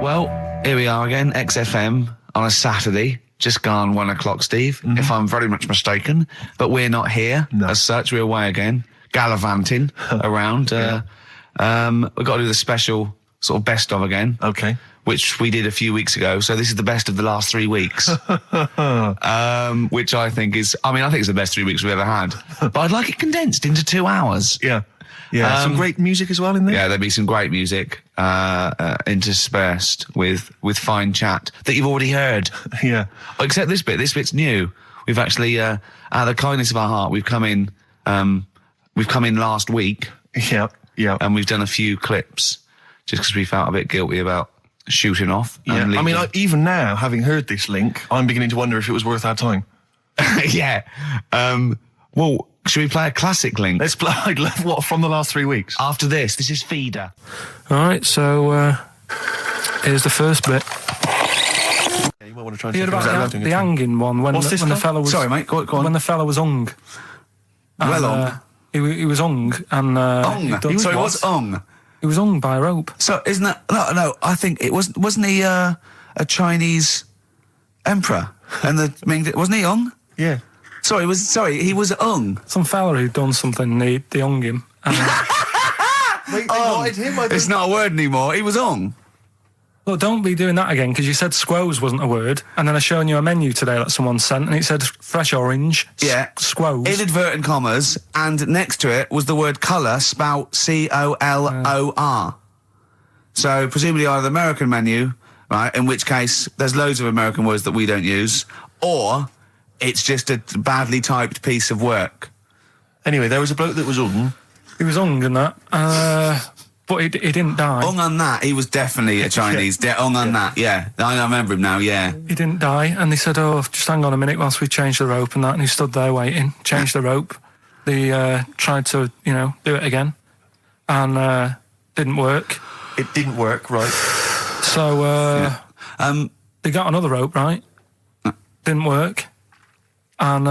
Well, here we are again, XFM on a Saturday. Just gone 1 o'clock, Steve, if I'm very much mistaken. But we're not here as such. We're away again, gallivanting around. We've got to do the special sort of best of again. Okay. Which we did a few weeks ago. So this is the best of the last 3 weeks. Which I think is, I think it's the best 3 weeks we've ever had. But I'd like it condensed into 2 hours. Yeah. Yeah, some great music as well in there. Yeah, there'll be some great music interspersed with fine chat that you've already heard. Yeah. Except this bit. This bit's new. We've actually, out of the kindness of our heart, we've come in last week. Yeah, yeah. And we've done a few clips just because we felt a bit guilty about shooting off. Yeah. Even now, having heard this link, I'm beginning to wonder if it was worth our time. Yeah. Well, should we play a classic link? Let's play, what, from the last 3 weeks? After this is Feeder. Alright, so, here's the first bit. Yeah, you might want to try and you heard about the hanging one when the fella was... Sorry, mate, go on. When the fella was hung. Well hung? He was hung, and... hung? Sorry, what's hung? He was hung by a rope. So, isn't that... No, I think it wasn't he a Chinese emperor? And wasn't he hung? Yeah. He was hung. Some fella who'd done something, they hung him. And, Wait, they wanted him? It's not a word anymore. He was hung. Look, don't be doing that again, because you said squoze wasn't a word, and then I shown you a menu today that someone sent, and it said fresh orange, squoze. Inadvertent commas, and next to it was the word colour, spelt C-O-L-O-R. So, presumably either the American menu, right, in which case there's loads of American words that we don't use, or... it's just a badly typed piece of work. Anyway, there was a bloke that was hung. He was hung and that, but he didn't die. Hung on that, he was definitely a Chinese. Hung on that, yeah. I remember him now, yeah. He didn't die, and they said, just hang on a minute whilst we change the rope and that, and he stood there waiting, changed the rope. They tried to, do it again, and didn't work. It didn't work, right. So, they got another rope, right? Didn't work. And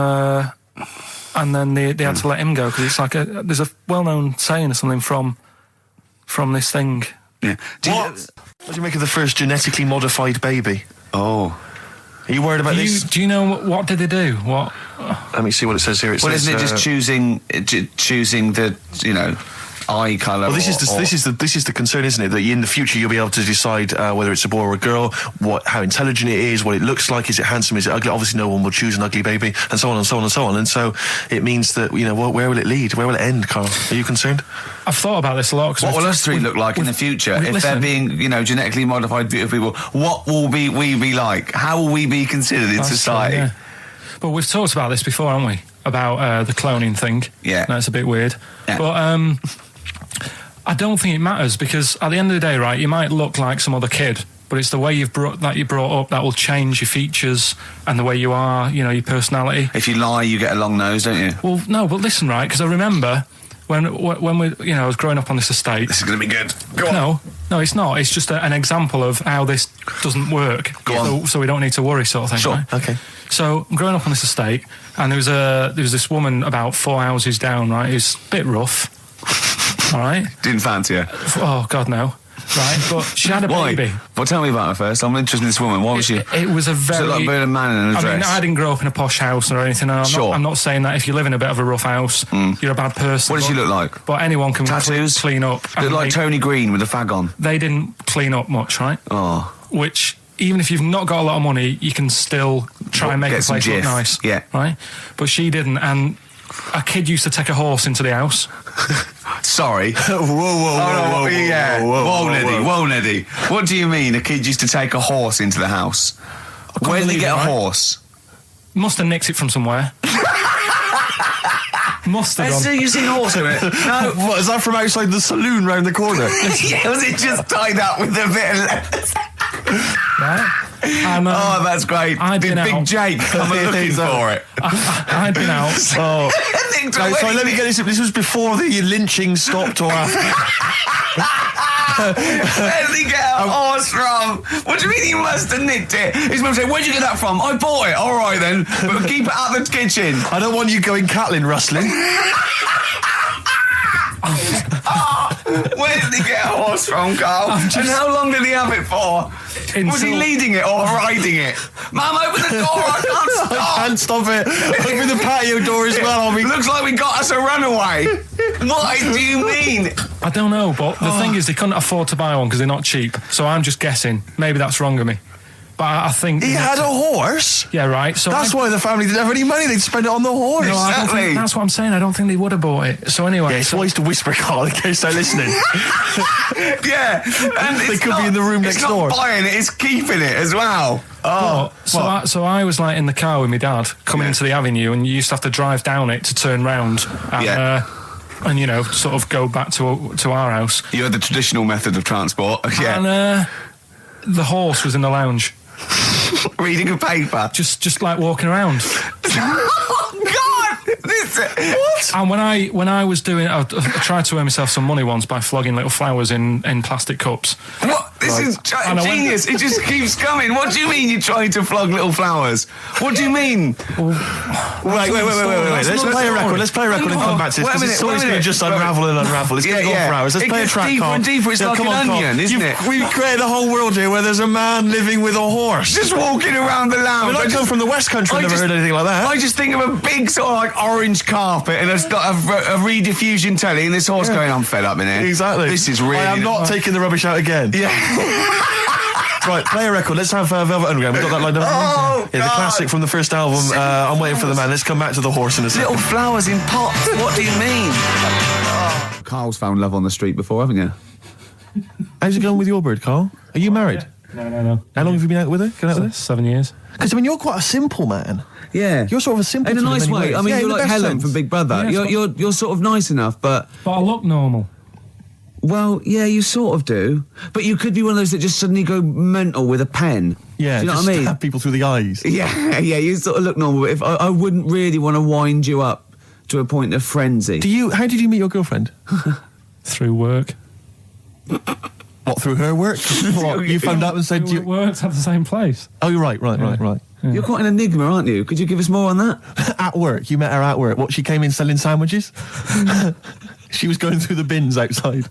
then they had to let him go, because it's like there's a well-known saying or something from this thing. Yeah. What do you make of the first genetically modified baby? Oh. Are you worried about this? Do you know what did they do? What? Let me see what it says here. Isn't it just choosing the, eye colour? Well, this is the concern, isn't it? That in the future you'll be able to decide whether it's a boy or a girl, how intelligent it is, what it looks like, is it handsome, is it ugly? Obviously, no one will choose an ugly baby, and so on and so on and so on. And so it means that where will it lead? Where will it end, Karl? Are you concerned? I've thought about this a lot. What will us three look like in the future if they're being, genetically modified beautiful people? What will we be like? How will we be considered in society? True, yeah. But we've talked about this before, haven't we? About the cloning thing. Yeah, that's a bit weird. Yeah. But I don't think it matters, because at the end of the day, right, you might look like some other kid, but it's the way you're brought up that will change your features and the way you are, your personality. If you lie, you get a long nose, don't you? Well, no, but listen, right, because I remember when we, I was growing up on this estate. This is going to be good. Go on. No, it's not. It's just an example of how this doesn't work. Go on. So we don't need to worry, sort of thing. Sure. Right? Okay. So I'm growing up on this estate, and there was this woman about 4 houses down, right, who's a bit rough. All right. Didn't fancy her. Oh God, no. Right, but she had a baby. Well, tell me about her first. I'm interested in this woman. What was she? It was a very... Was it like being a man in a dress? I mean, I didn't grow up in a posh house or anything. And I'm not saying that if you live in a bit of a rough house, you're a bad person. What does she look like? But anyone can tattoos? Clean up. Look like Tony Green with a fag on. They didn't clean up much, right? Oh. Which, even if you've not got a lot of money, you can still try and make a place look nice. Yeah. Right? But she didn't, and a kid used to take a horse into the house. Sorry. Whoa, Neddy. What do you mean a kid used to take a horse into the house? Where did he get a horse? Must have nicked it from somewhere. Must have done. You've seen a horse in it? No. What, is that from outside the saloon round the corner? Yeah, was it just tied up with a bit of leather? Right? And, that's great. Did Big Jake come looking for it? I'd been out. So let me get this. This was before the lynching stopped or after? Where did he get a horse from? What do you mean he must have nicked it? His mum said, where'd you get that from? I bought it. All right then, but keep it out of the kitchen. I don't want you going cattling rustling. Where did he get a horse from, Carl? And how long did he have it for? Was he leading it or riding it? Mum, open the door, I can't stop. I can't stop it. Open the patio door as well. Looks like we got us a runaway. What do you mean? I don't know, but the thing is they couldn't afford to buy one because they're not cheap. So I'm just guessing. Maybe that's wrong of me. But I think... He had a horse? Yeah, right. So that's why the family didn't have any money. They'd spend it on the horse. No, I don't think, that's what I'm saying. I don't think they would have bought it. So anyway... Yeah, it's wise to whisper, Carl, in case they're listening. Yeah. And they could be in the room next door. It's not buying it, it's keeping it as well. Oh. So I was like in the car with my dad coming into the avenue, and you used to have to drive down it to turn round. And, and you know, sort of go back to our house. You had the traditional method of transport. Yeah. And the horse was in the lounge. Reading a paper. Just like walking around. Oh, God! What? And when I was doing... I tried to earn myself some money once by flogging little flowers in plastic cups. What? This is genius. It just keeps coming. What do you mean you're trying to flog little flowers? What do you mean? Wait. Let's play a record. Let's play a record and come back to this. It's always going to just unravel and unravel. It's going to go for hours. Let's play a track, deeper and deeper. It's like an onion, isn't it? We've created a whole world here where there's a man living with a horse. Just walking around the lounge. I come from the West Country. I've never heard anything like that. I just think of a big sort of like orange carpet and it's got a rediffusion telly and this horse going, I'm fed up in here. Exactly. This is really... I am not taking the rubbish out again. Yeah. Right, play a record. Let's have Velvet Underground. We've got that lined up. Oh, yeah, the classic from the first album, I'm Waiting for the Man. Let's come back to the horse in a second. Little flowers in pots. What do you mean? Carl's found love on the street before, haven't you? How's it going with your bird, Carl? Are you married? No. How long have you been out with her? 7 years. Because, I mean, you're quite a simple man. Yeah. You're sort of a simple in a nice way. Ways. I mean, you're like Helen from Big Brother. Yeah, you're sort of nice enough, but I look normal. Well, yeah, you sort of do. But you could be one of those that just suddenly go mental with a pen. Yeah, do you know what I mean? Stab people through the eyes. Yeah, you sort of look normal. But if I wouldn't really want to wind you up to a point of frenzy. How did you meet your girlfriend? Through work. What, through her work? What, you phoned up and said... We worked at the same place. Oh, you're right. Yeah. You're quite an enigma, aren't you? Could you give us more on that? At work. You met her at work. What, she came in selling sandwiches? She was going through the bins outside.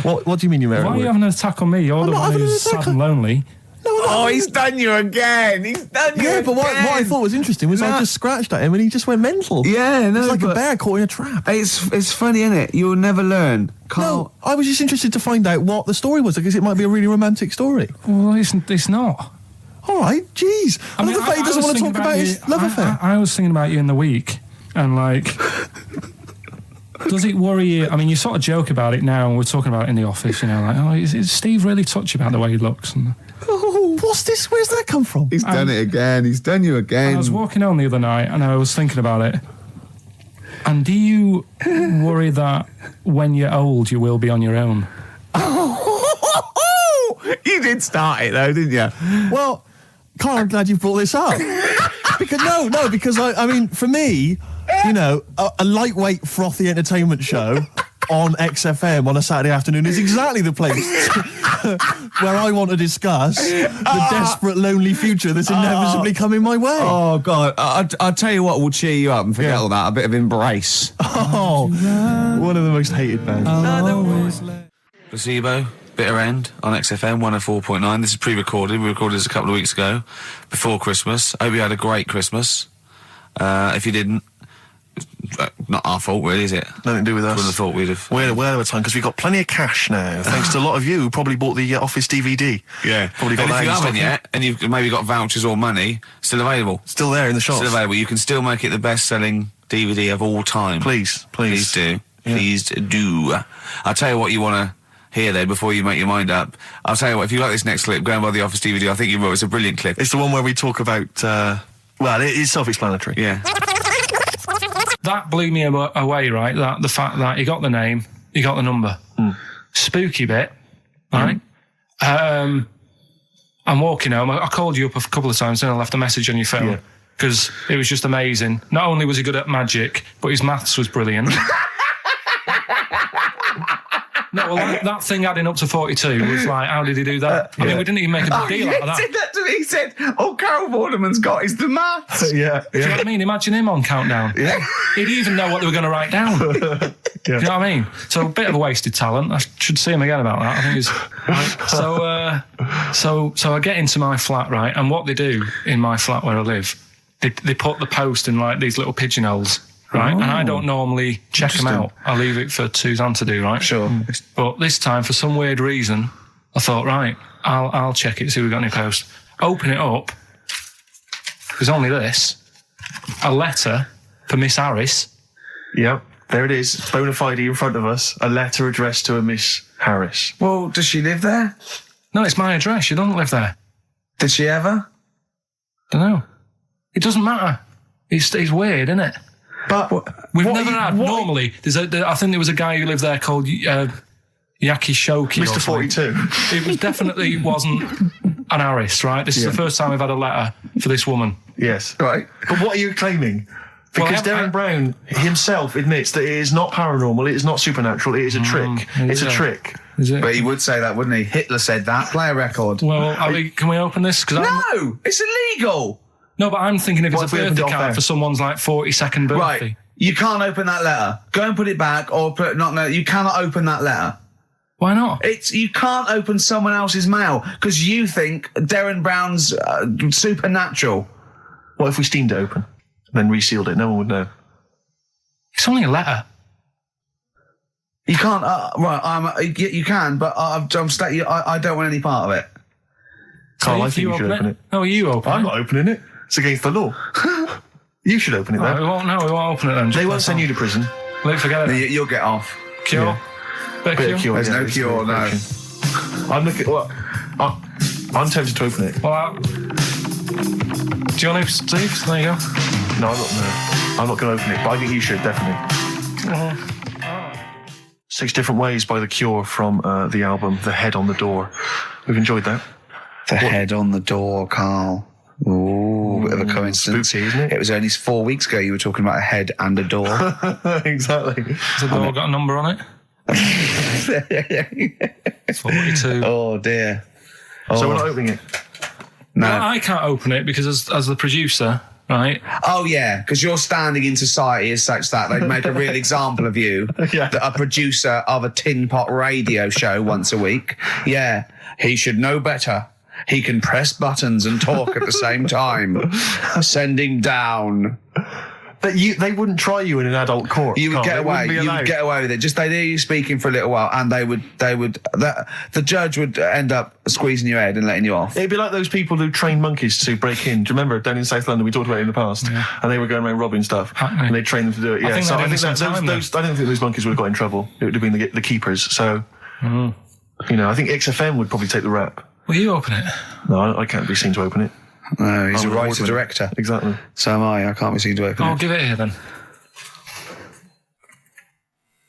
What do you mean you met her at work? Why are you having an attack on me? You're the one who's sad and lonely. No, he's done you again. Yeah, but what I thought was interesting was I just scratched at him and he just went mental. Yeah, no, it's like a bear caught in a trap. It's funny, isn't it? You'll never learn. No, I was just interested to find out what the story was because it might be a really romantic story. Well, it's not. All right, jeez. I mean, the fact he doesn't want to talk about his love affair. I was thinking about you in the week and like... Does it worry you? I mean, you sort of joke about it now, and we're talking about it in the office, you know, like, oh, is Steve really touchy about the way he looks? And, what's this? Where's that come from? He's done it again. He's done you again. I was walking home the other night, and I was thinking about it. And do you worry that when you're old, you will be on your own? You did start it, though, didn't you? Well, Carl, I'm glad you brought this up. because I mean, for me... You know, a lightweight, frothy entertainment show on XFM on a Saturday afternoon is exactly the place where I want to discuss the desperate, lonely future that's inevitably coming my way. Oh, God. I'll tell you what will cheer you up and forget all that. A bit of Embrace. Oh, one of the most hated bands. Placebo, Bitter End on XFM 104.9. This is pre-recorded. We recorded this a couple of weeks ago, before Christmas. I hope you had a great Christmas. If you didn't, not our fault, really, is it? Nothing to do with us. Wouldn't have thought we'd have... We're of time, because we've got plenty of cash now, thanks to a lot of you who probably bought the Office DVD. Yeah. Probably got and that if you in haven't stock yet, and you've maybe got vouchers or money, still available. Still there in the shops. Still available. You can still make it the best-selling DVD of all time. Please do. Yeah. Please do. I'll tell you what you want to hear, though, before you make your mind up. I'll tell you what, if you like this next clip, go and buy the Office DVD. I think you will. It's a brilliant clip. It's the one where we talk about... well, it's self-explanatory. Yeah. That blew me away, right? That the fact that he got the name, he got the number. Spooky bit, right? I'm walking home. I called you up a couple of times and I left a message on your phone because it was just amazing. Not only was he good at magic, but his maths was brilliant. No, well, that thing adding up to 42 was like, how did he do that? I mean, we didn't even make a big deal out of that. He said that to me. He said, all Carol Vorderman's got is the maths. Yeah. Do you know what I mean? Imagine him on Countdown. Yeah. He'd even know what they were going to write down. Do you know what I mean? So a bit of a wasted talent. I should see him again about that. I think he's right. So I get into my flat, right, and what they do in my flat where I live, they put the post in like these little pigeonholes, right, and I don't normally check them out. I leave it for Suzanne to do, right? Sure. But this time, for some weird reason, I thought, right, I'll check it, see if we've got any post. Open it up. There's only this. A letter for Miss Harris. Yep. There it is. Bona fide in front of us. A letter addressed to a Miss Harris. Well, does she live there? No, it's my address. She doesn't live there. Did she ever? Don't know. It doesn't matter. It's weird, isn't it? But We've never had. Normally, I think there was a guy who lived there called Yaki Shoki. Mr. 42. It was definitely wasn't an Harris, right? This is the first time we've had a letter for this woman. Yes. Right. But what are you claiming? Because Darren Brown himself admits that it is not paranormal, it is not supernatural, it is a trick. It's a trick. Is it? But he would say that, wouldn't he? Hitler said that. Play a record. Well, can we open this? No, it's illegal. No, but I'm thinking if What it's if a we opened birthday it off card air? for someone's like 42nd birthday. Right. You can't open that letter. Go and put it back, or you cannot open that letter. Why not? You can't open someone else's mail because you think Darren Brown's supernatural. What if we steamed it open, then resealed it? No one would know. It's only a letter. You can't. You can, but I don't want any part of it. Carl, I if think you should open it. No, you open I'm it. not opening it. It's against the law. You should open it, No, then. we won't open it then. They won't send you to prison. Forget it. You'll get off. Cure. Yeah. Bit of cure. There's no it's cure, no. approaching. I'm looking. Well, I'm tempted to open it. Well, do you want to, Steve? There you go. No, I'm not going to open it. But I think you should definitely. 6 Different Ways by The Cure from the album The Head on the Door. We've enjoyed that. The head on the door, Carl. Ooh, bit of a coincidence. Spooky, isn't it? It was only 4 weeks ago you were talking about a head and a door. Exactly. Has the door got a number on it? 42. Oh, dear. So we're not opening it. No. Well, I can't open it because as the producer, right? Oh, yeah, because your standing in society is such that they'd make a real example of you. Yeah. A producer of a tin pot radio show once a week. Yeah, he should know better. He can press buttons and talk at the same time. Sending down. But they wouldn't try you in an adult court. You would Carl. get They away. wouldn't be You allowed. would get away with it. Just they hear you speaking for a little while, and the judge would end up squeezing your head and letting you off. It'd be like those people who train monkeys to break in. Do you remember down in South London? We talked about it in the past, and they were going around robbing stuff, and they trained them to do it. Yeah, think so they I did think some time those I don't think those monkeys would have got in trouble. It would have been the keepers. So, I think XFM would probably take the rap. Will you open it? No, I can't be seen to open it. No, he's I'm a an writer award-winner. director. Exactly. So am I. I can't be seen to open I'll it. give it here then.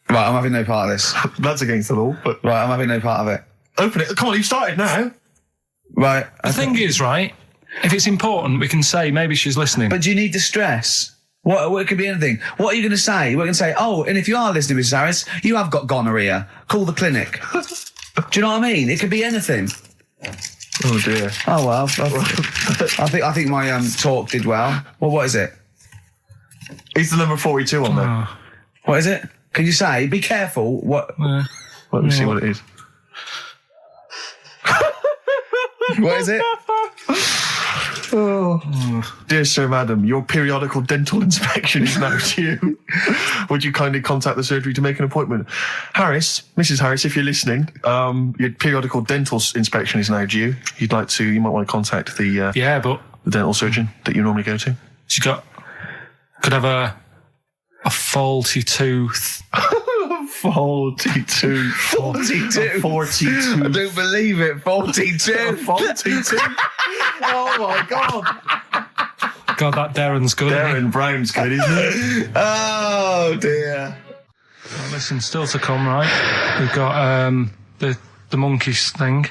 Right, I'm having no part of this. That's against the law, but Right, I'm having no part of it. open it. Come on, you've started now. Right. The thing is, right, if it's important, we can say maybe she's listening. But do you need to stress? What it could be anything. What are you going to say? We're going to say, oh, and if you are listening, Mrs. Harris, you have got gonorrhea. Call the clinic. Do you know what I mean? It could be anything. Oh dear. Oh well. I think my talk did well. Well, what is it? Is the number 42 on there? What is it? Can you say? Be careful. What? Let me see what it is. What is it? Dear Sir, Madam, your periodical dental inspection is now due. Would you kindly contact the surgery to make an appointment? Harris, Mrs. Harris, if you're listening, your periodical dental inspection is now due. You might want to contact the But the dental surgeon that you normally go to. she could have a faulty tooth. 42. 42. 42. I don't believe it. 42. 42. Oh my God. God, that Darren's good. isn't he? Darren Brown's good, isn't it? Oh dear. Well, listen, still to come, right? We've got the monkeys thing.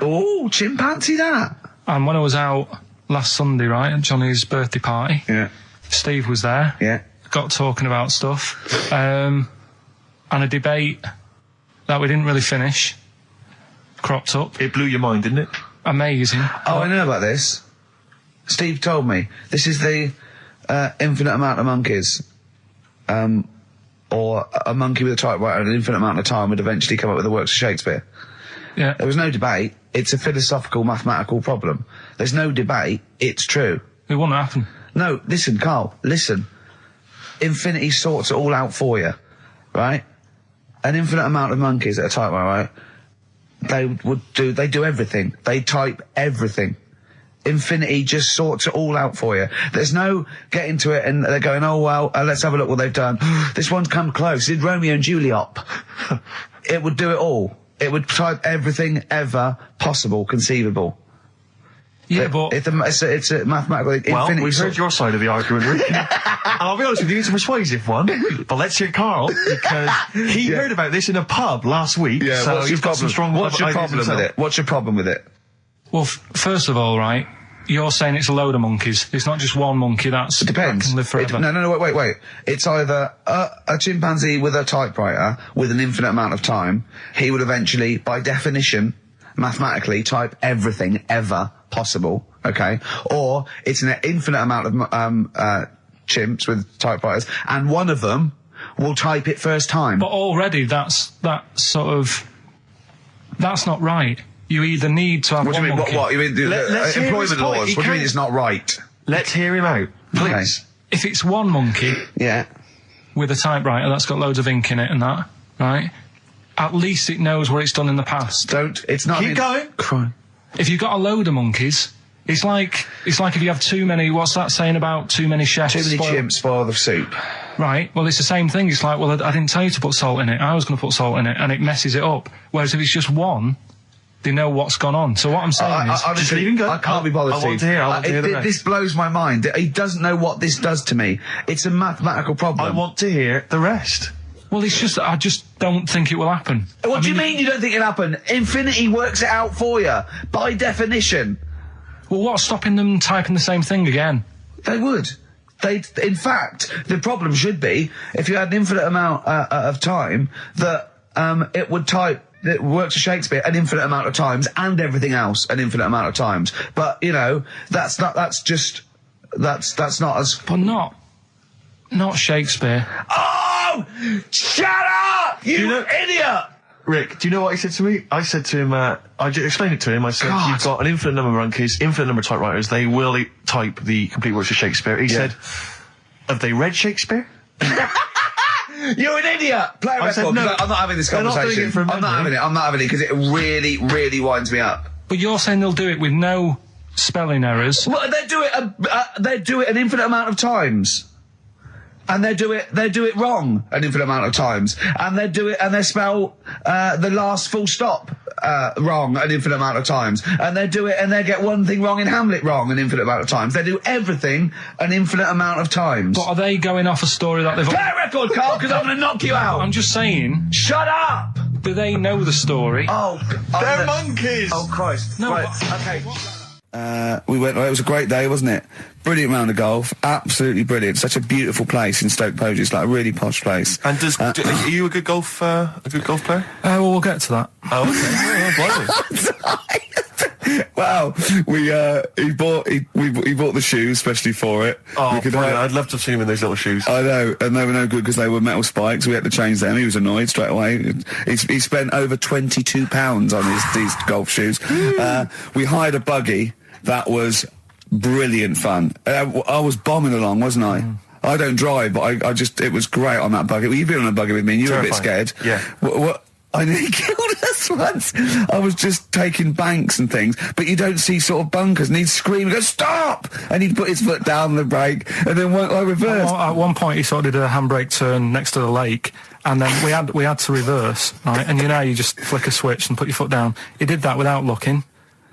Oh, chimpanzee that. And when I was out last Sunday, right, at Johnny's birthday party, Yeah. Steve was there. Yeah. Got talking about stuff. And a debate that we didn't really finish cropped up. It blew your mind, didn't it? Amazing. Oh, I know about this. Steve told me. This is the infinite amount of monkeys. Or a monkey with a typewriter and an infinite amount of time would eventually come up with the works of Shakespeare. Yeah. There was no debate. It's a philosophical, mathematical problem. There's no debate. It's true. It wouldn't happen. No, listen, Carl, listen. Infinity sorts it all out for you, right? An infinite amount of monkeys at a typewriter, right? They do everything. They type everything. Infinity just sorts it all out for you. There's no getting to it and they're going, oh, well, let's have a look what they've done. This one's come close. Did Romeo and Juliet. It would do it all. It would type everything ever possible, conceivable. Yeah, but... It's a mathematical... Well, we've heard your side of the argument, Rick. And I'll be honest with you, it's a persuasive one. But let's hear Carl, because he heard about this in a pub last week. Yeah, so he's got some strong What's your ideas problem with himself. it? What's your problem with it? Well, first of all, right, you're saying it's a load of monkeys. It's not just one monkey that Depends. can live forever. No, wait. It's either a chimpanzee with a typewriter with an infinite amount of time. He would eventually, by definition, mathematically, type everything ever possible, okay? Or it's an infinite amount of chimps with typewriters, and one of them will type it first time. But already that's not right. You either need to have What do one you mean? monkey. What? You mean Let's hear employment his point. laws? He What do you mean can't- it's not right? Let's hear him out, please. If it's one monkey Yeah. with a typewriter that's got loads of ink in it and that, right, at least it knows what it's done in the past. It's not... Keep going. Crime. If you've got a load of monkeys, it's like if you have too many, what's that saying about too many chefs? Too many chimps spoil the soup. Right, well, it's the same thing. It's like, well, I didn't tell you to put salt in it. I was going to put salt in it, and it messes it up. Whereas if it's just one, they know what's gone on. So what I'm saying is... Honestly, just leave him go. I can't be bothered. I want to hear. I want to hear the rest. This blows my mind. He doesn't know what this does to me. It's a mathematical problem. I want to hear the rest. Well, it's just, I just don't think it will happen. What do you mean you don't think it'll happen? Infinity works it out for you, by definition. Well, what's stopping them typing the same thing again? They would. In fact, the problem should be, if you had an infinite amount of time, that it would type... It works for Shakespeare an infinite amount of times and everything else an infinite amount of times. But, you know, that's not as... But not Shakespeare. Oh! Shut up! You idiot! Rick, do you know what he said to me? I said to him, I just explained it to him. I said, God. you've got an infinite number of monkeys, infinite number of typewriters. They will type the complete works of Shakespeare. He said, have they read Shakespeare? You're an idiot! Play a I said record. no. I'm not having this They're not doing conversation. it from I'm not having memory. it. I'm not having it because it really, really winds me up. But you're saying they'll do it with no spelling errors. Well, they do it an infinite amount of times. And they do it wrong an infinite amount of times. And they spell the last full stop wrong an infinite amount of times. And they get one thing wrong in Hamlet wrong an infinite amount of times. They do everything an infinite amount of times. But are they going off a story that they've... Play a record, Carl, because I'm going to knock you out. I'm just saying, Shut up! do they know the story? They're monkeys! Oh, Christ. No, Right, but- okay. We went. It was a great day, wasn't it? Brilliant round of golf. Absolutely brilliant. Such a beautiful place in Stoke Poges. It's like a really posh place. And are you a good golf player? Well, we'll get to that. Oh, okay. Blimey. Wow. He bought the shoes especially for it. Oh, We could brilliant. have- I'd love to have seen him in those little shoes. I know, and they were no good because they were metal spikes. We had to change them. He was annoyed straight away. He spent over £22 on these golf shoes. We hired a buggy that was brilliant fun. I was bombing along, wasn't I? I don't drive, but it was great on that buggy. Well, you've been on a buggy with me and you were a bit Terrifying. scared. Yeah. What? I nearly killed us once. I was just taking banks and things, but you don't see sort of bunkers, and he'd scream and go, stop! And he'd put his foot down the brake, and then I reversed. At one point, he sort of did a handbrake turn next to the lake, and then we had to reverse, right? And you know, you just flick a switch and put your foot down. He did that without looking.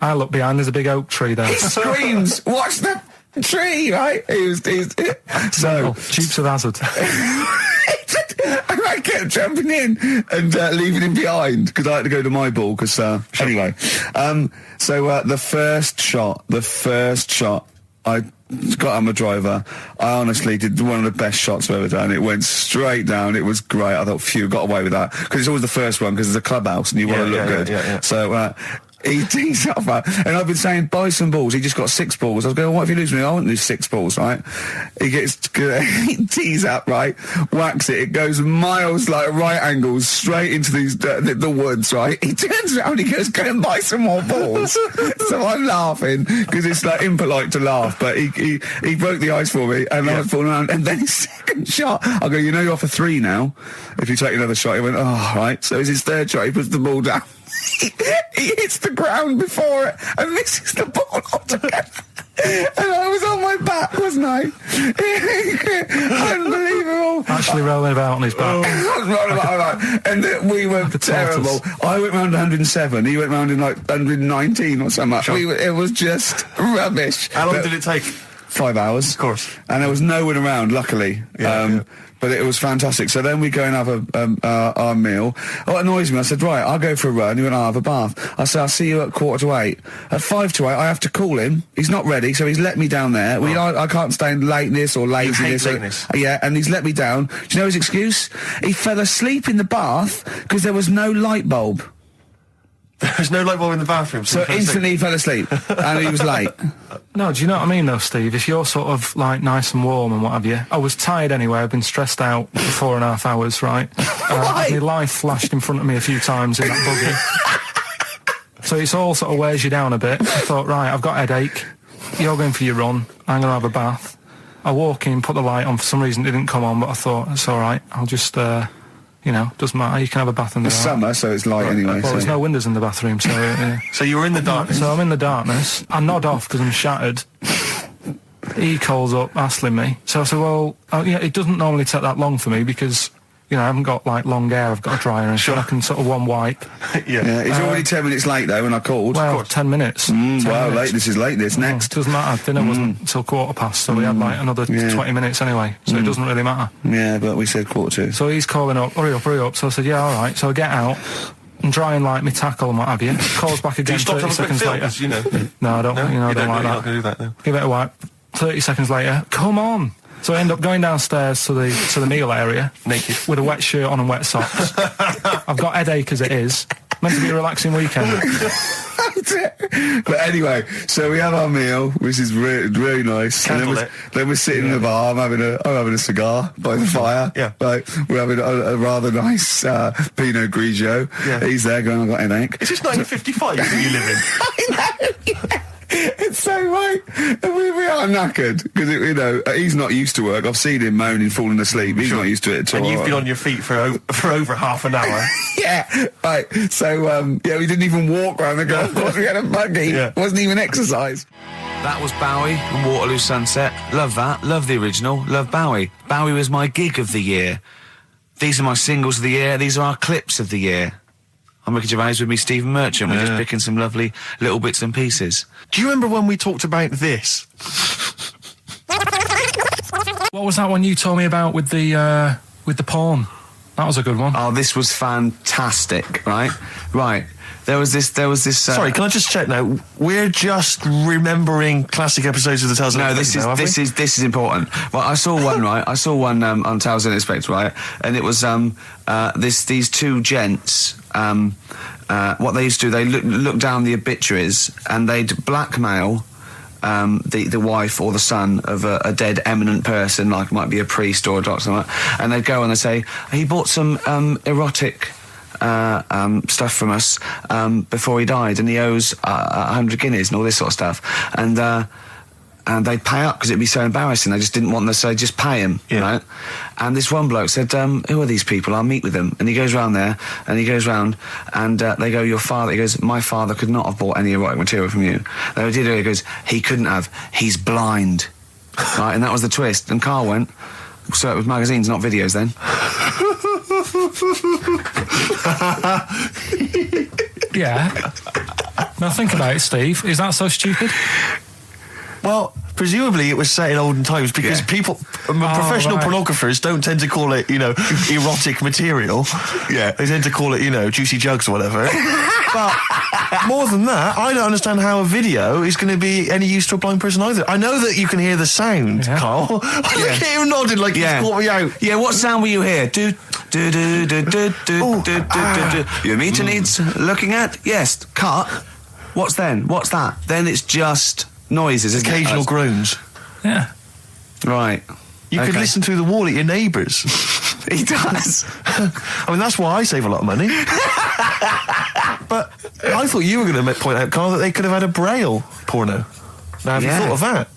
I looked behind, there's a big oak tree there. He screams, watch the tree, right? So... Dukes of Hazzard. I kept jumping in and leaving him behind because I had to go to my ball. Because anyway, so the first shot I got out my driver. I honestly did one of the best shots I've ever done. It went straight down. It was great. I thought, phew, got away with that. Because it's always the first one, because it's a clubhouse and you want to look good. Yeah. So, he tees up, and I've been saying, buy some balls. He just got 6 balls. I was going, what if you lose me? I won't lose 6 balls, right? He tees up, right? Whacks it. It goes miles, like right angles, straight into these the woods, right? He turns around, he goes, go and buy some more balls. So I'm laughing, because it's like impolite to laugh, but he broke the ice for me, and I was falling around, and then his second shot, I go, you know you're off a 3 now. If you take another shot, he went, oh, right. So it's his third shot, he puts the ball down. He hits the ground before it and misses the ball altogether. And I was on my back, wasn't I? Unbelievable. Actually rolling about on his back. And we were terrible. I went round 107. He went round in like 119 or something. Sure. It was just rubbish. How long did it take? 5 hours. Of course. And there was no one around, luckily. But it was fantastic. So then we go and have our meal. What annoys me, I said, right, I'll go for a run. He went, I'll have a bath. I said, I'll see you at 7:45. At 7:55, I have to call him. He's not ready, so he's let me down there. I can't stand lateness or laziness. You hate lateness. Yeah, and he's let me down. Do you know his excuse? He fell asleep in the bath because there was no light bulb. There's no light bulb in the bathroom. So instantly he fell asleep, and he was late. No, do you know what I mean though, Steve? If you're sort of like nice and warm and what have you, I was tired anyway. I've been stressed out for 4.5 hours, right? My life flashed in front of me a few times in that buggy. So it's all sort of wears you down a bit. I thought, right, I've got a headache. You're going for your run. I'm going to have a bath. I walk in, put the light on. For some reason it didn't come on, but I thought, it's all right. I'll just... doesn't matter. You can have a bath in the It's summer, so it's light anyway. Well, there's no windows in the bathroom, so... So you were in the darkness? So I'm in the darkness. I nod off because I'm shattered. He calls up, hassling me. So I said, well, it doesn't normally take that long for me because, I haven't got, like, long hair. I've got a dryer and sure. I can sort of one wipe. Yeah, he's already 10 minutes late, though, when I called. Well, 10 minutes. 10 minutes. Late. This is late, this. Next. Doesn't matter. Dinner wasn't until 7:15, so we had, like, another 20 minutes anyway. So it doesn't really matter. Yeah, but we said 7:45. So he's calling up, hurry up. So I said, yeah, all right. So I get out and dry and like my tackle and what have you. Calls back again 30 seconds later. No, I don't. I don't like that. You're not going to do that, no. Give it a wipe. 30 seconds later, come on. So I end up going downstairs to the meal area, naked, with a wet shirt on and wet socks. I've got headache as it is. Meant to be a relaxing weekend. But anyway, so we have our meal, which is really nice. And then we're sitting in the bar. I'm having a cigar by the fire. Yeah. Like, we're having a rather nice Pinot Grigio. Yeah. He's there going, I've got headache. Is this 1955 that you live in? I know. Yeah. It's so right. We are knackered because he's not used to work. I've seen him moaning, falling asleep. He's not used to it at all. And you've been on your feet for over half an hour. Yeah, right. So we didn't even walk around the golf course. We had a buggy. Yeah. It wasn't even exercise. That was Bowie and Waterloo Sunset. Love that. Love the original. Love Bowie. Bowie was my gig of the year. These are my singles of the year. These are our clips of the year. I'm Ricky Gervais, with me Stephen Merchant. We're just picking some lovely little bits and pieces. Do you remember when we talked about this? What was that one you told me about with the porn? That was a good one. Oh, this was fantastic, right? Right. There was this. Sorry, can I just check now? We're just remembering classic episodes of the Tales. No, this is important. Well, I saw one, right? I saw one on Tales Unexpected, right? And it was these two gents. What they used to do, they look down the obituaries and they'd blackmail the wife or the son of a dead eminent person, like might be a priest or a doctor, something like that, and they'd go and they'd say, he bought some erotic stuff from us before he died, and he owes 100 guineas and all this sort of stuff, and they'd pay up because it'd be so embarrassing. They just didn't want them to say, just pay him, right? And this one bloke said, who are these people? I'll meet with them. And he goes round there, and he goes round, and they go, your father. He goes, my father could not have bought any erotic material from you. They did it. He goes, he couldn't have. He's blind. Right? And that was the twist. And Karl went, so it was magazines, not videos then. Yeah. Now think about it, Steve. Is that so stupid? Well, presumably it was set in olden times because professional pornographers don't tend to call it, erotic material. Yeah. They tend to call it, juicy jugs or whatever. But more than that, I don't understand how a video is going to be any use to a blind person either. I know that you can hear the sound, Carl. Look at him nodding like he's caught me out. Yeah, what sound will you hear? Do. Your meter needs looking at? Yes. Cut. What's then? What's that? Then it's just noises, isn't Occasional groans. Yeah. Right. You could listen through the wall at your neighbours. He does. I mean, that's why I save a lot of money. But I thought you were going to point out, Carl, that they could have had a Braille porno. Now, have you thought of that?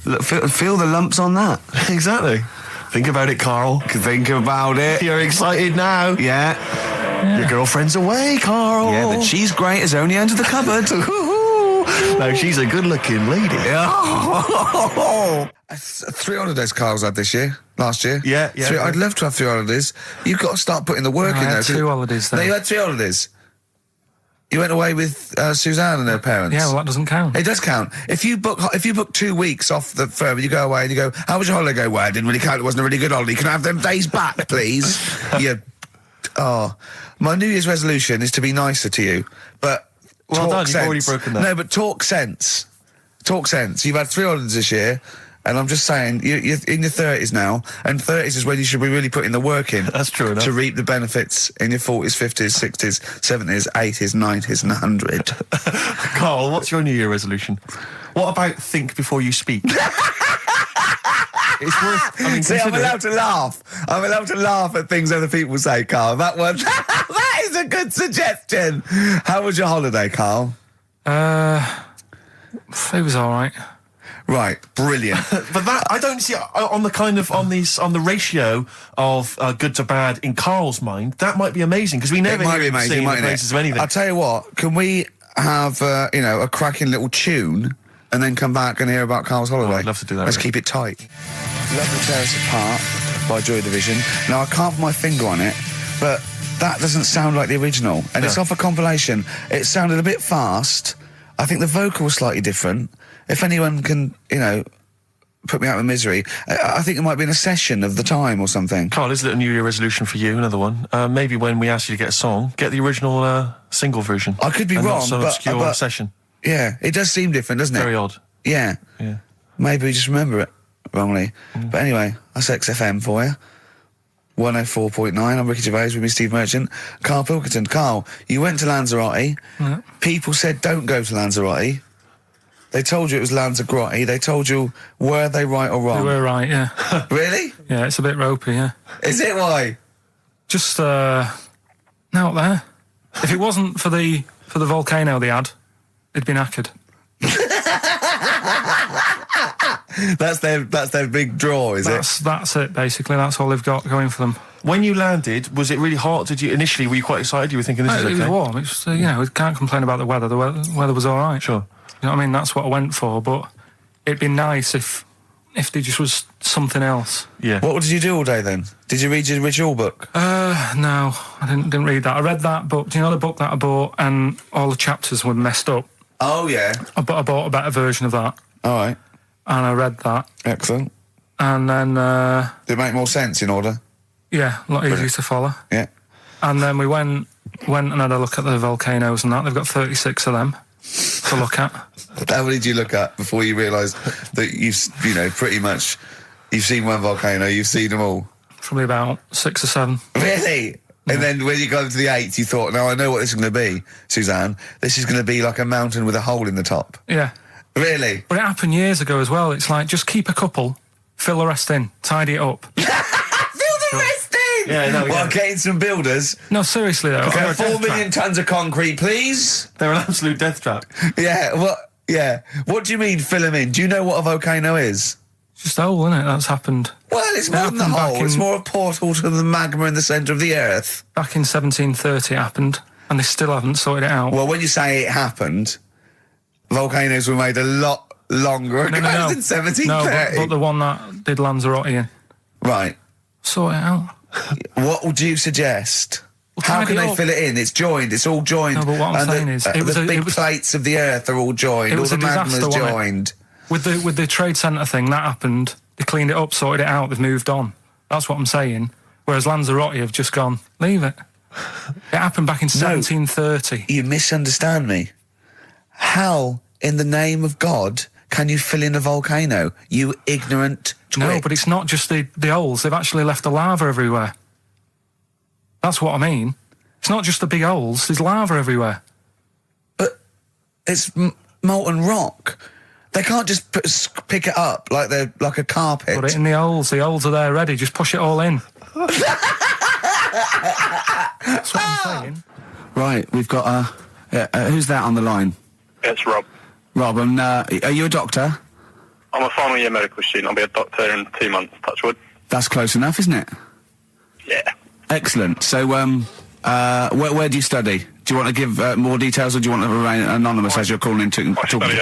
Look, feel the lumps on that. Exactly. Think about it, Carl. Think about it. You're excited now. Yeah. Your girlfriend's away, Carl. Yeah, but she's great as only under the cupboard. No, she's a good-looking lady. Yeah. 3 holidays Carl's had this year. Last year. Yeah. I'd love to have 3 holidays. You've got to start putting the work in I there. had 2 holidays then. No, you had 3 holidays. You went away with Suzanne and her parents. Yeah, well, that doesn't count. It does count. If you book 2 weeks off the firm, you go away and you go, how was your holiday? Go, well, it didn't really count. It wasn't a really good holiday. Can I have them days back, please? My New Year's resolution is to be nicer to you, but well done, sense. You've already broken that. No, but talk sense. Talk sense. You've had 3 holidays this year, and I'm just saying, you're in your 30s now, and 30s is when you should be really putting the work in. That's true enough. To reap the benefits in your 40s, 50s, 60s, 70s, 80s, 90s, and 100. Carl, what's your New Year resolution? What about think before you speak? It's worth. I mean, see, I'm allowed to laugh. I'm allowed to laugh at things other people say, Carl. That is a good suggestion. How was your holiday, Carl? It was all right. Right, brilliant. But that I don't see on the ratio of good to bad in Carl's mind. That might be amazing because we never hear him sing the praises of anything. I'll tell you what. Can we have a cracking little tune and then come back and hear about Carl's holiday? I'd love to do that. Let's keep it tight. Love to Tear Us Apart by Joy Division. Now, I can't put my finger on it, but that doesn't sound like the original. And it's off a compilation. It sounded a bit fast. I think the vocal was slightly different. If anyone can, put me out of misery, I think it might be in a session of the time or something. Carl, is it a New Year resolution for you? Another one. Maybe when we ask you to get a song, get the original single version. I could be wrong, not some but obscure session. Yeah, it does seem different, doesn't it? Very odd. Yeah. Maybe we just remember it wrongly. But anyway, that's XFM for you. 104.9. I'm Ricky Gervais with me, Steve Merchant. Karl Pilkington. Karl, you went to Lanzarote. Yeah. People said don't go to Lanzarote. They told you it was Lanzarote. They told you, were they right or wrong? You were right, yeah. Really? Yeah, it's a bit ropey, yeah. Is it? Why? Just out there. If it wasn't for the volcano they had, it'd been knackered. That's their big draw, is it? That's it, basically. That's all they've got going for them. When you landed, was it really hot? Were you quite excited? You were thinking this is okay? It was warm. It's we can't complain about the weather. The weather was all right. Sure. You know what I mean? That's what I went for, but it'd be nice if there just was something else. Yeah. What did you do all day then? Did you read your ritual book? No, I didn't read that. I read that book. Do you know the book that I bought and all the chapters were messed up? Oh, yeah. I bought a better version of that. All right. And I read that. Excellent. And then... Did it make more sense in order? Yeah, a lot easier to follow. Yeah. And then we went and had a look at the volcanoes and that. They've got 36 of them to look at. How many did you look at before you realised that you've pretty much, you've seen one volcano, you've seen them all? Probably about 6 or 7. Really? Yeah. And then when you got to the 8th, you thought, now I know what this is going to be, Suzanne. This is going to be like a mountain with a hole in the top. Yeah. Really? But it happened years ago as well. It's like, just keep a couple, fill the rest in, tidy it up. Fill the rest in! Yeah, no, Well, getting some builders. No, seriously though. Okay, 4 million tons of concrete, please. They're an absolute death trap. Yeah, what do you mean fill them in? Do you know what a volcano is? It's just a hole, isn't it? That's happened. Well, it's more than the hole. It's more a portal to the magma in the centre of the earth. Back in 1730 it happened, and they still haven't sorted it out. Well, when you say it happened, volcanoes were made a lot longer ago than 1730. No, but the one that did Lanzarote in. Right. Sort it out. What would you suggest? How can they fill it in? It's joined. It's all joined. No, but what I'm saying is, the big plates of the earth are all joined. All the magma's joined. With the trade centre thing, that happened. They cleaned it up, sorted it out. They've moved on. That's what I'm saying. Whereas Lanzarote have just gone, leave it. It happened back in 1730. You misunderstand me. How, in the name of God, can you fill in a volcano? You ignorant twit. No, but it's not just the holes. They've actually left the lava everywhere. That's what I mean. It's not just the big holes. There's lava everywhere. But it's molten rock. They can't just pick it up like they're like a carpet. Put it in the holes. The holes are there ready. Just push it all in. That's what I'm saying. Right, we've got who's that on the line? It's Rob. Rob, and are you a doctor? I'm a final year medical student. I'll be a doctor in 2 months, touch wood. That's close enough, isn't it? Yeah. Excellent. So, where do you study? Do you want to give more details, or do you want to remain anonymous as you're calling in to I study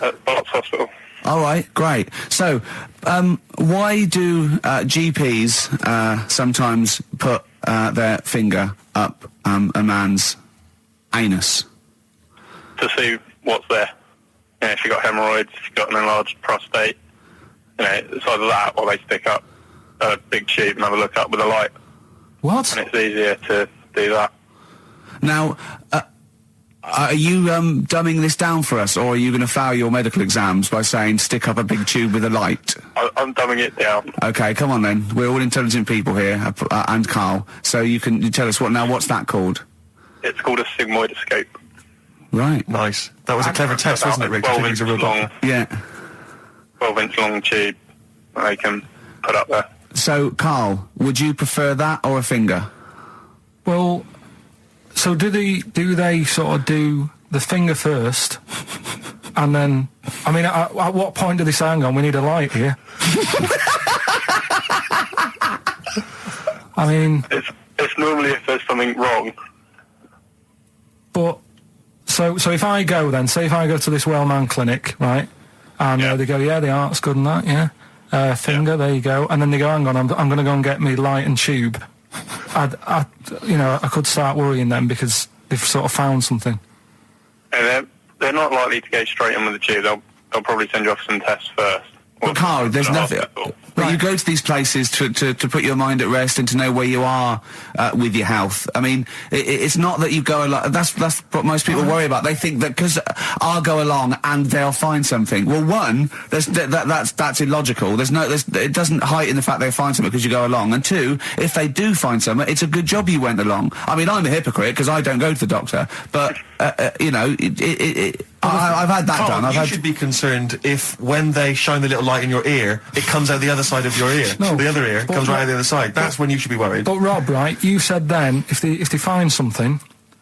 at Barts Hospital. All right, great. So, why do GPs sometimes put their finger up a man's anus? To see what's there. You know, if you've got hemorrhoids, if you've got an enlarged prostate, you know, it's either that or they stick up a big tube and have a look up with a light. What? And it's easier to do that. Now, are you dumbing this down for us, or are you going to fail your medical exams by saying stick up a big tube with a light? I'm dumbing it down. Okay, come on then. We're all intelligent people here, and Karl. So you tell us what's that called? It's called a sigmoidoscope. Right. Nice. That was a clever test, wasn't it, Rick? 12-inch long. Yeah. 12-inch long tube that they can put up there. So, Karl, would you prefer that or a finger? Well, so do they sort of do the finger first, and then, I mean, at what point do they say, hang on, we need a light here? I mean... It's normally if there's something wrong. But, so if I go then, say if I go to this well-known clinic, right, and they go, yeah, the art's good and that, yeah, finger, there you go, and then they go, hang on, I'm going to go and get me light and tube. I could start worrying them because they've sort of found something. And they're not likely to go straight in with the tube. They'll probably send you off some tests first. But Karl, there's nothing. But Right. you go to these places to put your mind at rest and to know where you are with your health. I mean, it's not that you go along. That's what most people worry about. They think that because I'll go along and they'll find something. Well, one, that's illogical. It doesn't heighten the fact they'll find something because you go along. And two, if they do find something, it's a good job you went along. I mean, I'm a hypocrite because I don't go to the doctor, but I've had that Karl, done. you should be concerned if when they shine the little light in your ear, it comes out the other side of your ear. No, the other ear comes right out the other side. That's when you should be worried. But Rob, right, you said then, if they find something,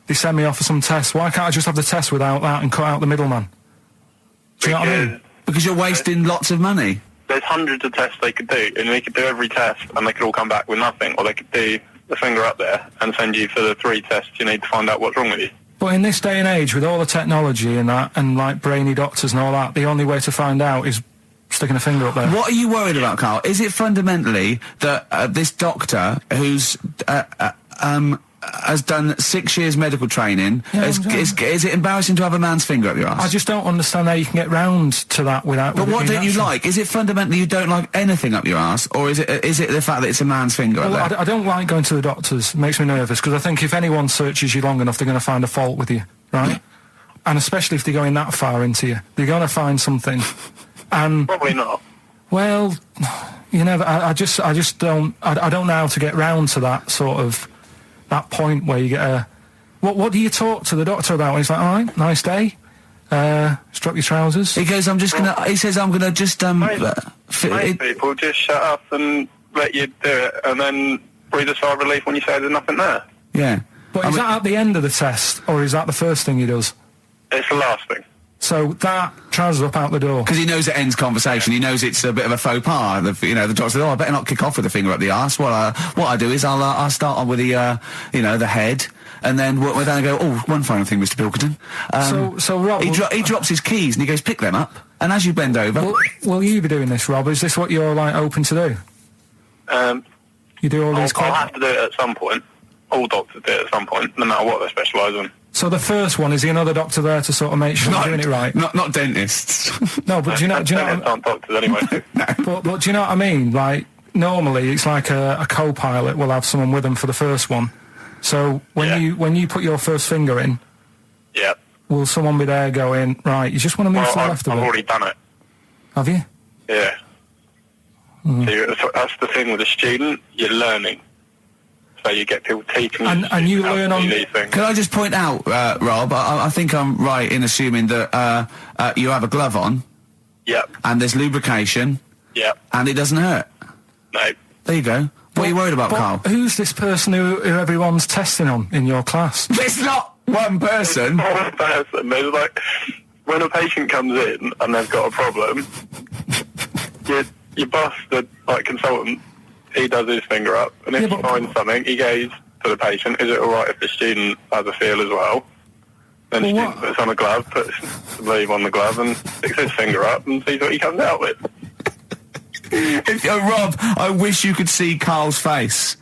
they send me off for some tests. Why can't I just have the test without that and cut out the middleman? Do you know what I mean? Because you're wasting lots of money. There's hundreds of tests they could do, and they could do every test, and they could all come back with nothing. Or they could do the finger up there and send you for the 3 tests you need to find out what's wrong with you. But in this day and age, with all the technology and that, and like brainy doctors and all that, the only way to find out is sticking a finger up there. What are you worried about, Karl? Is it fundamentally that this doctor who's has done 6 years medical training, is it embarrassing to have a man's finger up your ass? I just don't understand how you can get round to that without... But what don't you like? Is it fundamentally you don't like anything up your ass, or is it the fact that it's a man's finger up there? I don't like going to the doctors. It makes me nervous, because I think if anyone searches you long enough, they're going to find a fault with you, right? And especially if they're going that far into you. They're going to find something. And Probably not. well, you know, I just don't... I don't know how to get round to that sort of... that point where you get a... What do you talk to the doctor about? And he's like, all right, nice day. Strap your trousers. He goes, I'm gonna just Most people just shut up and let you do it, and then breathe a sigh of relief when you say there's nothing there. Yeah. But is that at the end of the test, or is that the first thing he does? It's the last thing. So that trousers up out the door. Because he knows it ends conversation. He knows it's a bit of a faux pas. The doctor says, "Oh, I better not kick off with the finger up the arse." What I do is I'll start on with the the head, and then we'll then go, "Oh, one final thing, Mr. Pilkington." So Rob, he drops his keys and he goes, "Pick them up." And as you bend over, will you be doing this, Rob? Is this what you're like open to do? You do all I'll these. have to do it at some point. all doctors do it at some point, no matter what they specialise in. So the first one, is he another doctor there to sort of make sure you're doing it right? Not dentists. No, but do you know? Dentists aren't doctors anyway. But do you know what I mean? Like, normally it's like a co-pilot will have someone with them for the first one. So when you put your first finger in, Yeah. will someone be there going, right, you just want to move to the left of I've it? already done it. Have you? Yeah. So that's the thing with a student, you're learning. So you get people teaching you. And you how to learn do on- these things. Can I just point out, Rob, I think I'm right in assuming that you have a glove on, Yep. and there's lubrication, Yep. and it doesn't hurt. No. There you go. What are you worried about, But Carl? who's this person who everyone's testing on in your class? It's not one person. One person. There's like, when a patient comes in and they've got a problem, your boss, the consultant, he does his finger up, and if Yeah, he but- finds something, he goes to the patient, is it alright if the student has a feel as well? Then the Well, student what- puts on a glove, puts the leave on the glove, and sticks his finger up and sees what he comes out with. Rob, I wish you could see Carl's face.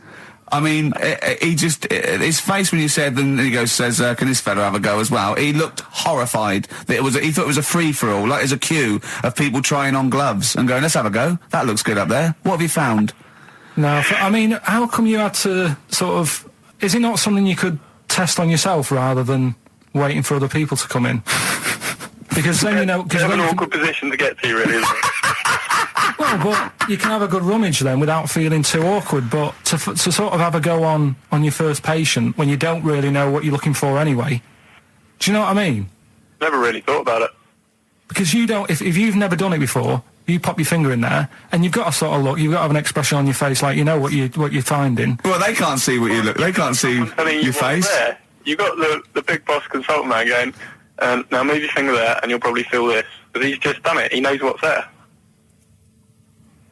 I mean, his face when you said, and he says, can this fella have a go as well? He looked horrified. That he thought it was a free-for-all, like there's a queue of people trying on gloves and going, let's have a go. That looks good up there. What have you found? No, I mean, how come you had to sort of... Is it not something you could test on yourself rather than waiting for other people to come in? Because then, you know... It's an awkward position to get to, really, isn't it? Well, but you can have a good rummage then without feeling too awkward, but to sort of have a go on your first patient when you don't really know what you're looking for anyway. Do you know what I mean? Never really thought about it. Because you don't... If you've never done it before, you pop your finger in there, and you've got to sort of look, you've got to have an expression on your face like you know what you're finding. Well, they can't see what you look. They can't see I'm telling you your what's face. there. You got the big boss consultant man going, now move your finger there and you'll probably feel this. Because he's just done it. He knows what's there.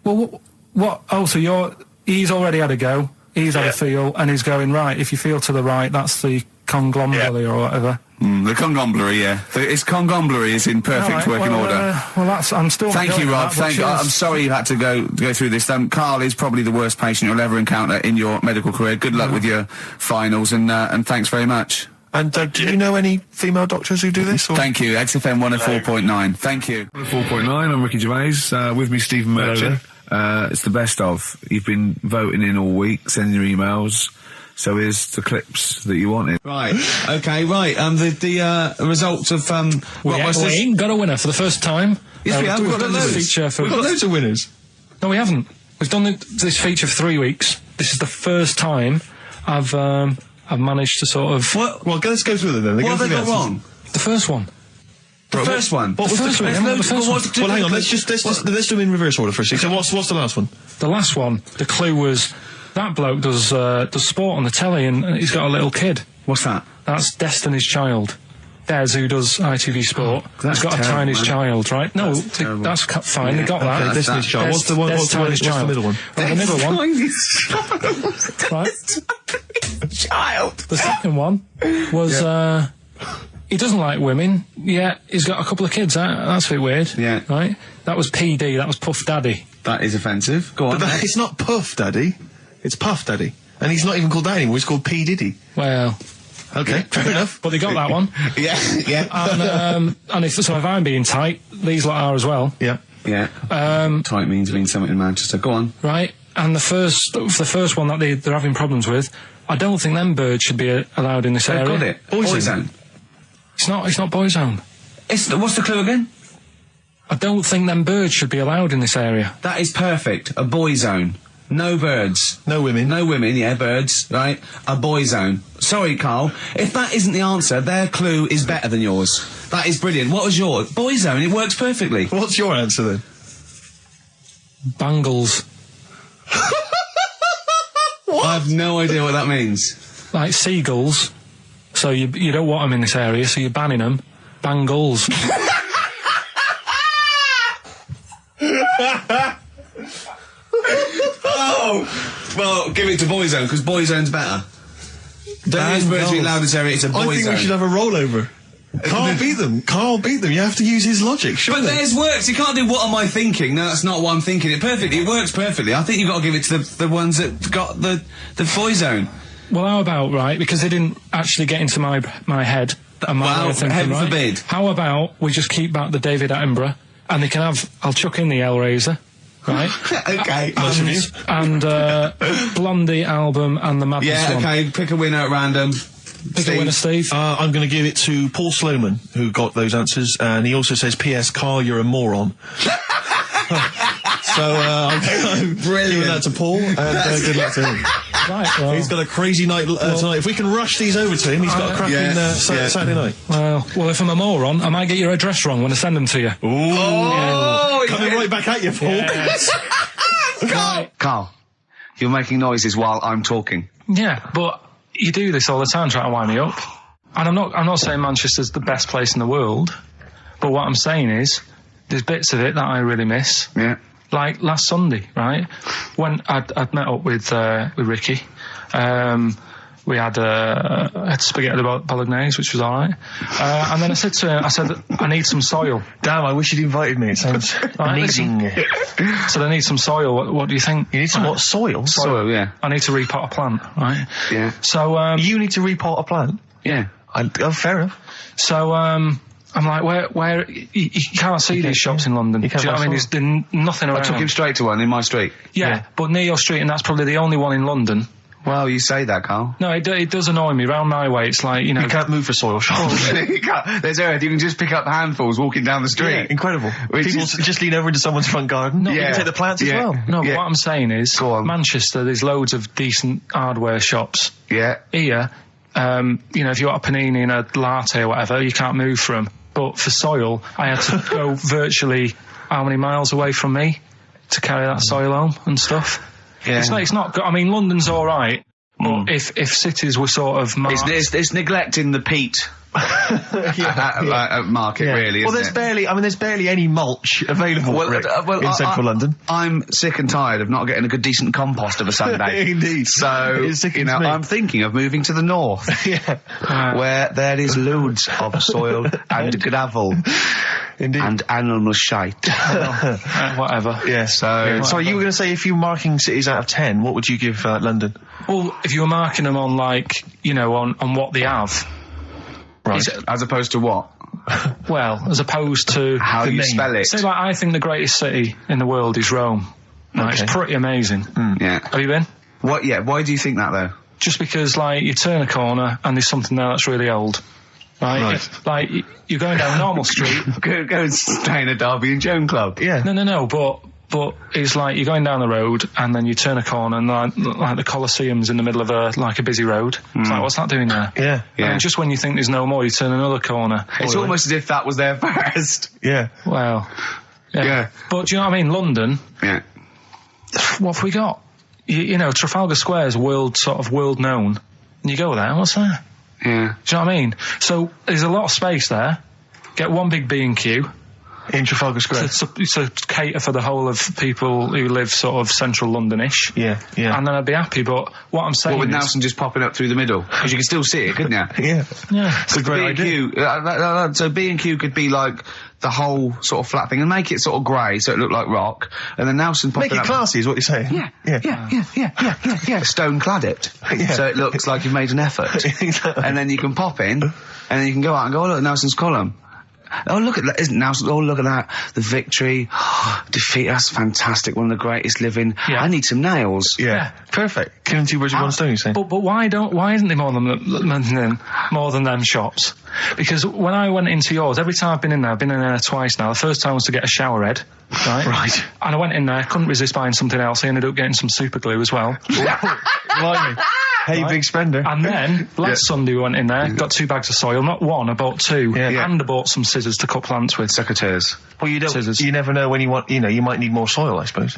Well, what? Oh, so he's already had a go. He's had a feel, and he's going, right, if you feel to the right, that's the conglomerate or whatever. The conglomerate, yeah. It's conglomerate is in perfect All right, working well, order. Well, I'm still... Thank not you, going Rob. with that, but I'm cheers. sorry you had to go through this. Carl is probably the worst patient you'll ever encounter in your medical career. Good luck with your finals, and thanks very much. And do you know any female doctors who do this? Or? Thank you. XFM 104.9. Thank you. 104.9, I'm Ricky Gervais, with me Stephen Merchant. It's the best of. You've been voting in all week, sending your emails, so here's the clips that you wanted. Right, okay, right, the results of, We ain't got a winner for the first time. Yes, we have. We've got done this loads. feature for... We've got loads of winners. No, we haven't. We've done this feature for 3 weeks. This is the first time I've managed to sort of... What? Well, let's go through them then. What have they got wrong? The first one. The first one? What was The first one, yeah, the first one. Well, hang on. Let's do them in reverse order first. So what's the last one? The last one, the clue was, that bloke does sport on the telly and he's got a little kid. What's that? That's Destiny's Child. Des, who does ITV Sport, that's has got terrible, a tiny man. child, right? No, That's terrible. that's fine, they got that. okay, Destiny's Child. What's the one? Des What's the middle one? Right, the middle one, right? Child. The second one was, he doesn't like women, yet he's got a couple of kids. That's a bit weird. Yeah. Right? That was PD, that was Puff Daddy. That is offensive. Go on. But it's not Puff Daddy. It's Puff Daddy. And he's not even called that anymore. He's called P. Diddy. Well, Okay, fair enough. but they got that one. Yeah, yeah. And if I'm being tight, these lot are as well. Yeah. Yeah. Tight means something in Manchester. Go on. Right, and the first one that they're having problems with, I don't think them birds should be allowed in this They've area. got it. Boyzone. It's not Boyzone. What's the clue again? I don't think them birds should be allowed in this area. That is perfect. A boy zone. No birds. No women. No women, yeah, birds, right? A boy zone. Sorry, Carl. If that isn't the answer, their clue is better than yours. That is brilliant. What was yours? Boy zone. It works perfectly. What's your answer then? Bangles. I have no idea what that means. Like seagulls. So you don't want them in this area, so you're banning them. Bangles. Oh! Well, give it to boy zone, because boy zone's better. Don't use birds being loud in this area, it's a boy I think zone. we should have a rollover. Carl beat them. Carl beat them. You have to use his logic, surely. But theirs works. You can't do what am I thinking. No, that's not what I'm thinking. It perfectly. It works perfectly. I think you've got to give it to the ones that got the boy zone. Well, how about, right, because they didn't actually get into my head and my way of thinking, heaven right? forbid. How about we just keep back the David Attenborough, and they can have, I'll chuck in the Hellraiser, right? Okay. And Blondie album and the Madness Yeah, one. okay, pick a winner at random. Pick a winner, Steve. I'm going to give it to Paul Sloman, who got those answers, and he also says, P.S. Carl, you're a moron. So, I'm giving that to Paul, and good luck to him. Right, well, He's got a crazy night tonight. If we can rush these over to him, he's got a cracking Saturday night. well, if I'm a moron, I might get your address wrong when I send them to you. Ooh. Coming right back at you, Paul. Yes. Carl, you're making noises while I'm talking. Yeah, but you do this all the time trying to wind me up. And I'm not saying Manchester's the best place in the world, but what I'm saying is there's bits of it that I really miss. Yeah. Like last Sunday, right? When I'd met up with Ricky, we had spaghetti bolognese, which was all right. And then I said to him, I need some soil. Damn, I wish you'd invited me. It sounds amazing. So I need some soil. What do you think? You need some what? Soil? Soil, yeah. I need to repot a plant, right? Yeah. So you need to repot a plant? Yeah. Fair enough. So I'm like, where you can't see these shops in London. Do you know what I mean? There's nothing around. I took him straight to one in my street. Yeah, but near your street, and that's probably the only one in London. Well, you say that, Carl. No, it does annoy me. Round my way, it's like, you know... You can't move for soil shops. You can't. There's earth. You can just pick up handfuls walking down the street. Yeah, incredible. People just lean over into someone's front garden. No, you can take the plants as well. No, but what I'm saying is, Go on. Manchester, there's loads of decent hardware shops. Yeah. Here, you know, if you want a panini and a latte or whatever, you can't move from. But for soil, I had to go virtually how many miles away from me to carry that soil home and stuff. Yeah. It's not good. I mean, London's all right, but if cities were sort of marked... It's neglecting the peat market, really, well, isn't there's barely any mulch available in central London. I'm sick and tired of not getting a good, decent compost of a Sunday. Indeed. So, you know, I'm thinking of moving to the north, where there is loads of soil and gravel. Indeed. And animal shite. whatever. Yeah. So you were going to say, if you were marking cities out of 10, what would you give London? Well, if you were marking them on, like, you know, on what they have. Right. As opposed to what? Well, as opposed to... How you name. spell it. Say, like, I think the greatest city in the world is Rome. Right, Okay. it's pretty amazing. Yeah. Have you been? What? Yeah. Why do you think that, though? Just because, like, you turn a corner and there's something there that's really old. Right? Like, you're going down Normal Street. Go and stay in a Derby and Joan club. Yeah. No, but it's like you're going down the road and then you turn a corner and like the Colosseum's in the middle of a busy road. It's like, what's that doing there? Yeah. And just when you think there's no more, you turn another corner. It's almost as if that was there first. Yeah. Well, Yeah. But do you know what I mean? London, Yeah. what have we got? You know, Trafalgar Square's world known. And you go there, what's there? Yeah. Do you know what I mean? So there's a lot of space there. Get one big B&Q. In Trafalgar Square. To cater for the whole of people who live sort of central Londonish. Yeah. And then I'd be happy, but what I'm saying With is... Nelson just popping up through the middle. Because you can still see it, couldn't you? Yeah. Yeah. It's a great idea. B&Q, so B&Q could be like the whole sort of flat thing and make it sort of grey so it looked like rock. And then Nelson popping Make it up... classy is what you're saying. Yeah. Stone clad it. Yeah. So it looks like you've made an effort. And then you can pop in and then you can go out and go, oh, look, Nelson's column. Oh, look at that. Isn't Nelson? Oh, look at that. The victory. Defeat. That's fantastic. One of the greatest living. Yeah. I need some nails. Yeah. Perfect. Killing two birds with one stone, you say? But why isn't there more than them shops? Because when I went into yours, every time I've been in there twice now. The first time was to get a shower head, right? Right. And I went in there, couldn't resist buying something else. I ended up getting some super glue as well. Blimey. Hey, Right. big spender. And then last Sunday we went in there, got 2 bags of soil, not one, I bought 2, Yeah. and I bought some scissors to cut plants with. Secateurs. Well, Scissors. you never know when you want, you might need more soil, I suppose.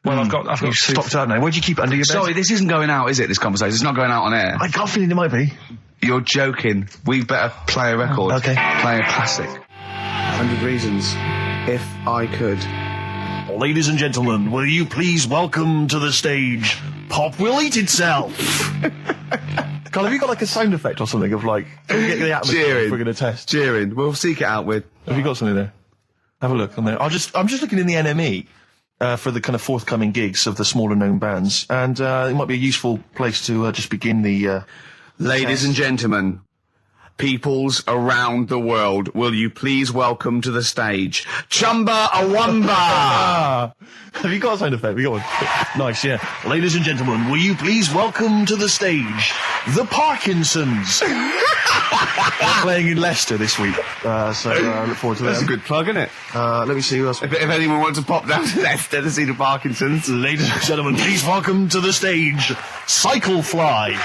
Well, I've got You've 2. stopped out now. Where'd you keep it under your bed? Sorry, this isn't going out, is it, this conversation? It's not going out on air. I got a feeling it might be. You're joking. We better play a record. Okay. Play a classic. 100 Reasons. If I Could. Ladies and gentlemen, will you please welcome to the stage Pop Will Eat Itself? Carl, have you got like a sound effect or something of like, get the atmosphere Cheering. if we're going to test? Cheering. We'll seek it out with... Have you got something there? Have a look on there. I'm just looking in the NME. for the kind of forthcoming gigs of the smaller known bands, and it might be a useful place to just begin the. Ladies and gentlemen, peoples around the world, will you please welcome to the stage Chumba Awamba? Have you got a sound effect? We got one. Nice, yeah. Ladies and gentlemen, will you please welcome to the stage the Parkinsons? They're playing in Leicester this week, so look forward to that. That's a good plug, isn't it? Let me see who else. If anyone wants to pop down to Leicester to see the Parkinsons. Ladies and gentlemen, please welcome to the stage Cyclefly.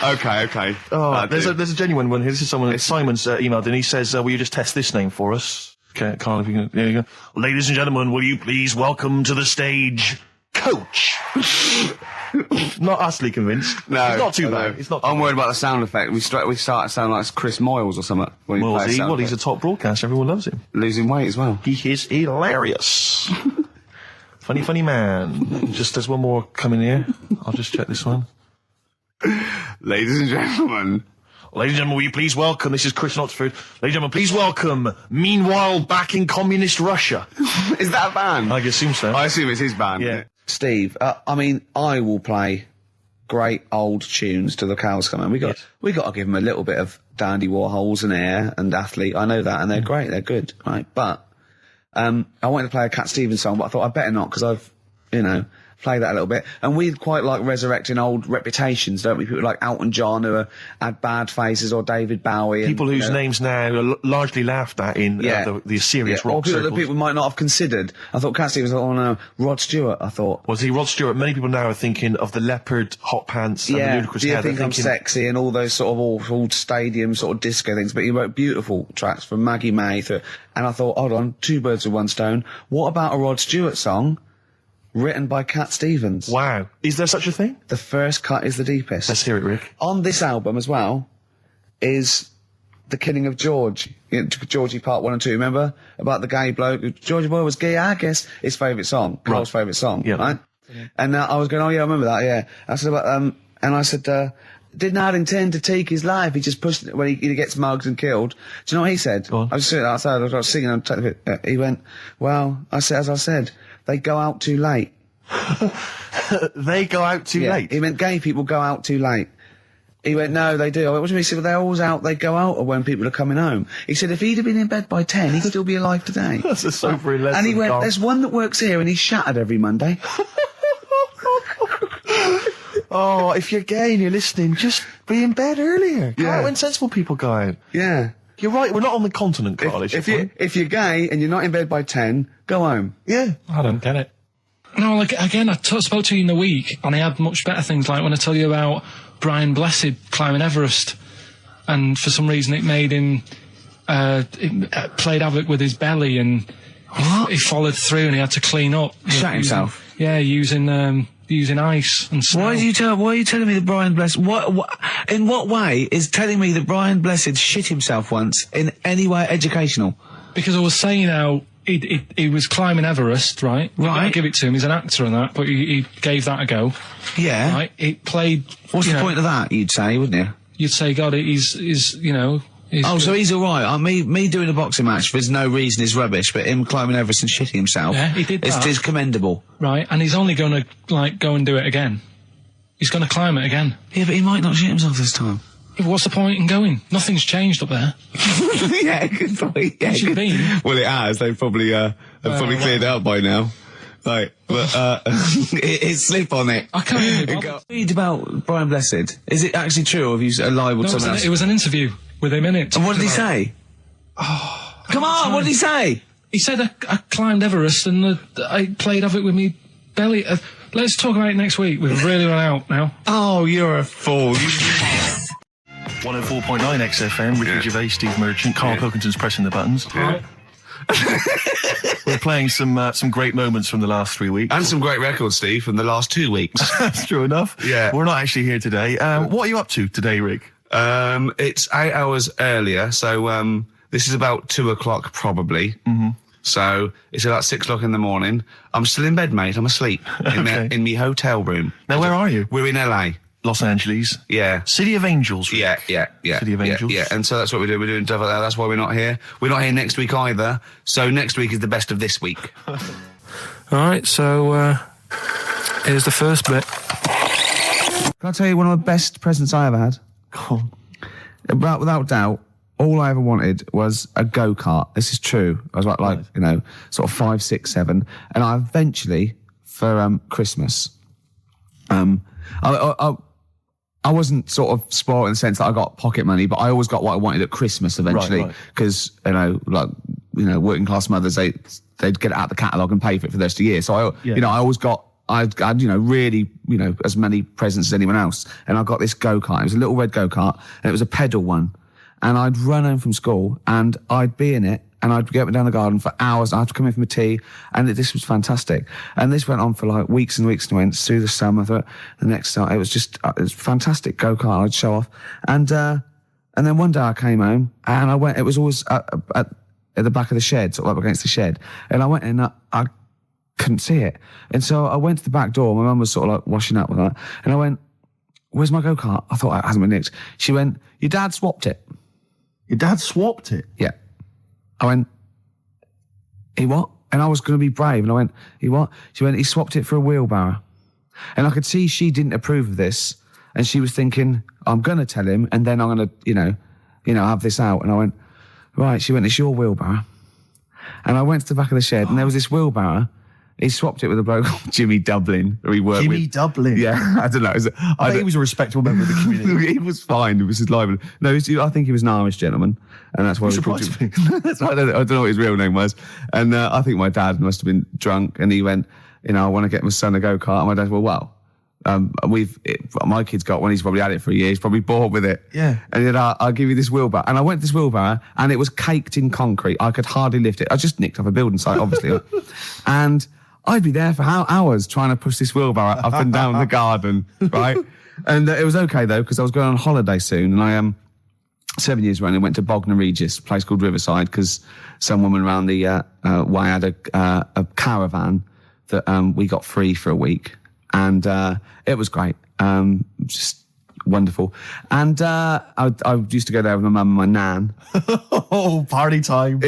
Okay. Oh, there's a genuine one here. This is someone. Simon's emailed and he says, "Will you just test this name for us?" Okay, Karl, if you can. There you go. Ladies and gentlemen, will you please welcome to the stage Coach? Not utterly convinced. No, it's not too bad. It's not. I'm worried about the sound effect. We start to sound like Chris Moyles or something. Well, he's a top broadcaster. Everyone loves him. Losing weight as well. He is hilarious. funny man. Just there's one more coming here. I'll just check this one. Ladies and gentlemen, will you please welcome, this is Chris in Oxford, ladies and gentlemen, please welcome, Meanwhile Back in Communist Russia. Is that a band? I assume so. I assume it's his band. Yeah. Steve, I will play great old tunes to the cows come home. We got to give them a little bit of Dandy Warhols and Air and Athlete. I know that, and they're great, they're good, right? But I wanted to play a Cat Stevens song, but I thought I'd better not, because I've, play that a little bit. And we quite like resurrecting old reputations, don't we? People like Elton John who had bad faces, or David Bowie. People whose names now are largely laughed at in the serious rock or people circles. that people might not have considered. I thought Cat Stevens, oh no, Rod Stewart, I thought. Was he Rod Stewart? Many people now are thinking of the leopard hot pants and the ludicrous hair. I think I'm sexy and all those sort of awful stadium sort of disco things, but he wrote beautiful tracks from Maggie May and I thought, hold on, two birds with one stone. What about a Rod Stewart song written by Cat Stevens? Wow. Is there such a thing? The first cut is the deepest. Let's hear it, Rick. On this album as well is The Killing of George. Georgie Part 1 and 2, remember? About the gay bloke. Georgie Boy was gay, I guess. His favourite song. Carl's favourite song, right? Yeah. And I was going, oh yeah, I remember that, yeah. I said about, and I said, did not intend to take his life. He just pushed it when he gets mugged and killed. Do you know what he said? Go on. I was sitting outside, I was singing, he went, well, as I said, they go out too late. They go out too late? He meant gay people go out too late. He went, no, they do. I went, what do you mean? He said, well, they're always out, they go out when people are coming home. He said, if he'd have been in bed by 10, he'd still be alive today. That's a sobering lesson. And he went, there's one that works here and he's shattered every Monday. Oh, if you're gay and you're listening, just be in bed earlier. Go out when sensible people go out. Yeah. You're right, we're not on the continent, Carl. If you're gay and you're not in bed by 10, go home. Yeah. I don't get it. No, like, again, I spoke to you in the week, and I had much better things, like when I tell you about Brian Blessed climbing Everest, and for some reason it made him, it played havoc with his belly, and he followed through and he had to clean up. Shut himself? Yeah, using ice and snow. Why are you telling me that Brian Blessed, in what way is telling me that Brian Blessed shit himself once in any way educational? Because I was saying how he was climbing Everest, right? Right. I give it to him, he's an actor and that, but he gave that a go. Yeah. Right? It played... What's the point of that, you'd say, wouldn't you? You'd say, God, he's so he's alright. Me doing a boxing match for no reason is rubbish, but him climbing Everest and shitting himself, yeah, he did that. Is commendable. Right, and he's only going to, go and do it again. He's going to climb it again. Yeah, but he might not shit himself this time. Yeah, what's the point in going? Nothing's changed up there. Yeah, good point. Yeah, What's it been? Well, it has. They've probably cleared out by now. Right, but it's slip on it. I can't even read about Brian Blessed. Is it actually true, or have you lied with someone else? It was an interview with him in it. And what did he say? Oh, come on, what did he say? He said I climbed Everest and I played havoc with me belly. Let's talk about it next week. We've really run out now. Oh, you're a fool. 104.9 XFM, Ricky Gervais, Steve Merchant, Karl Pilkington's pressing the buttons. Yeah. We're playing some great moments from the last 3 weeks. And some great records, Steve, from the last 2 weeks. That's true enough. Yeah. We're not actually here today. What are you up to today, Rick? It's 8 hours earlier, so this is about 2 o'clock probably. Mm-hmm. So it's about 6 o'clock in the morning. I'm still in bed, mate. I'm asleep in me hotel room. Now, where are you? We're in LA. Los Angeles. Yeah. City of Angels. Yeah. City of Angels. Yeah, and so that's what we do. We're doing stuff like that. That's why we're not here. We're not here next week either. So next week is the best of this week. All right, so here's the first bit. Can I tell you one of the best presents I ever had? Go on. Without doubt, all I ever wanted was a go-kart. This is true. I was like you know, sort of 5, 6, 7. And I eventually, for Christmas, I wasn't sort of spoiled in the sense that I got pocket money, but I always got what I wanted at Christmas eventually. Because, working class mothers, they'd get it out the catalogue and pay for it for the rest of the year. So, I always got, I had, really, as many presents as anyone else. And I got this go-kart. It was a little red go-kart, and it was a pedal one. And I'd run home from school, and I'd be in it, and I'd get up and down the garden for hours. I'd have to come in for my tea, and this was fantastic. And this went on for like weeks and weeks and went through the summer. The next time, it was fantastic go-kart. I'd show off. And then one day I came home, and I went, it was always at the back of the shed, sort of up against the shed. And I went in, I couldn't see it. And so I went to the back door. My mum was sort of like washing up with that. And I went, where's my go-kart? I thought it hasn't been nicked. She went, your dad swapped it. Your dad swapped it? Yeah. I went, he what? And I was going to be brave. And I went, he what? She went, he swapped it for a wheelbarrow. And I could see she didn't approve of this. And she was thinking, I'm going to tell him, and then I'm going to, have this out. And I went, right. She went, it's your wheelbarrow. And I went to the back of the shed, and there was this wheelbarrow. He swapped it with a bloke called Jimmy Dublin, who he worked with. Jimmy Dublin? Yeah, I don't know. I think he was a respectable member of the community. He was fine. It was his lively. No, I think he was an Irish gentleman, and that's why we surprised me. That's why I don't know what his real name was. And I think my dad must have been drunk, and he went, I want to get my son a go-kart. And my dad said, my kid's got one. He's probably had it for a year. He's probably bored with it. Yeah. And he said, I'll give you this wheelbarrow. And I went to this wheelbarrow, and it was caked in concrete. I could hardly lift it. I just nicked off a building site, obviously. And I'd be there for hours trying to push this wheelbarrow up and down the garden, right? And it was okay, though, because I was going on holiday soon, and I 7 years running, went to Bognor Regis, a place called Riverside, because some woman around the way had a caravan that we got free for a week. And it was great, just wonderful. And I used to go there with my mum and my nan. Oh, party time.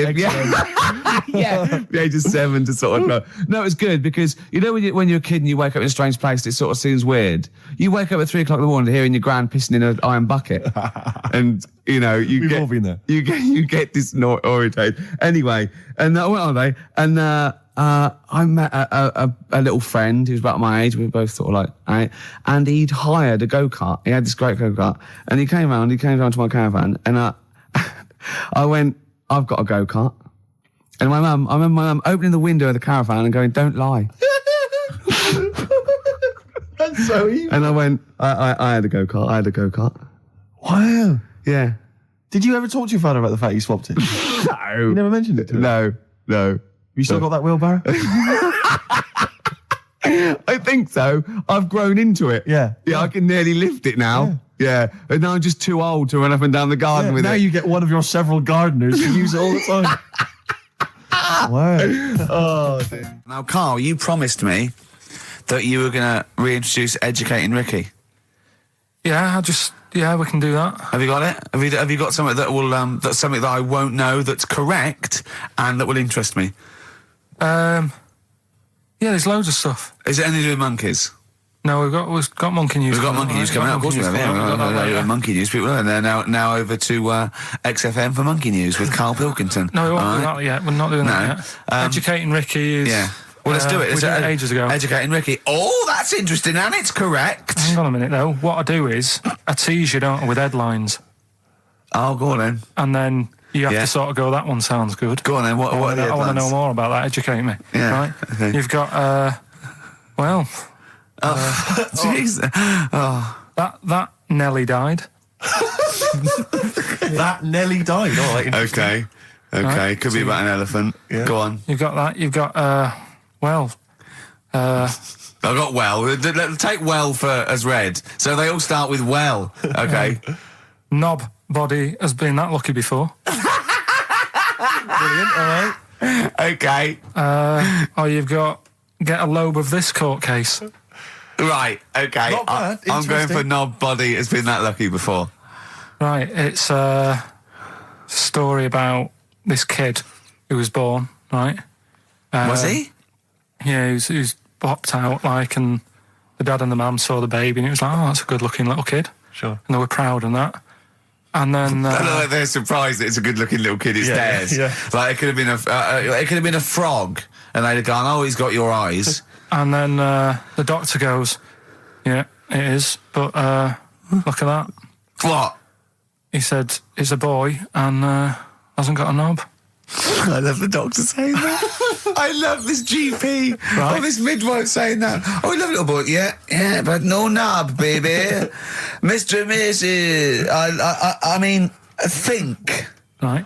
Yeah, the age of 7 to sort of know. No, it was good because, when you're a kid and you wake up in a strange place, it sort of seems weird. You wake up at 3 o'clock in the morning hearing your gran pissing in an iron bucket. And, We've all been there. You get disorientated. Anyway, and I went on holiday, and I met a little friend who was about my age. We were both sort of like, and he'd hired a go-kart. He had this great go-kart, and he came around to my caravan, and I went, I've got a go-kart. And I remember my mum opening the window of the caravan and going, don't lie. That's so evil. And I went, I had a go-kart. Wow. Yeah. Did you ever talk to your father about the fact you swapped it? No. You never mentioned it to him? No. You still got that wheelbarrow? I think so. I've grown into it. Yeah. Yeah, I can nearly lift it now. Yeah. And now I'm just too old to run up and down the garden with it. Now you get one of your several gardeners to use it all the time. Wow. Oh, dear. Now, Karl, you promised me that you were going to reintroduce Educating Ricky. Yeah, we can do that. Have you got it? Have you got something that will that's something that I won't know that's correct and that will interest me? Yeah, there's loads of stuff. Is it anything to do with monkeys? No, we've got monkey news. We've got monkey news coming out. Of course we have. Yeah, monkey news. People are there now over to XFM for monkey news with Karl Pilkington. No, we won't do that yet. We're not doing that yet. Educating Ricky is. Yeah. Well, let's do it. We did it ages ago. Educating Ricky. Oh, that's interesting, and it's correct. Hang on a minute, though. What I do is I tease you, don't I, with headlines. Oh, go on then. And then you have to sort of go, that one sounds good. Go on then. What are the headlines? I want to know more about that. Educate me. Yeah. Right? Okay. You've got, jeez. That Nelly died. That Nelly died. All right. Okay. Right. Could be about an elephant. Yeah. Go on. You've got that. You've got, I've got well. Take well as read. So they all start with well. Okay. Knob body has been that lucky before. Brilliant. All right. Okay. You've got get a lobe of this court case. Right, okay. Not bad, I'm going for interesting. knob body. Has been that lucky before. Right, it's a story about this kid who was born, right? Was he? Yeah, he was popped out, like, and the dad and the mum saw the baby, and it was like, oh, that's a good-looking little kid. Sure. And they were proud and that. And then... I know they're surprised that it's a good-looking little kid. It's theirs. yeah. Like, it could have been a frog, and they'd have gone, oh, he's got your eyes. And then the doctor goes, yeah, it is, but look at that. What? He said, it's a boy and hasn't got a knob. I love the doctor saying that. I love this GP or this midwife saying that. Oh, we love little boy. Yeah, but no knob, baby. Mr. and Mrs. I mean, think. Right.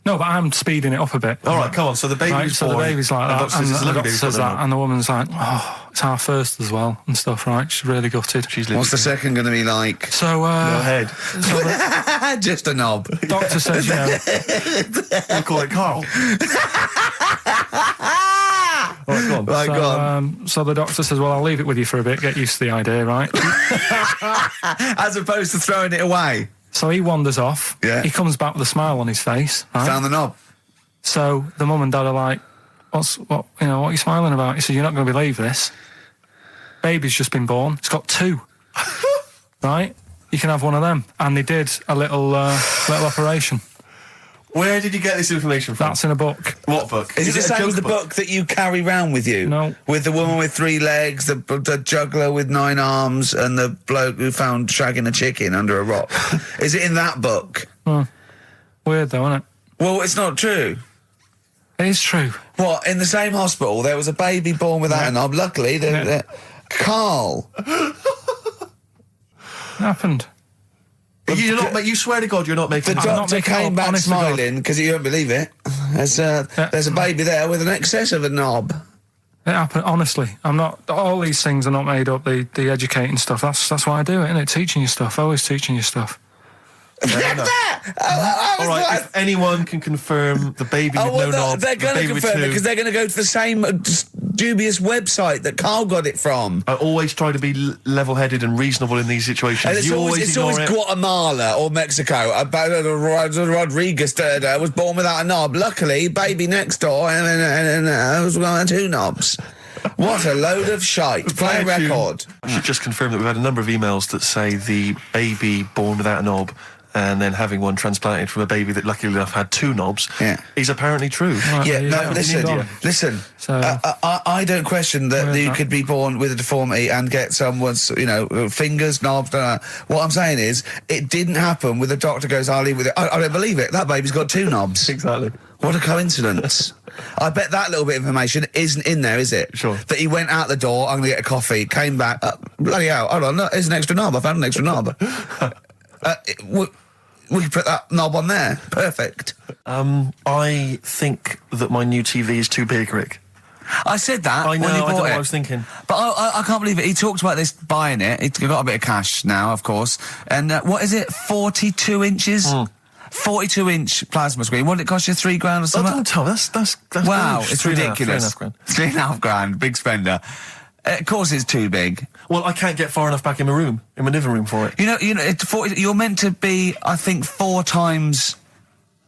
No, but I'm speeding it up a bit. All right, come on. So the baby's Right, so the born, baby's like and that, doctor and says, the "Look, doctor baby, says got that, the and the woman's like, oh, it's our first as well, and stuff, right? She's really gutted. She's What's the second going to be like? So, Go ahead. so the Just a knob. doctor says, you know, We'll call it Carl. All right, go on. Right, go on. so the doctor says, well, I'll leave it with you for a bit, get used to the idea, right? As opposed to throwing it away. So he wanders off. Yeah. He comes back with a smile on his face, right? Found the knob. So the mum and dad are like, what are you smiling about? He said, you're not going to believe this. Baby's just been born. It's got 2. Right? You can have one of them. And they did a little operation. Where did you get this information from? That's in a book. What book? Is it the a same joke as the book that you carry round with you? No. With the woman with 3 legs, the juggler with 9 arms, and the bloke who found shagging a chicken under a rock. Is it in that book? Weird though, isn't it? Well, it's not true. It is true. What, in the same hospital, there was a baby born without a knob. Luckily, Carl. It happened. You swear to God you're not making The this I'm up. not doctor making it came up, back honest to God. smiling because you won't believe it. There's a baby there with an excess of a knob. It happened, honestly. I'm not, all these things are not made up, the educating stuff. That's why I do it, isn't it? Teaching you stuff, always teaching you stuff. All right, if anyone can confirm the baby with no knob, they're the going to baby with confirm it 2, because they're going to go to the same dubious website that Carl got it from. I always try to be level-headed and reasonable in these situations. And it's You always ignore it. Guatemala or Mexico. Rodriguez was born without a knob. Luckily, baby next door and was got 2 knobs. What a load of shite. Play a record. I should just confirm that we've had a number of emails that say the baby born without a knob and then having one transplanted from a baby that luckily enough had 2 knobs is apparently true. Right, Yeah, there you no, go. listen. So- I don't question that Where's you that? could be born with a deformity and get someone's, fingers, knobs. What I'm saying is, it didn't happen with the doctor goes, I'll leave with it. I don't believe it. That baby's got 2 knobs. Exactly. What a coincidence. I bet that little bit of information isn't in there, is it? Sure. That he went out the door, I'm going to get a coffee, came back, bloody hell, hold on, look, here's an extra knob, I found an extra knob. We can put that knob on there. Perfect. I think that my new TV is too big, Rick. I said that I know, when he I don't know bought what it. I was thinking. But I can't believe it. He talked about this buying it. He's got a bit of cash now, of course. And what is it? 42 inches? 42-inch plasma screen. What did it cost you? $3,000 or Oh, something? don't tell me. That's Wow, huge. it's 3.5 ridiculous. grand. $3,500, big spender. Of course, it's too big. Well, I can't get far enough back in my living room for it. You're meant to be, I think, 4 times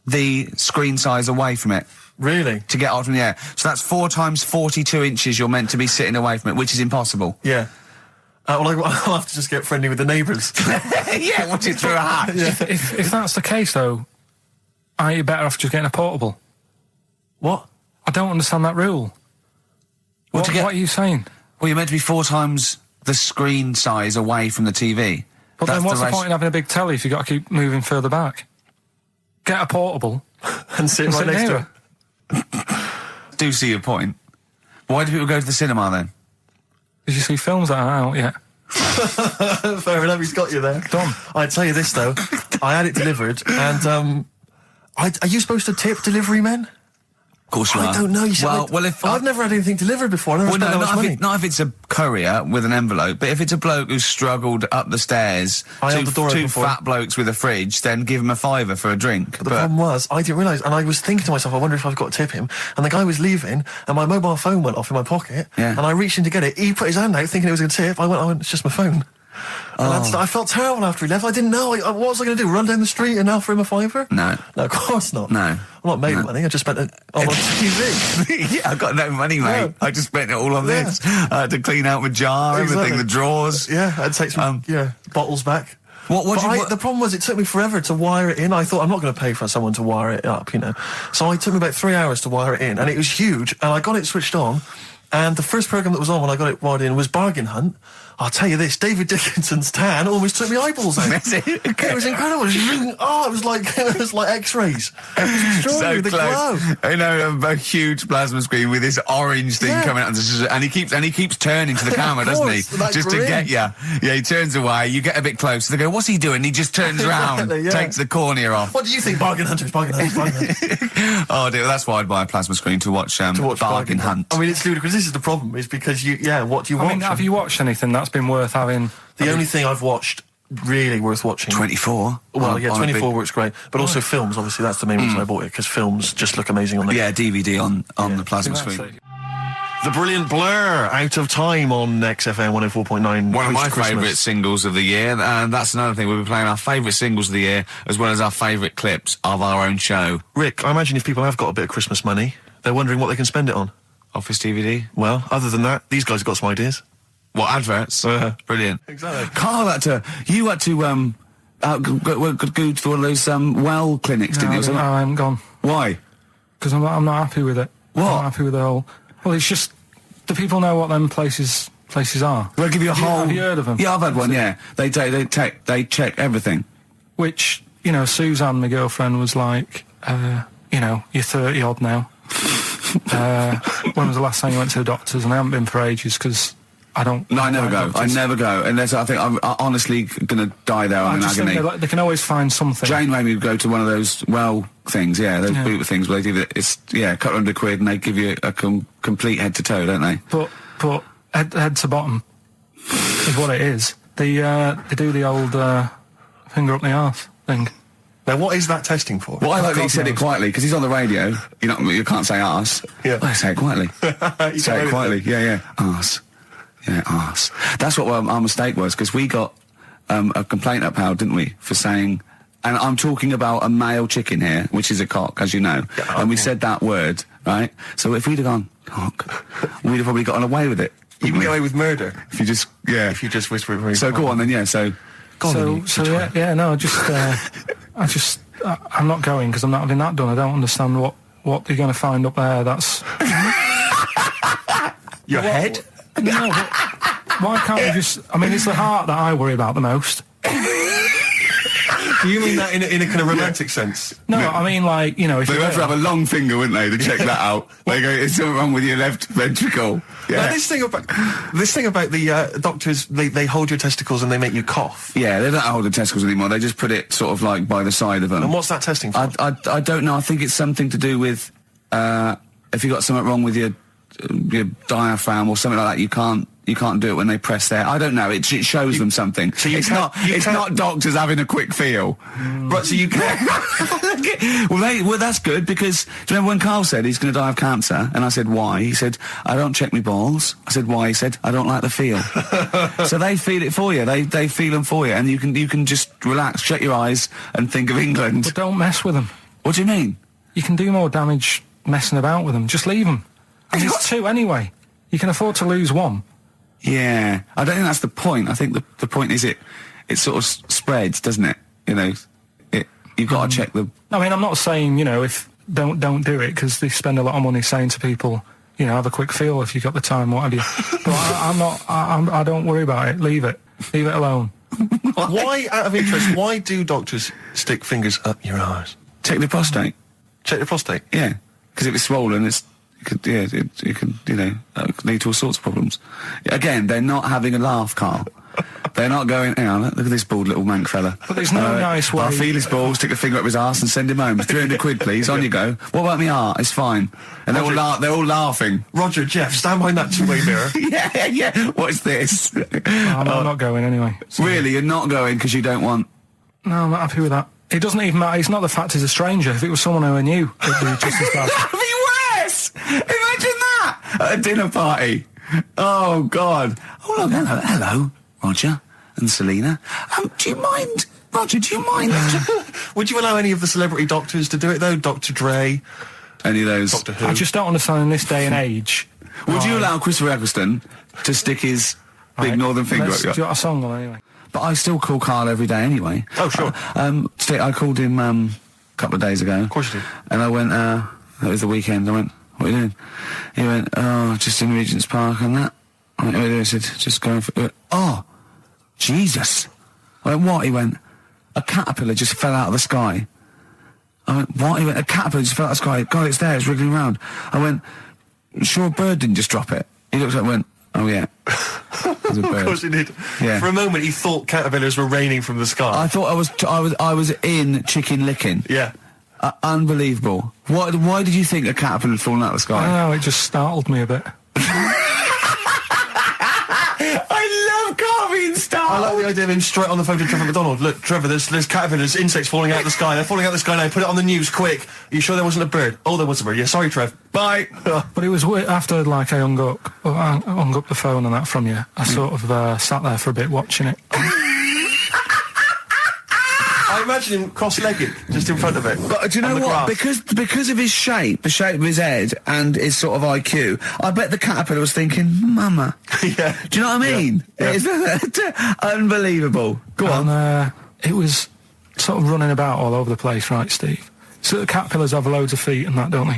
the screen size away from it Really? to get out from the air. So that's 4 times 42 inches. You're meant to be sitting away from it, which is impossible. Yeah. Well, I'll have to just get friendly with the neighbours. Yeah, watch it through a hatch. If that's the case, though, aren't you better off just getting a portable? What? I don't understand that rule. What are you saying? Well, you're meant to be 4 times the screen size away from the TV. But That's then what's the ratio. point in having a big telly if you've got to keep moving further back? Get a portable And sit and right sit next to near it. it. Do see your point. Why do people go to the cinema then? Did you see films that are out yet? Fair enough, he's got you there. Done. I tell you this, though. I had it delivered, and are you supposed to tip delivery men? Of course you I are. don't know. You see, well, if I've never had anything delivered before. I never spent that much money. not if it's a courier with an envelope, but if it's a bloke who's struggled up the stairs, I held the door two open for him. fat blokes with a fridge, then give him a £5 for a drink. But the problem was, I didn't realise, and I was thinking to myself, I wonder if I've got to tip him. And the guy was leaving, and my mobile phone went off in my pocket, Yeah. and I reached in to get it. He put his hand out, thinking it was a tip. I went, it's just my phone. And I felt terrible after he left. I didn't know. What was I going to do? Run down the street and offer him a £5? No. No, of course not. No. I'm not made of money. I just spent it on TV. Yeah, I've got no money, mate. No. I just spent it all on Yeah. this. I had to clean out my jar, everything, Exactly. the drawers. Yeah, I'd take some bottles back. The problem was, it took me forever to wire it in. I thought, I'm not going to pay for someone to wire it up, So it took me about 3 hours to wire it in, and it was huge, and I got it switched on, and the first programme that was on when I got it wired in was Bargain Hunt. I'll tell you this, David Dickinson's tan almost took me eyeballs out. It was incredible. It was like X-rays. It was extraordinary, the glow. I know, a huge plasma screen with this orange thing coming out, and he keeps turning to the camera, doesn't he? Just to get you. Yeah, he turns away. You get a bit close. They go, "What's he doing?" He just turns around, takes the cornea off. What do you think, Bargain Hunters? Bargain Hunters. Oh dear, that's why I'd buy a plasma screen to watch Bargain Hunt. I mean, it's ludicrous. This is the problem, is because what do you watch? I mean, have you watched anything that's been worth having? The only thing I've watched really worth watching. 24. Well, 24 works great, but also films. Obviously, that's the main reason I bought it, because films just look amazing on the DVD on the plasma screen. The brilliant Blur, Out of Time on XFM 104.9. One of my favourite singles of the year, and that's another thing. We'll be playing our favourite singles of the year, as well as our favourite clips of our own show. Rick, I imagine if people have got a bit of Christmas money, they're wondering what they can spend it on. Office DVD. Well, other than that, these guys have got some ideas. What, adverts? Brilliant. Exactly. Carl you had to go to one of those well clinics, didn't you? No, I haven't gone. Why? Because I'm not happy with it. What? I'm not happy with the whole... Well, it's just... Do people know what them places are? They'll give you a whole... Have you heard of them? Yeah, I've had one, yeah. They check everything. Which, Suzanne, my girlfriend, was like, you're 30 odd now. When was the last time you went to the doctors? And I haven't been for ages, because I don't... No, I never go. Doctors. I never go. Unless I think I'm honestly going to die there on an agony. They can always find something. Jane made me go to one of those things, those boot things where they do it. It's, a couple £100 and they give you a complete head to toe, don't they? But head to bottom is what it is. They do the old finger up the arse thing. Now, what is that testing for? Well, I like that he said it quietly, because he's on the radio. You can't say arse. Yeah. I say it quietly. Say it quietly. Yeah. Arse. Yeah, arse. That's what our mistake was, because we got a complaint upheld, didn't we, for saying... And I'm talking about a male chicken here, which is a cock, as you know. Yeah, and we said that word, right? So if we'd have gone, cock, we'd have probably gotten away with it. You can get away with murder. If you just, If you just whisper it very So go on then, I'm not going, because I'm not having that done. I don't understand what they're going to find up there. That's... Your head? No, but why can't we just... I mean, it's the heart that I worry about the most. Do you mean that in a kind of romantic sense? No, I mean, like, if They'd have to have a long finger, wouldn't they, to check that out? They go, "Is something wrong with your left ventricle?" Yeah. Now, this thing about the doctors, they hold your testicles and they make you cough. Yeah, they don't hold the testicles anymore. They just put it sort of like by the side of them. And what's that testing for? I don't know. I think it's something to do with if you got something wrong with your diaphragm or something like that. You can't do it when they press there. I don't know. It shows them something. So it's not doctors having a quick feel. Right, so you can't... well, that's good, because do you remember when Carl said he's going to die of cancer? And I said, why? He said, I don't check my balls. I said, why? He said, I don't like the feel. So they feel it for you. They feel them for you. And you can just relax, shut your eyes and think of England. But don't mess with them. What do you mean? You can do more damage messing about with them. Just leave them. And there's two anyway. You can afford to lose one. Yeah, I don't think that's the point. I think the point is it sort of spreads, doesn't it? You've got to check the... I mean, I'm not saying, if don't do it, because they spend a lot of money saying to people, have a quick feel if you've got the time, what have you. But I don't worry about it. Leave it alone. Why, out of interest, why do doctors stick fingers up your arse? Check the prostate. Check the prostate? Yeah, because if it's swollen, it could lead to all sorts of problems. Again, they're not having a laugh, Carl. They're not going. Hang on, look at this bald little mank fella. But there's no nice way. I'll feel his balls, stick a finger up his arse, and send him home. 300 quid, please. On you go. What about me art? It's fine. And they're all laughing. Roger, Jeff, stand behind that two-way mirror. yeah. What's this? I'm not going anyway. So. Really, you're not going because you don't want. No, I'm not happy with that. It doesn't even matter. It's not the fact he's a stranger. If it was someone who I knew, it'd be just as bad. That'd be worse. Imagine that at a dinner party. Oh God. Oh look, hello, Roger and Selena. Do you mind, Roger? Do you mind? Would you allow any of the celebrity doctors to do it though? Dr. Dre, any of those? Doctor Who. I just don't understand in this day and age. Would you allow Christopher Eccleston to stick his big northern finger up your? Do you want a song on anyway? But I still call Karl every day anyway. Oh sure. I called him a couple of days ago. Of course you did. And I went. It was the weekend. I went. What are you doing? He went, oh, just in Regent's Park and that. I went, what are you doing? I said, just going for... He went, oh, Jesus. I went, what? He went, a caterpillar just fell out of the sky. I went, what? He went, a caterpillar just fell out of the sky. God, it's there, it's wriggling around. I went, sure a bird didn't just drop it. He looked up and went, oh yeah. It was a bird. Of course he did. Yeah. For a moment he thought caterpillars were raining from the sky. I thought I was in Chicken Licking. Yeah. Unbelievable. Why did you think a caterpillar had fallen out of the I sky? don't know, it just startled me a bit. I love Karl being I startled. like the idea of him straight on the phone to Trevor McDonald. Look, Trevor, there's caterpillars, insects falling out of the sky. They're falling out of the sky now. Put it on the news, quick. Are you sure there wasn't a bird? Oh, there was a bird. Yeah, sorry, Trev. Bye. But it was after, like, I hung up the phone and that from you. I sort of sat there for a bit watching it. I imagine him cross-legged, just in front of it. But do you know what? Because of his shape, the shape of his head, and his sort of IQ, I bet the caterpillar was thinking, Mama. Yeah. Do you know what I mean? Yeah. It's unbelievable. Go on. And it was sort of running about all over the place, right, Steve? So the caterpillars have loads of feet and that, don't they?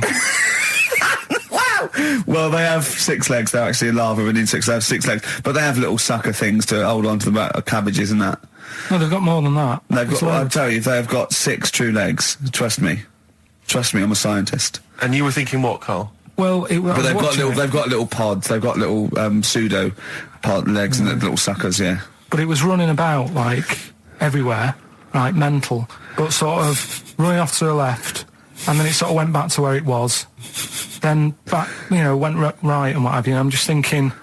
Wow! Well, they have 6 legs. They're actually a larva of an insect, so they have 6 legs. But they have little sucker things to hold on to the cabbages and that. No, they've got more than that. They've got, I'll tell you, they've got 6 true legs. Trust me. Trust me, I'm a scientist. And you were thinking what, Karl? Well, but they've got little pods. They've got little pseudo pod legs and little suckers. Yeah. But it was running about like everywhere, right? Mental, but sort of running off to the left, and then it sort of went back to where it was. Then back, went right and what have you. And I'm just thinking,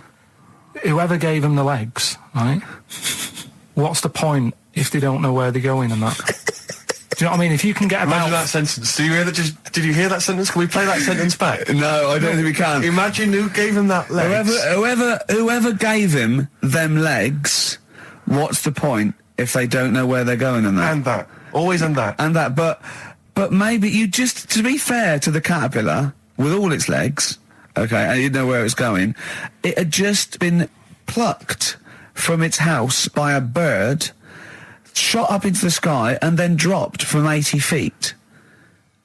whoever gave them the legs, right? What's the point if they don't know where they're going and that? Do you know what I mean? If you can get about... Imagine that sentence. Did you hear that sentence? Can we play that sentence back? No, I don't think we can. Imagine who gave him that legs. Whoever gave him them legs, what's the point if they don't know where they're going and that? And that. Always and that. And that, but maybe you just, to be fair to the caterpillar, with all its legs, okay, and you didn't know where it was going, it had just been plucked from its house by a bird, shot up into the sky, and then dropped from 80 feet,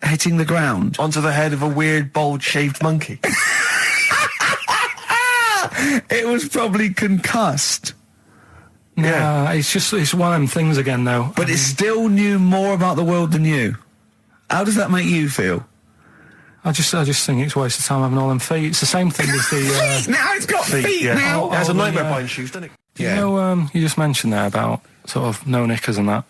hitting the ground. Onto the head of a weird, bald-shaved monkey. It was probably concussed. Yeah, it's one of them things again, though. But it still knew more about the world than you. How does that make you feel? I just think it's a waste of time having all them feet. It's the same thing as the... Now it's got feet yeah. now! It has a nightmare buying shoes, doesn't it? Yeah. You just mentioned there about sort of no knickers and that.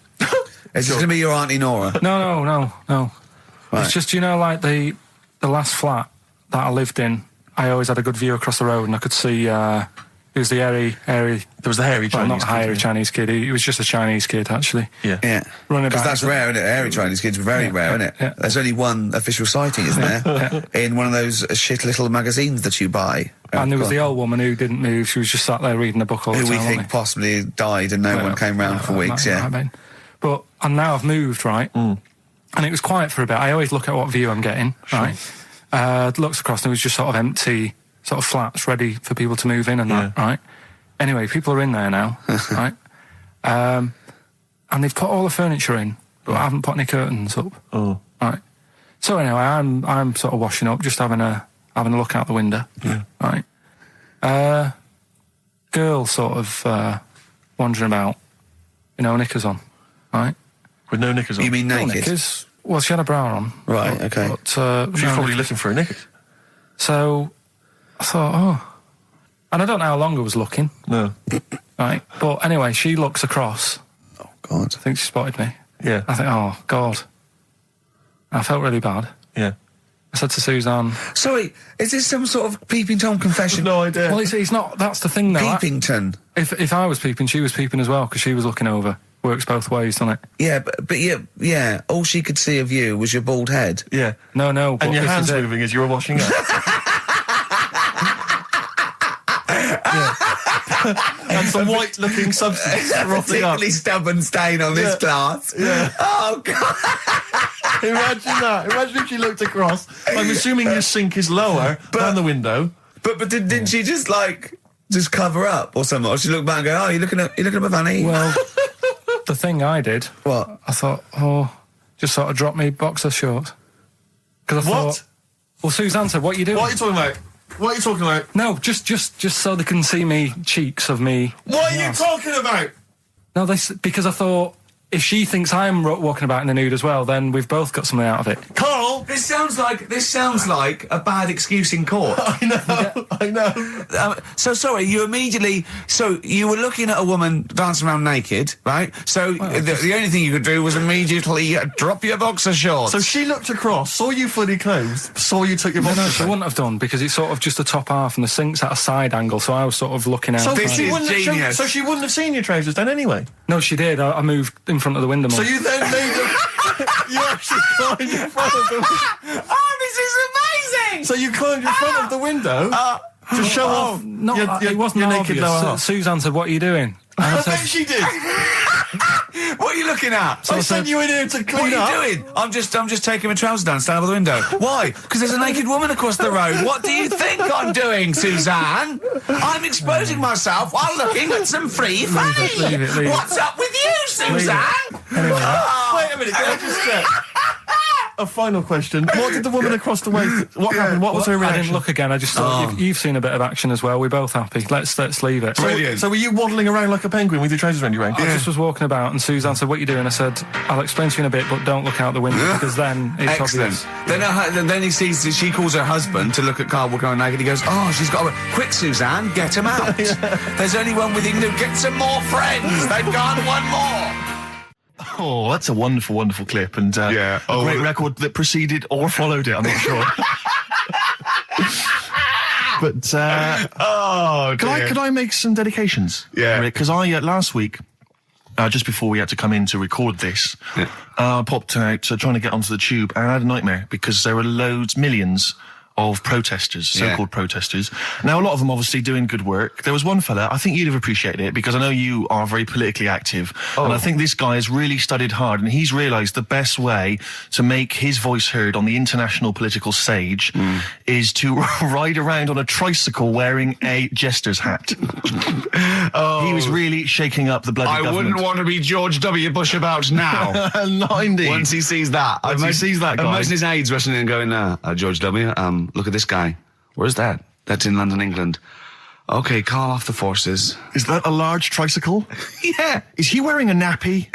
Is this going to be your Auntie Nora? No. Right. It's just, like the last flat that I lived in, I always had a good view across the road and I could see... It was the hairy... There was the hairy Chinese kid. Not hairy Chinese kid. He was just a Chinese kid, actually. Yeah. Running Because about. that's rare, isn't it? Hairy Chinese kids are very rare, isn't it? Yeah. There's only one official sighting, isn't there? In one of those shit little magazines that you buy. And there was the old woman who didn't move. She was just sat there reading a book all the who time. we think possibly died and no one came round for weeks, Might have been. But and now I've moved, right? And it was quiet for a bit. I always look at what view I'm getting, right? Looks across and it was just sort of empty, sort of flats ready for people to move in and that, right? Anyway, people are in there now, right? And they've put all the furniture in, but I haven't put any curtains up. Oh. Right. So anyway, I'm sort of washing up, just having a look out the window. Yeah. Right. Girl sort of wandering about, knickers on, right? With no knickers on? You mean No naked? knickers. Well, she had a bra on. Right, okay. But, She's probably looking for a knickers. So I thought, And I don't know how long I was looking. No. Right. But anyway, she looks across. Oh, God. I think she spotted me. Yeah. I think, oh, God. I felt really bad. Yeah. I said to Suzanne... Sorry, is this some sort of peeping Tom confession? No idea. Well, it's not... That's the thing, though. Peepington. If I was peeping, she was peeping as well, because she was looking over. Works both ways, doesn't it? Yeah, but yeah, all she could see of you was your bald head. Yeah. No, but And your this hands is it. moving as you were washing up. And some white-looking substance rotting up. Particularly stubborn stain on this glass. Yeah. Oh, God. Imagine that. Imagine if she looked across. I'm assuming your sink is lower than the window. But didn't she just cover up or something? Or she looked back and go, oh, you looking at my fanny? Well, the thing I did... What? I thought, just sort of drop me boxer shorts. Because I What? thought... Well, Suzanne said, what are you doing? What are you talking about? What are you talking about? No, just so they can see me cheeks of me. What are you talking about? No, because I thought if she thinks I'm walking about in the nude as well, then we've both got something out of it. Carl! This sounds like a bad excuse in court. I know. So sorry, you were looking at a woman dancing around naked, right? So the only thing you could do was immediately drop your boxer shorts. So she looked across, saw you fully clothed, saw you took your boxers No, she off. wouldn't have done, because it's sort of just the top half and the sink's at a side angle, so I was sort of looking out. So This she is wouldn't have genius. so she wouldn't have seen your trousers then anyway. No, she did. I moved in front of the window more. So you then made you actually climbed in front of the window. Oh, this is amazing! So you climbed in front of the window to show off No, your it wasn't your obvious. naked lower half. Suzanne said, what are you doing? And I I said, bet she did. What are you looking at? I sent you in here to What clean are up. you doing? I'm just taking my trousers down, stand by the window. Why? Because there's a naked woman across the road. What do you think I'm doing, Suzanne? I'm exposing myself while looking at some free fanny. leave it. What's up with you, Suzanne? Anyway. Wait a minute, can I just check? A final question. What did the woman across the way... What happened? What was her I reaction? didn't look again. I just thought you've seen a bit of action as well. We're both happy. Let's leave it. Brilliant. So were you waddling around like a penguin with your trousers around your waist? I just was walking about, and Suzanne said, what are you doing? I said, I'll explain to you in a bit, but don't look out the window, because then it's Excellent. obvious. Then he sees, she calls her husband to look at Karl walking around naked. He goes, oh, she's got a... Quick, Suzanne, get him out. There's only one with him. Get some more friends. They've gone one more. Oh, that's a wonderful, wonderful clip, and a great record that preceded or followed it, I'm not sure. But, could I make some dedications? Yeah. Because I, last week, just before we had to come in to record this, I popped out trying to get onto the tube, and I had a nightmare, because there were millions of protesters, so-called protesters. Now, a lot of them obviously doing good work. There was one fella, I think you'd have appreciated it, because I know you are very politically active, and I think this guy has really studied hard, and he's realised the best way to make his voice heard on the international political stage is to ride around on a tricycle wearing a jester's hat. He was really shaking up the bloody government. want to be George W. Bush about now. Not indeed. Once he sees that. Once he sees that guy. Imagine his aides rushing in and going, George W., look at this guy. Where's that? That's in London, England. Okay, call off the forces. Is that a large tricycle? Yeah. Is he wearing a nappy?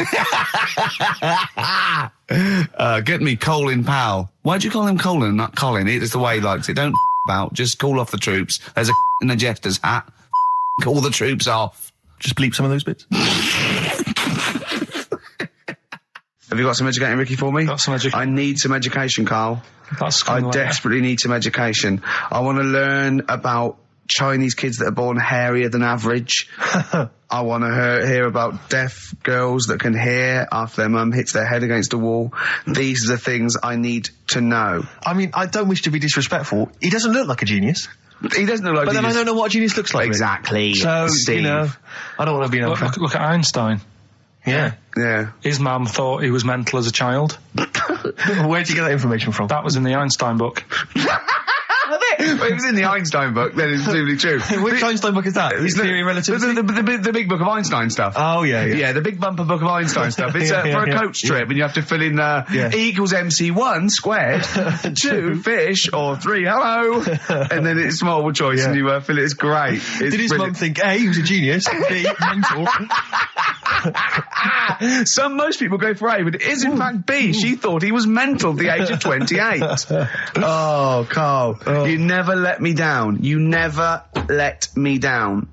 Get me Colin Powell. Why'd you call him Colin, not Colin? It's the way he likes it. Don't about. Just call off the troops. There's a in a jester's hat. Call the troops off. Just bleep some of those bits. Have you got some educating, Ricky, for me? Got some education. I need some education, Carl. That's I kind of like desperately need some education. I want to learn about Chinese kids that are born hairier than average. I want to hear about deaf girls that can hear after their mum hits their head against a wall. These are the things I need to know. I mean, I don't wish to be disrespectful. He doesn't look like a genius. He doesn't look like But then I don't know what a genius looks like. Exactly. So, Steve. you know, I don't want to be an look at Einstein. Yeah. Yeah. His mum thought he was mental as a child. Where'd you get that information from? That was in the Einstein book. Well, it was in the Einstein book, then it's presumably true. Which Einstein book is that? His Theory of Relativity? The big book of Einstein stuff. Oh, yeah. Yeah, the big bumper book of Einstein stuff. It's for a coach trip, and you have to fill in E equals MC1 squared, 2 fish, or 3 hello, and then it's multiple choice, and you fill it. It's great. It's Did his mum brilliant. think, A, he was a genius, B, mental? Most people go for A, but it is in fact B. She thought he was mental at the age of 28. Oh, Carl, you never let me down. You never let me down.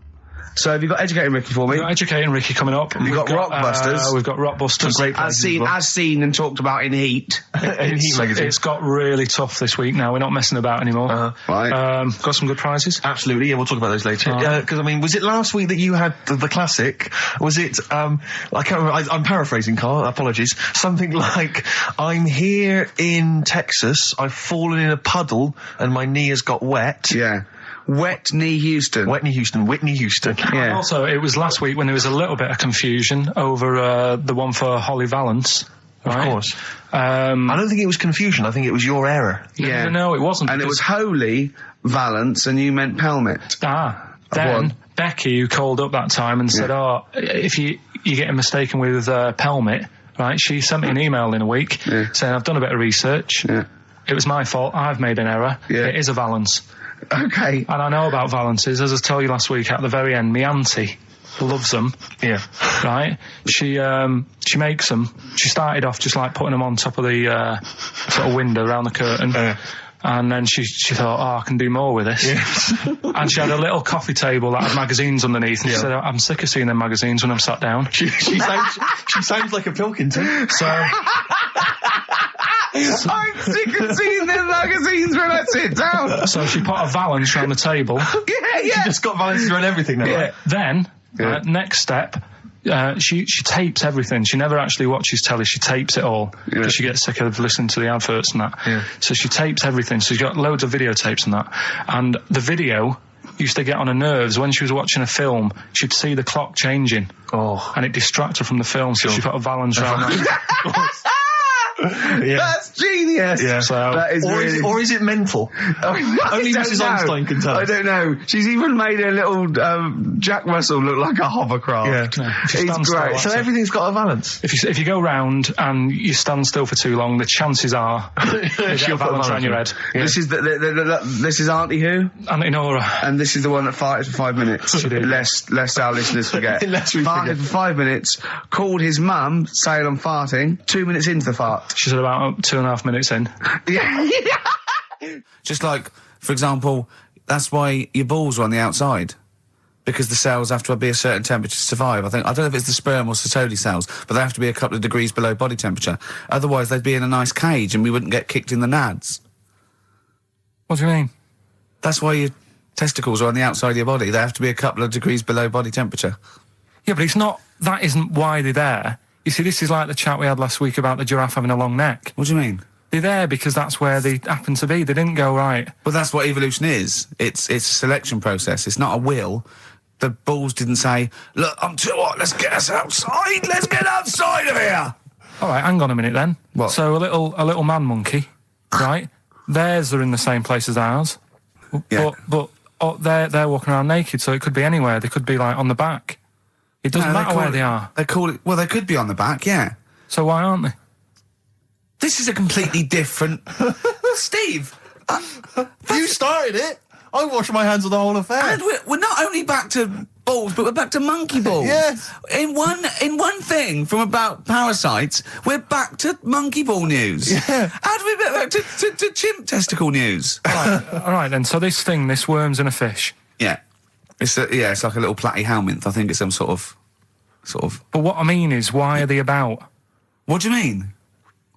So have you got Educating Ricky for me? We've got Educating Ricky coming up. We've got Rockbusters. We've got Rockbusters. Great As seen and talked about in Heat. In Heat magazine. It's got really tough this week now. We're not messing about anymore. Right. Got some good prizes. Absolutely, yeah, we'll talk about those later. Because, I mean, was it last week that you had the classic? Was it, I can't remember, I'm paraphrasing, Carl, apologies. Something like, I'm here in Texas, I've fallen in a puddle, and my knee has got wet. Yeah. Whitney Houston. Whitney Houston. Yeah. Also, it was last week when there was a little bit of confusion over the one for Holly Valance. Right? Of course. I don't think it was confusion, I think it was your error. Yeah. No, it wasn't. And it was Holy Valance and you meant Pelmet. Then Becky, who called up that time and said, if you're getting mistaken with Pelmet, right, she sent me an email in a week saying, I've done a bit of research. Yeah. It was my fault. I've made an error. Yeah. It is a Valance. Okay. And I know about Valances. As I told you last week, at the very end, my auntie loves them. Yeah. Right? She makes them. She started off just like putting them on top of the sort of window around the curtain. And then she thought, I can do more with this. Yes. And she had a little coffee table that had magazines underneath. And she said, I'm sick of seeing them magazines when I'm sat down. She sounds like a Pilkington. So... I'm sick of seeing them magazines when I sit down. So she put a Valance around the table. She just got Valance around everything now. Yeah. Then, next step, she tapes everything. She never actually watches telly. She tapes it all because she gets sick of listening to the adverts and that. Yeah. So she tapes everything. So she's got loads of videotapes and that. And the video used to get on her nerves. When she was watching a film, she'd see the clock changing. Oh. And it distract her from the film. So she put a Valance around that. That's genius. Yeah. So, that is or is it mental? Only Mrs. Einstein can tell. I don't know. She's even made a little Jack Russell look like a hovercraft. Yeah. It's great. So everything's got a Valance. If you go round and you stand still for too long, the chances are she'll put a Valance around your head. Yeah. This is this is Auntie who? Auntie Nora. And this is the one that farted for 5 minutes. She did. Lest our listeners forget. Lest we farted forget. for 5 minutes, called his mum, saying I'm farting, 2 minutes into the fart. She said about 2.5 minutes in. Yeah. Just like, for example, that's why your balls are on the outside. Because the cells have to be a certain temperature to survive. I don't know if it's the sperm or Sertoli cells, but they have to be a couple of degrees below body temperature. Otherwise, they'd be in a nice cage and we wouldn't get kicked in the nads. What do you mean? That's why your testicles are on the outside of your body. They have to be a couple of degrees below body temperature. Yeah, but that isn't why they're there. You see, this is like the chat we had last week about the giraffe having a long neck. What do you mean? They're there because that's where they happen to be. They didn't go, right. Well, that's what evolution is. It's a selection process. It's not a will. The balls didn't say, look, I'm too hot, let's get us outside, let's get outside of here! All right, hang on a minute then. What? So a little man monkey, right? Theirs are in the same place as ours. Yeah. But they're walking around naked, so it could be anywhere. They could be, like, on the back. It doesn't matter where they are. They call it, well, they could be on the back, yeah. So why aren't they? This is a completely different... Steve! You started it. I wash my hands of the whole affair. And we're not only back to balls, but we're back to monkey balls. Yes. In one thing from about parasites, we're back to monkey ball news. Yeah. How do we get back to chimp testicle news? All right then. So this worm's in a fish. Yeah. It's like a little platyhelminth. I think it's some sort of. But what I mean is, why are they about? What do you mean?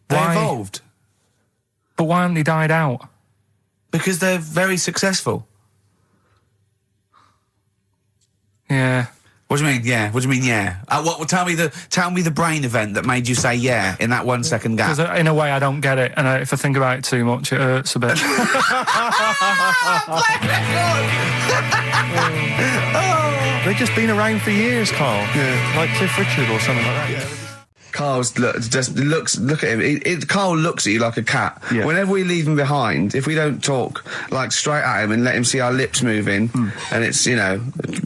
They Why? evolved But why haven't they died out? because they're very successful. Yeah. What do you mean? Yeah. What do you mean? Yeah. Tell me the brain event that made you say yeah in that 1 second gap. Because in a way I don't get it, and if I think about it too much, it hurts a bit. They've just been around for years, Carl. Yeah. Like Cliff Richard or something like that. Yeah. Carl's look at him. Carl looks at you like a cat. Yeah. Whenever we leave him behind, if we don't talk like straight at him and let him see our lips moving, and it's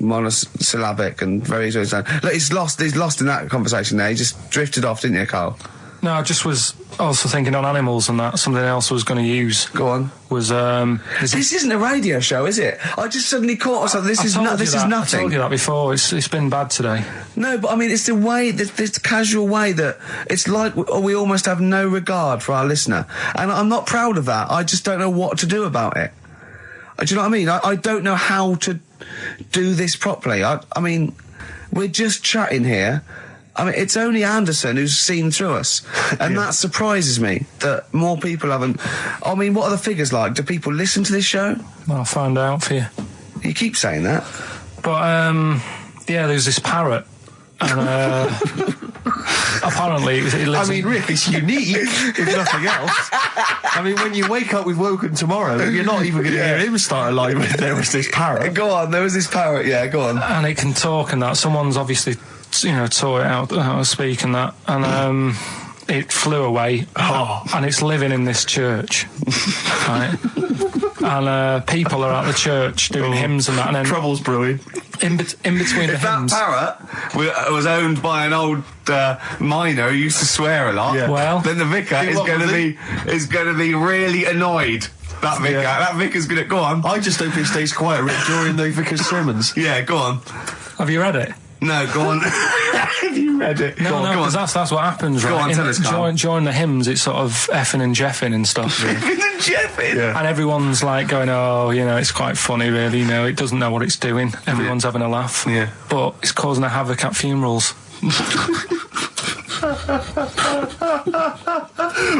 monosyllabic and very look, he's lost in that conversation there. He just drifted off, didn't you, Carl? No, I just was also thinking on animals and that. Something else I was going to use. Go on. Was This isn't a radio show, is it? I just suddenly caught myself. This is nothing. I told you that before. It's been bad today. No, but I mean, it's the way, this casual way that it's like we almost have no regard for our listener. And I'm not proud of that. I just don't know what to do about it. Do you know what I mean? I don't know how to do this properly. I mean, we're just chatting here. I mean, it's only Anderson who's seen through us. And that surprises me, that more people haven't. I mean, what are the figures like? Do people listen to this show? Well, I'll find out for you. You keep saying that. But, yeah, there's this parrot. And, apparently, it lives Rick, it's unique, if nothing else. I mean, when you wake up with Woken tomorrow, you're not even going to hear him start a line with there was this parrot. Go on, there was this parrot, yeah, go on. And it can talk and that. Someone's obviously, taught it out how to speak and that. And, it flew away. And it's living in this church. Right? And, people are at the church doing hymns and that. And then Trouble's brewing. In between the hymns. That parrot was owned by an old miner who used to swear a lot. Yeah. Well, then the vicar is going to be really annoyed. That vicar, that vicar's going to go on. I just hope it stays quiet, Rick, during the vicar's sermons. Yeah, go on. Have you read it? No, go on. Have you read it? No, because that's what happens, go right? On, tell us, Karl. During the hymns, it's sort of effing and jeffing and stuff. Effing and jeffing? Yeah. And everyone's like going, it's quite funny, really, it doesn't know what it's doing. Everyone's having a laugh. Yeah. But it's causing a havoc at funerals.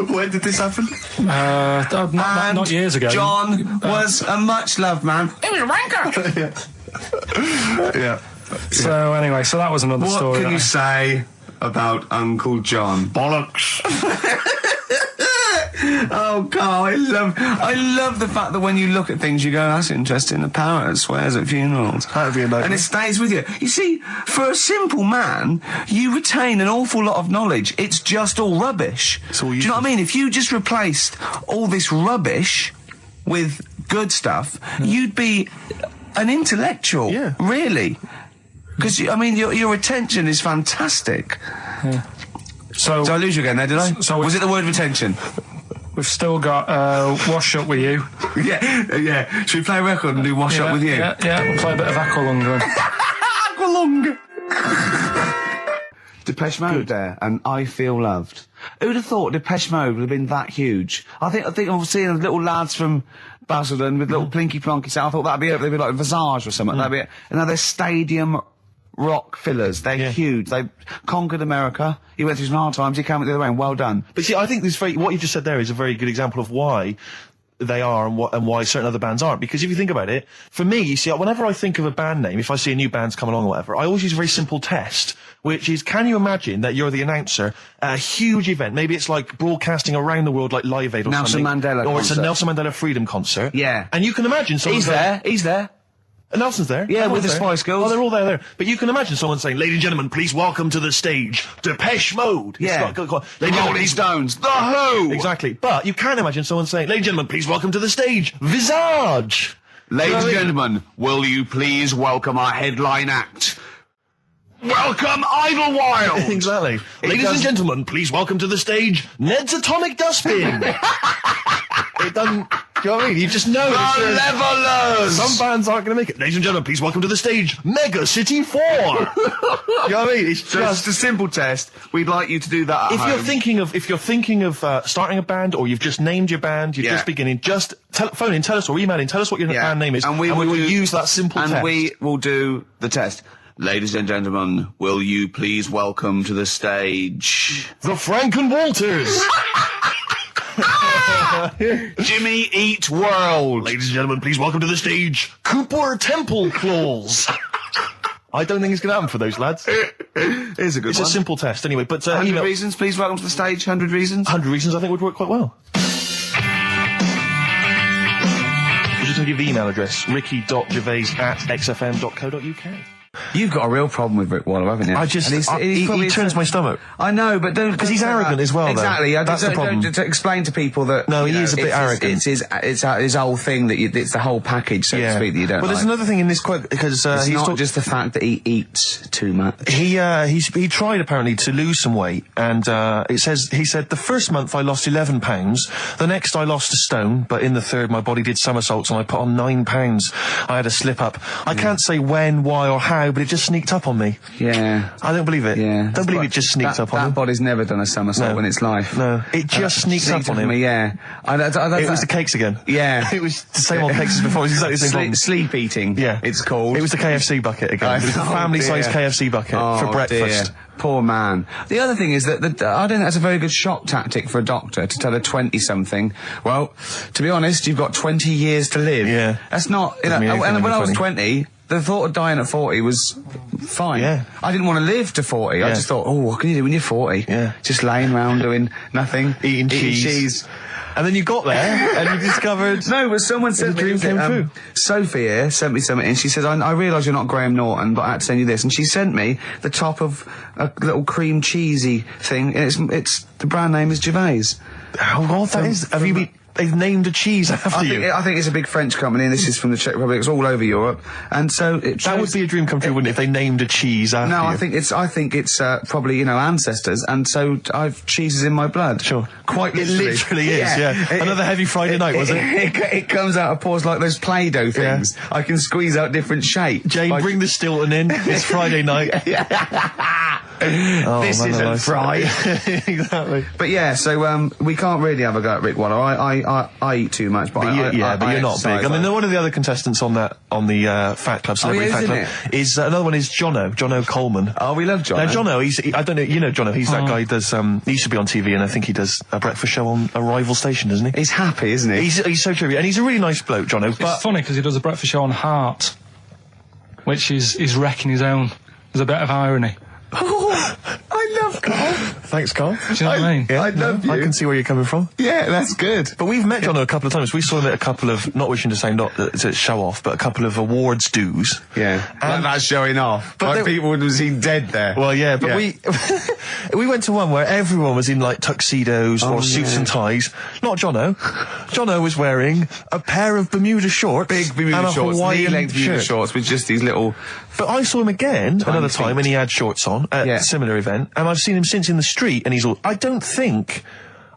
When did this happen? Not years ago. John was a much-loved man. He was a wanker! Yeah. So anyway, that was another story. What can you say about Uncle John? Bollocks. Oh, Karl, I love the fact that when you look at things, you go, that's interesting. The parrot swears at funerals. That'd be a nightmare. And it stays with you. You see, for a simple man, you retain an awful lot of knowledge. It's just all rubbish. Do you know what I mean? If you just replaced all this rubbish with good stuff, you'd be an intellectual. Yeah. Really. Because, your attention is fantastic. Yeah. So Did I lose you again there, did I? So was it the word retention? We've still got Wash Up With You. Yeah. Should we play a record and do Wash Up With You? Yeah, we'll play a bit of Aqualung then. Aqualung! Depeche Mode there, and I Feel Loved. Who'd have thought Depeche Mode would have been that huge? I think I've seen little lads from Basildon with little plinky plonky sound. I thought that'd be it. They'd be like Visage or something. That'd be it. And now they're stadium rock fillers. They're huge. They conquered America. He went through some hard times. He came out the other way, and well done. But see, I think what you just said there is a very good example of why they are and why certain other bands aren't. Because if you think about it, for me, you see, whenever I think of a band name, if I see a new band's come along or whatever, I always use a very simple test, which is, can you imagine that you're the announcer at a huge event? Maybe it's like broadcasting around the world, like Live Aid or Nelson something. Mandela or concert. It's a Nelson Mandela Freedom concert. Yeah. And you can imagine someone He's there. Nelson's there. Yeah, Everyone's with the there. Spice Girls. Oh, they're all there. But you can imagine someone saying, ladies and gentlemen, please welcome to the stage, Depeche Mode. Yeah. The Rolling Stones. The Who. Exactly. But you can imagine someone saying, ladies and gentlemen, please welcome to the stage, Visage. Ladies and gentlemen, will you please welcome our headline act? Welcome Idlewild! Exactly. Ladies and gentlemen, please welcome to the stage, Ned's Atomic Dustbin. It doesn't... Do you know what I mean? You just know. The Levelers! Some bands aren't going to make it. Ladies and gentlemen, please welcome to the stage, Mega City 4. You know what I mean? It's just a simple test. We'd like you to do that at if home. you're thinking of starting a band, or you've just named your band, you're just beginning, just phone in, tell us, or email in, tell us what your band name is, and we will use that simple test. And we will do the test. Ladies and gentlemen, will you please welcome to the stage the Franken Walters. Jimmy Eat World. Ladies and gentlemen, please welcome to the stage, Cooper Temple Claws. I don't think it's going to happen for those lads. Here's a good It's one. a simple test anyway, but 100 reasons, please welcome to the stage. 100 reasons. 100 reasons I think would work quite well. I'm just going to give the email address, ricky.gervais@xfm.co.uk. You've got a real problem with Rick Wallow, haven't you? He turns my stomach. I know, but don't... Because he's arrogant as well, though. Exactly. That's the problem. Don't explain to people that... No, he is a bit arrogant. It's his whole thing, that it's the whole package, so to speak, that you don't But there's another thing in this quote, because it's he's not just the fact that he eats too much. He tried apparently to lose some weight, and he said the first month I lost 11 pounds, the next I lost a stone, but in the third my body did somersaults and I put on 9 pounds. I had a slip up. I can't say when, why or how, but it just sneaked up on me. Yeah. I don't believe it. Yeah. Don't believe it just sneaked up on That me. body's never done a somersault in its life. No, it just sneaked up on him. Me, yeah. It was the cakes again. Yeah. It was the same old cakes as before. It was exactly the same problem. Sleep eating. Yeah. It's called. It was the KFC bucket again. It was the family-sized KFC bucket for breakfast. Dear. Poor man. The other thing is that I don't think that's a very good shock tactic for a doctor to tell a 20-something, well, to be honest, you've got 20 years to live. Yeah. That's not, you know, and when I was 20, the thought of dying at 40 was fine. Yeah. I didn't want to live to 40. I just thought, what can you do when you're 40? Yeah. Just laying around doing nothing. Eating cheese. And then you got there and you discovered... No, but someone sent me... dream came true. Sophie here sent me something and she says, I realise you're not Graham Norton, but I had to send you this. And she sent me the top of a little cream cheesy thing. And it's the brand name is Gervais. How odd that is. Have you been... They've named a cheese after you. I think it's a big French company, and this is from the Czech Republic. It's all over Europe, and so that would be a dream come true, wouldn't it? If they named a cheese after you. No, I think it's probably ancestors, and so I've cheeses in my blood. Sure, quite literally. It literally is. Yeah. Another heavy Friday night, was it? It comes out of pores like those Play-Doh things. Yeah. I can squeeze out different shapes. Jane, bring the Stilton in. It's Friday night. This isn't fried. Exactly. But yeah, so we can't really have a go at Rick Waller. I eat too much, but you're not big. I mean, one of the other contestants on the Fat Club, Celebrity Fat Club, is another one is Jono Coleman. Oh, we love Jono. Now Jono, I don't know, you know Jono. He's that guy who does. He used to be on TV, and I think he does a breakfast show on a rival station, doesn't he? He's happy, isn't he? He's so trivia, and he's a really nice bloke, Jono. But it's funny because he does a breakfast show on Heart, which is wrecking his own. There's a bit of irony. Oh, I love Carl. Thanks, Carl. Do you know what I mean? Yeah, I love you. I can see where you're coming from. Yeah, that's good. But we've met Jono a couple of times. We saw him at a couple of, not wishing to say not to show off, but a couple of awards dues. Yeah, like that's showing off. But like people would have seen dead there. Well, yeah, but we went to one where everyone was in like tuxedos or suits and ties. Not Jono. Jono was wearing a pair of Bermuda shorts, big Bermuda and a shorts, Hawaiian knee-length Bermuda shirt. shorts with just these little. But I saw him again another feet. time, and he had shorts on at a similar event, and I've seen him since in the street, and he's all.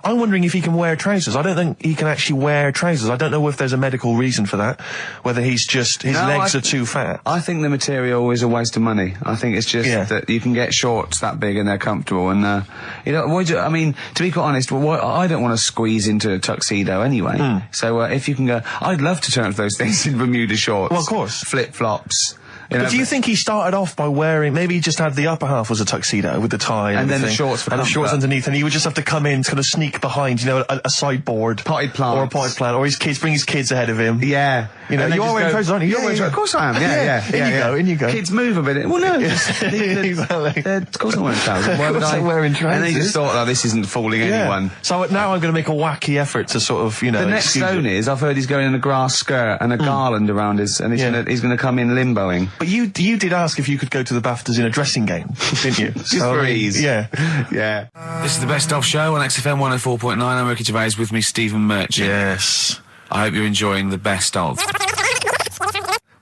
I'm wondering if he can wear trousers. I don't think he can actually wear trousers. I don't know if there's a medical reason for that, whether he's just, his legs are too fat. I think the material is a waste of money. I think it's just that you can get shorts that big and they're comfortable, and, I mean, to be quite honest, I don't want to squeeze into a tuxedo anyway. So, if you can go, I'd love to turn up those things in Bermuda shorts. Well, of course. Flip-flops. But do you think he started off by wearing, maybe he just had the upper half was a tuxedo with the tie and then the shorts for and the shorts comfort. underneath, and he would just have to come in, kind of sneak behind, a sideboard. Potted plant. Or a potted plant, or bring his kids ahead of him. Yeah. You are wearing trousers, aren't you? You're wearing trousers. Of course I am, yeah. In you go. Kids move a bit. Well, no. Exactly. Of course I'm wearing trousers. Why would I? Wearing trousers. And they just thought, this isn't fooling anyone. So now I'm going to make a wacky effort to sort of, The next stone is, I've heard he's going in a grass skirt and a garland around his, and he's going to come in limboing. But you did ask if you could go to the BAFTAs in a dressing gown, didn't you? Just for ease. Yeah. Yeah. This is the Best Of Show on XFM 104.9. I'm Ricky Gervais, with me Stephen Merchant. Yes. I hope you're enjoying the Best Of.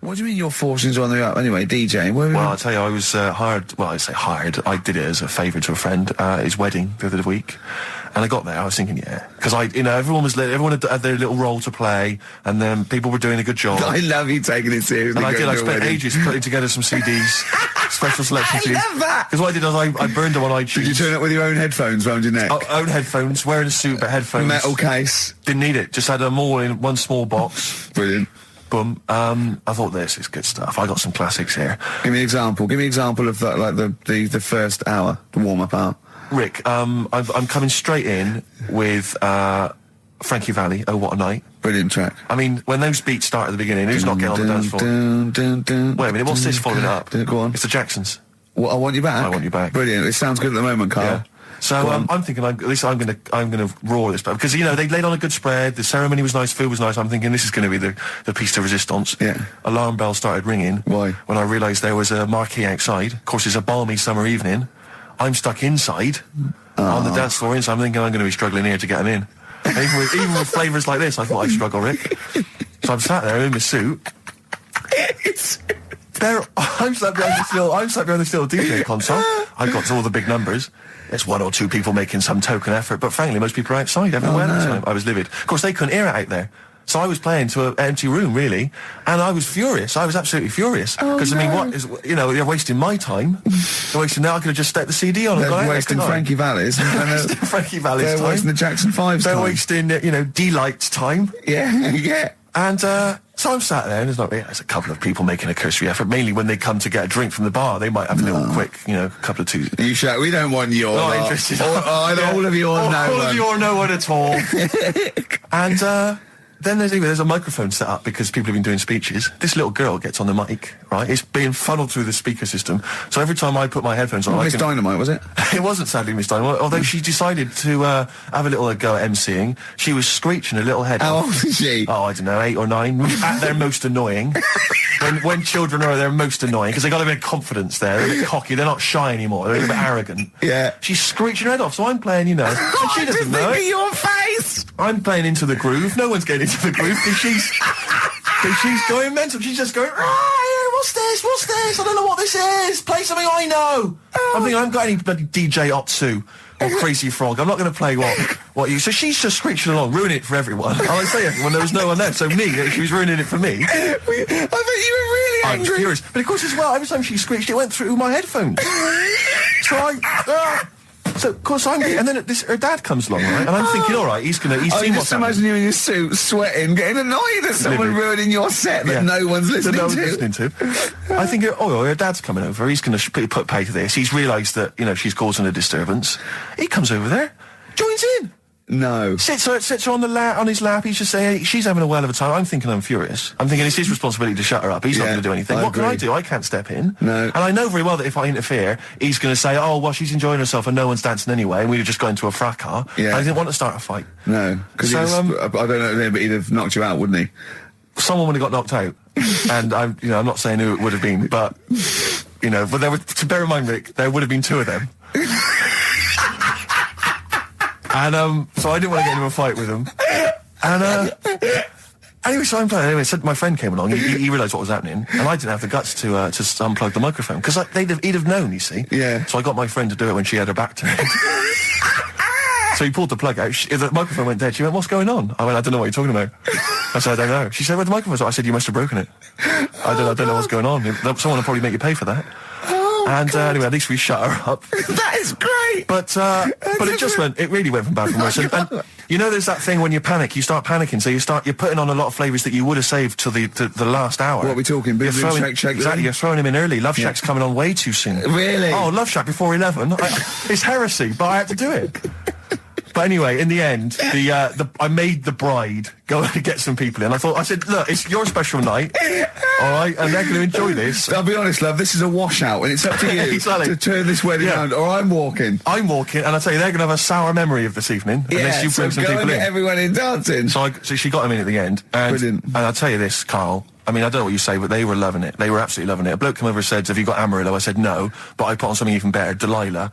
What do you mean your fortunes are on the up? Anyway, DJ, well, I'll tell you, I was hired. Well, I say hired. I did it as a favour to a friend. His wedding the other week. And I got there, I was thinking, because everyone had their little role to play, and then people were doing a good job. I love you taking it seriously. And I spent ages putting together some CDs, special selection CDs. I love that! Because what I did was I burned them on iTunes. Did you turn up with your own headphones round your neck? Own headphones, wearing a suit, but headphones. Metal case. Didn't need it, just had them all in one small box. Brilliant. Boom. I thought this is good stuff. I got some classics here. Give me an example. Give me an example of the first hour, the warm-up hour. Rick, I'm coming straight in with Frankie Valli, Oh What a Night. Brilliant track. I mean, when those beats start at the beginning, who's not getting on the dance floor? Wait a minute, what's this following it up? Go on. It's the Jacksons. What, I Want You Back? I Want You Back. Brilliant. It sounds good at the moment, Carl. Yeah. So I'm thinking, at least I'm gonna roar this, because they laid on a good spread. The ceremony was nice, food was nice. I'm thinking this is going to be the piece de resistance. Yeah. Alarm bell started ringing. Why? When I realised there was a marquee outside. Of course, it's a balmy summer evening. I'm stuck inside on the dance floor, so I'm thinking I'm going to be struggling here to get them in. And even with flavours like this, I thought I'd struggle, Rick. So I'm sat there in my suit. I'm sat behind this little DJ console. I've got all the big numbers. There's one or two people making some token effort, but frankly, most people are outside everywhere. I was livid. Of course, they couldn't hear it out there. So I was playing to an empty room, really, and I was furious. I was absolutely furious. Because, I mean, what is, you know, they're wasting my time. They're wasting, now I could have just stuck the CD on and gone out. They're wasting Frankie Valli's. Frankie Valli's time. They're wasting the Jackson 5's time. They're wasting, you know, D-Light's time. Yeah, yeah. And, so I'm sat there, and there's a couple of people making a cursory effort. Mainly when they come to get a drink from the bar, they might have a little quick, you know, couple of two. You shout, we don't want your Not lot. interested. All of you or no All one. of you or no one at all. And, then there's a microphone set up because people have been doing speeches. This little girl gets on the mic, right? It's being funneled through the speaker system. So every time I put my headphones on, Miss Dynamite, was it? It wasn't sadly Miss Dynamite, although she decided to have a little go at MCing. She was screeching a little head How off. old is she? Oh, I don't know, 8 or 9, at their most annoying. When children are their most annoying, because they got a bit of confidence there, they're a bit cocky, they're not shy anymore, they're a bit arrogant. Yeah. She's screeching her head off, so I'm playing, you know, and she doesn't know it. Your face! I'm playing into the groove, no one's getting into the groove, because she's going mental, she's just going, what's this, I don't know what this is, play something I know. I'm thinking, I haven't got any bloody DJ Otsu or Crazy Frog, I'm not going to play what you, so she's just screeching along, ruining it for everyone. I say everyone, there was no one there, so me, she was ruining it for me. I bet you were really I'm angry. furious. But of course as well, every time she screeched, it went through my headphones. So of course and then her dad comes along, right? And I'm thinking, all right, he's seen what's just happening. imagine you in your suit, sweating, getting annoyed at someone ruining your set that no one's listening to. I think, her dad's coming over. He's going to put pay to this. He's realised that, you know, she's causing a disturbance. He comes over there, joins in. No. Sits her on his lap. He's just saying, hey, she's having a whale of a time. I'm thinking I'm furious. I'm thinking it's his responsibility to shut her up. He's not going to do anything. What can I do? I can't step in. No. And I know very well that if I interfere, he's going to say, oh, well, she's enjoying herself and no one's dancing anyway, and we'd have just got into a fracas. Yeah. And I didn't want to start a fight. No. Because I don't know, but he'd have knocked you out, wouldn't he? Someone would have got knocked out. And I'm not saying who it would have been, but, you know, but to bear in mind, Rick, there would have been 2 of them. And, so I didn't want to get into a fight with him. And, anyway, so I'm playing. Anyway, so my friend came along. He realised what was happening, and I didn't have the guts to unplug the microphone because he'd have known. You see. Yeah. So I got my friend to do it when she had her back turned. So he pulled the plug out. The microphone went dead. She went, "What's going on?" I went, "I don't know what you're talking about." I said, "I don't know." She said, "Where the microphone's at?" I said, "You must have broken it." I don't know what's going on. Someone will probably make you pay for that. Anyway, at least we shut her up. That is great. But it really went from bad to worse. And you know, there's that thing when you panic, you start panicking, so you're putting on a lot of flavours that you would have saved till the last hour. What are we talking? Boom, boom, shake, shake. Exactly, you're throwing him in early. Love Shack's coming on way too soon. Really? Oh, Love Shack before 11. It's heresy, but I had to do it. But anyway, in the end, I made the bride go and get some people in. I said, look, it's your special night, all right, and they're going to enjoy this. I'll be honest, love, this is a washout, and it's up to you Exactly. to turn this wedding around, or I'm walking. I'm walking, and I tell you, they're going to have a sour memory of this evening, unless you bring some go people and in. get everyone in dancing. So she got him in at the end, Brilliant. And I'll tell you this, Carl. I mean, I don't know what you say, but they were loving it. They were absolutely loving it. A bloke came over and said, "Have you got Amarillo?" I said, "No," but I put on something even better, Delilah.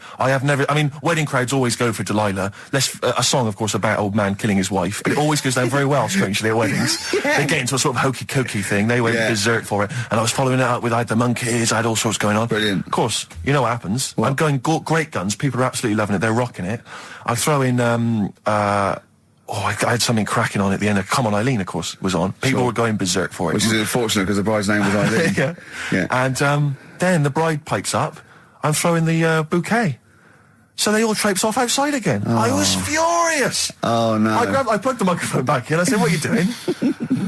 Wedding crowds always go for Delilah. A song, of course, about old man killing his wife, but it always goes down very well, strangely, at weddings. They get into a sort of hokey-cokey thing. They went berserk for it. And I was following it up with, I had the monkeys, I had all sorts going on. Brilliant. Of course, you know what happens. What? I'm going great guns. People are absolutely loving it. They're rocking it. I throw in, I had something cracking on at the end. Come On Eileen, of course, was on. People were going berserk for it. Which is unfortunate because the bride's name was Eileen. Yeah. And then the bride pipes up. I'm throwing the bouquet. So they all traipse off outside again. I was furious. Oh, no. I plugged the microphone back in. I said, "What are you doing?"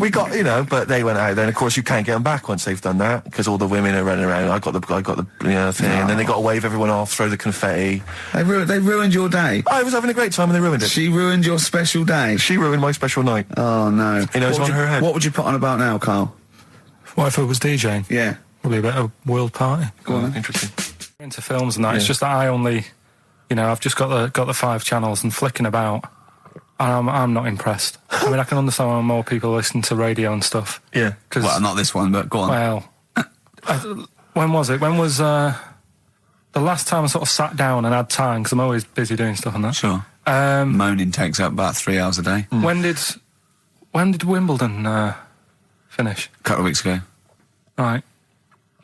We got, but they went out. Then, of course, you can't get them back once they've done that because all the women are running around. I got the thing. And then they got to wave everyone off, throw the confetti. They ruined your day. I was having a great time and they ruined it. She ruined your special day. She ruined my special night. Oh, no. It's on her head. What would you put on about now, Carl? What if I was DJing? Yeah. Probably a bit of world party. Go on. Interesting. Into films and that. It's just that I only, I've just got the 5 channels and flicking about, and I'm not impressed. I mean, I can understand why more people listen to radio and stuff. Yeah. Well, not this one, but go on. Well, when was it? When was the last time I sort of sat down and had time? Because I'm always busy doing stuff and that. Sure. Moaning takes up about 3 hours a day. When did Wimbledon finish? A couple of weeks ago. Right.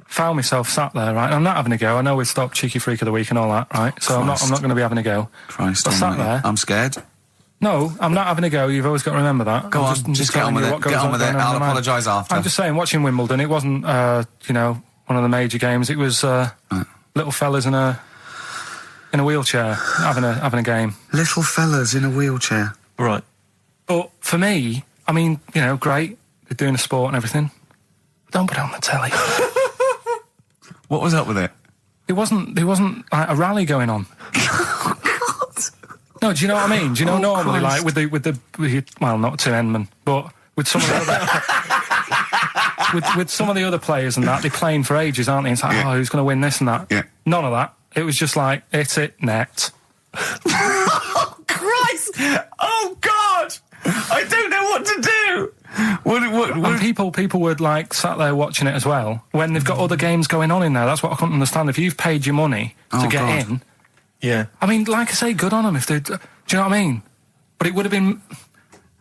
Found myself sat there, right? I'm not having a go. I know we stopped Cheeky Freak of the Week and all that, right? So I'm not going to be having a go. Christ, I sat there. I'm scared. No, I'm not having a go. You've always got to remember that. Go on, just get on with it. Get on with it. I'll apologise after. I'm just saying, watching Wimbledon, it wasn't, one of the major games. It was little fellas in a wheelchair having a game. Little fellas in a wheelchair. Right. But for me, I mean, great. They're doing a sport and everything. Don't put it on the telly. What was up with it? There wasn't like a rally going on. No, do you know what I mean? Do you know normally, Christ. like with the well, not to Enman, but with some of the other with some of the other players and that, they're playing for ages, aren't they? It's like, who's going to win this and that? Yeah. None of that. It was just like, hit it, net. Oh, Christ! Oh, God! I don't know what to do! And people were like sat there watching it as well when they've got other games going on in there. That's what I couldn't understand. If you've paid your money to get in, yeah. I mean, like I say, good on them if they. Do you know what I mean? But it would have been.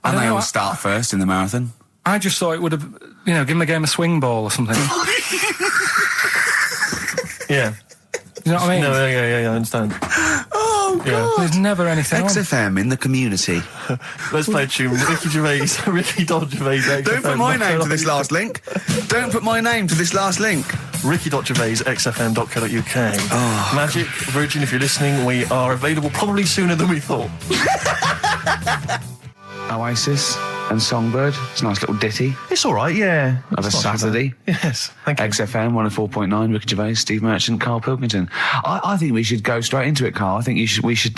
And they all start first in the marathon. I just thought it would have, give them a game of swing ball or something. Yeah. You know what I mean? No, yeah, I understand. Oh, God. Yeah. There's never anything on. XFM in the community. Let's play a tune. Ricky Gervais, Ricky.Gervais. Don't put my name to this last link. Don't put my name to this last link. Ricky.Gervais, xfm.co.uk. Oh. Magic, Virgin, if you're listening, we are available probably sooner than we thought. Oasis and Songbird. It's a nice little ditty It's all right, yeah. of a It's not too Saturday. bad. Yes, thank you. XFM 104.9, Ricky Gervais, Steve Merchant, Karl Pilkington. I think we should go straight into it, Karl. I think we should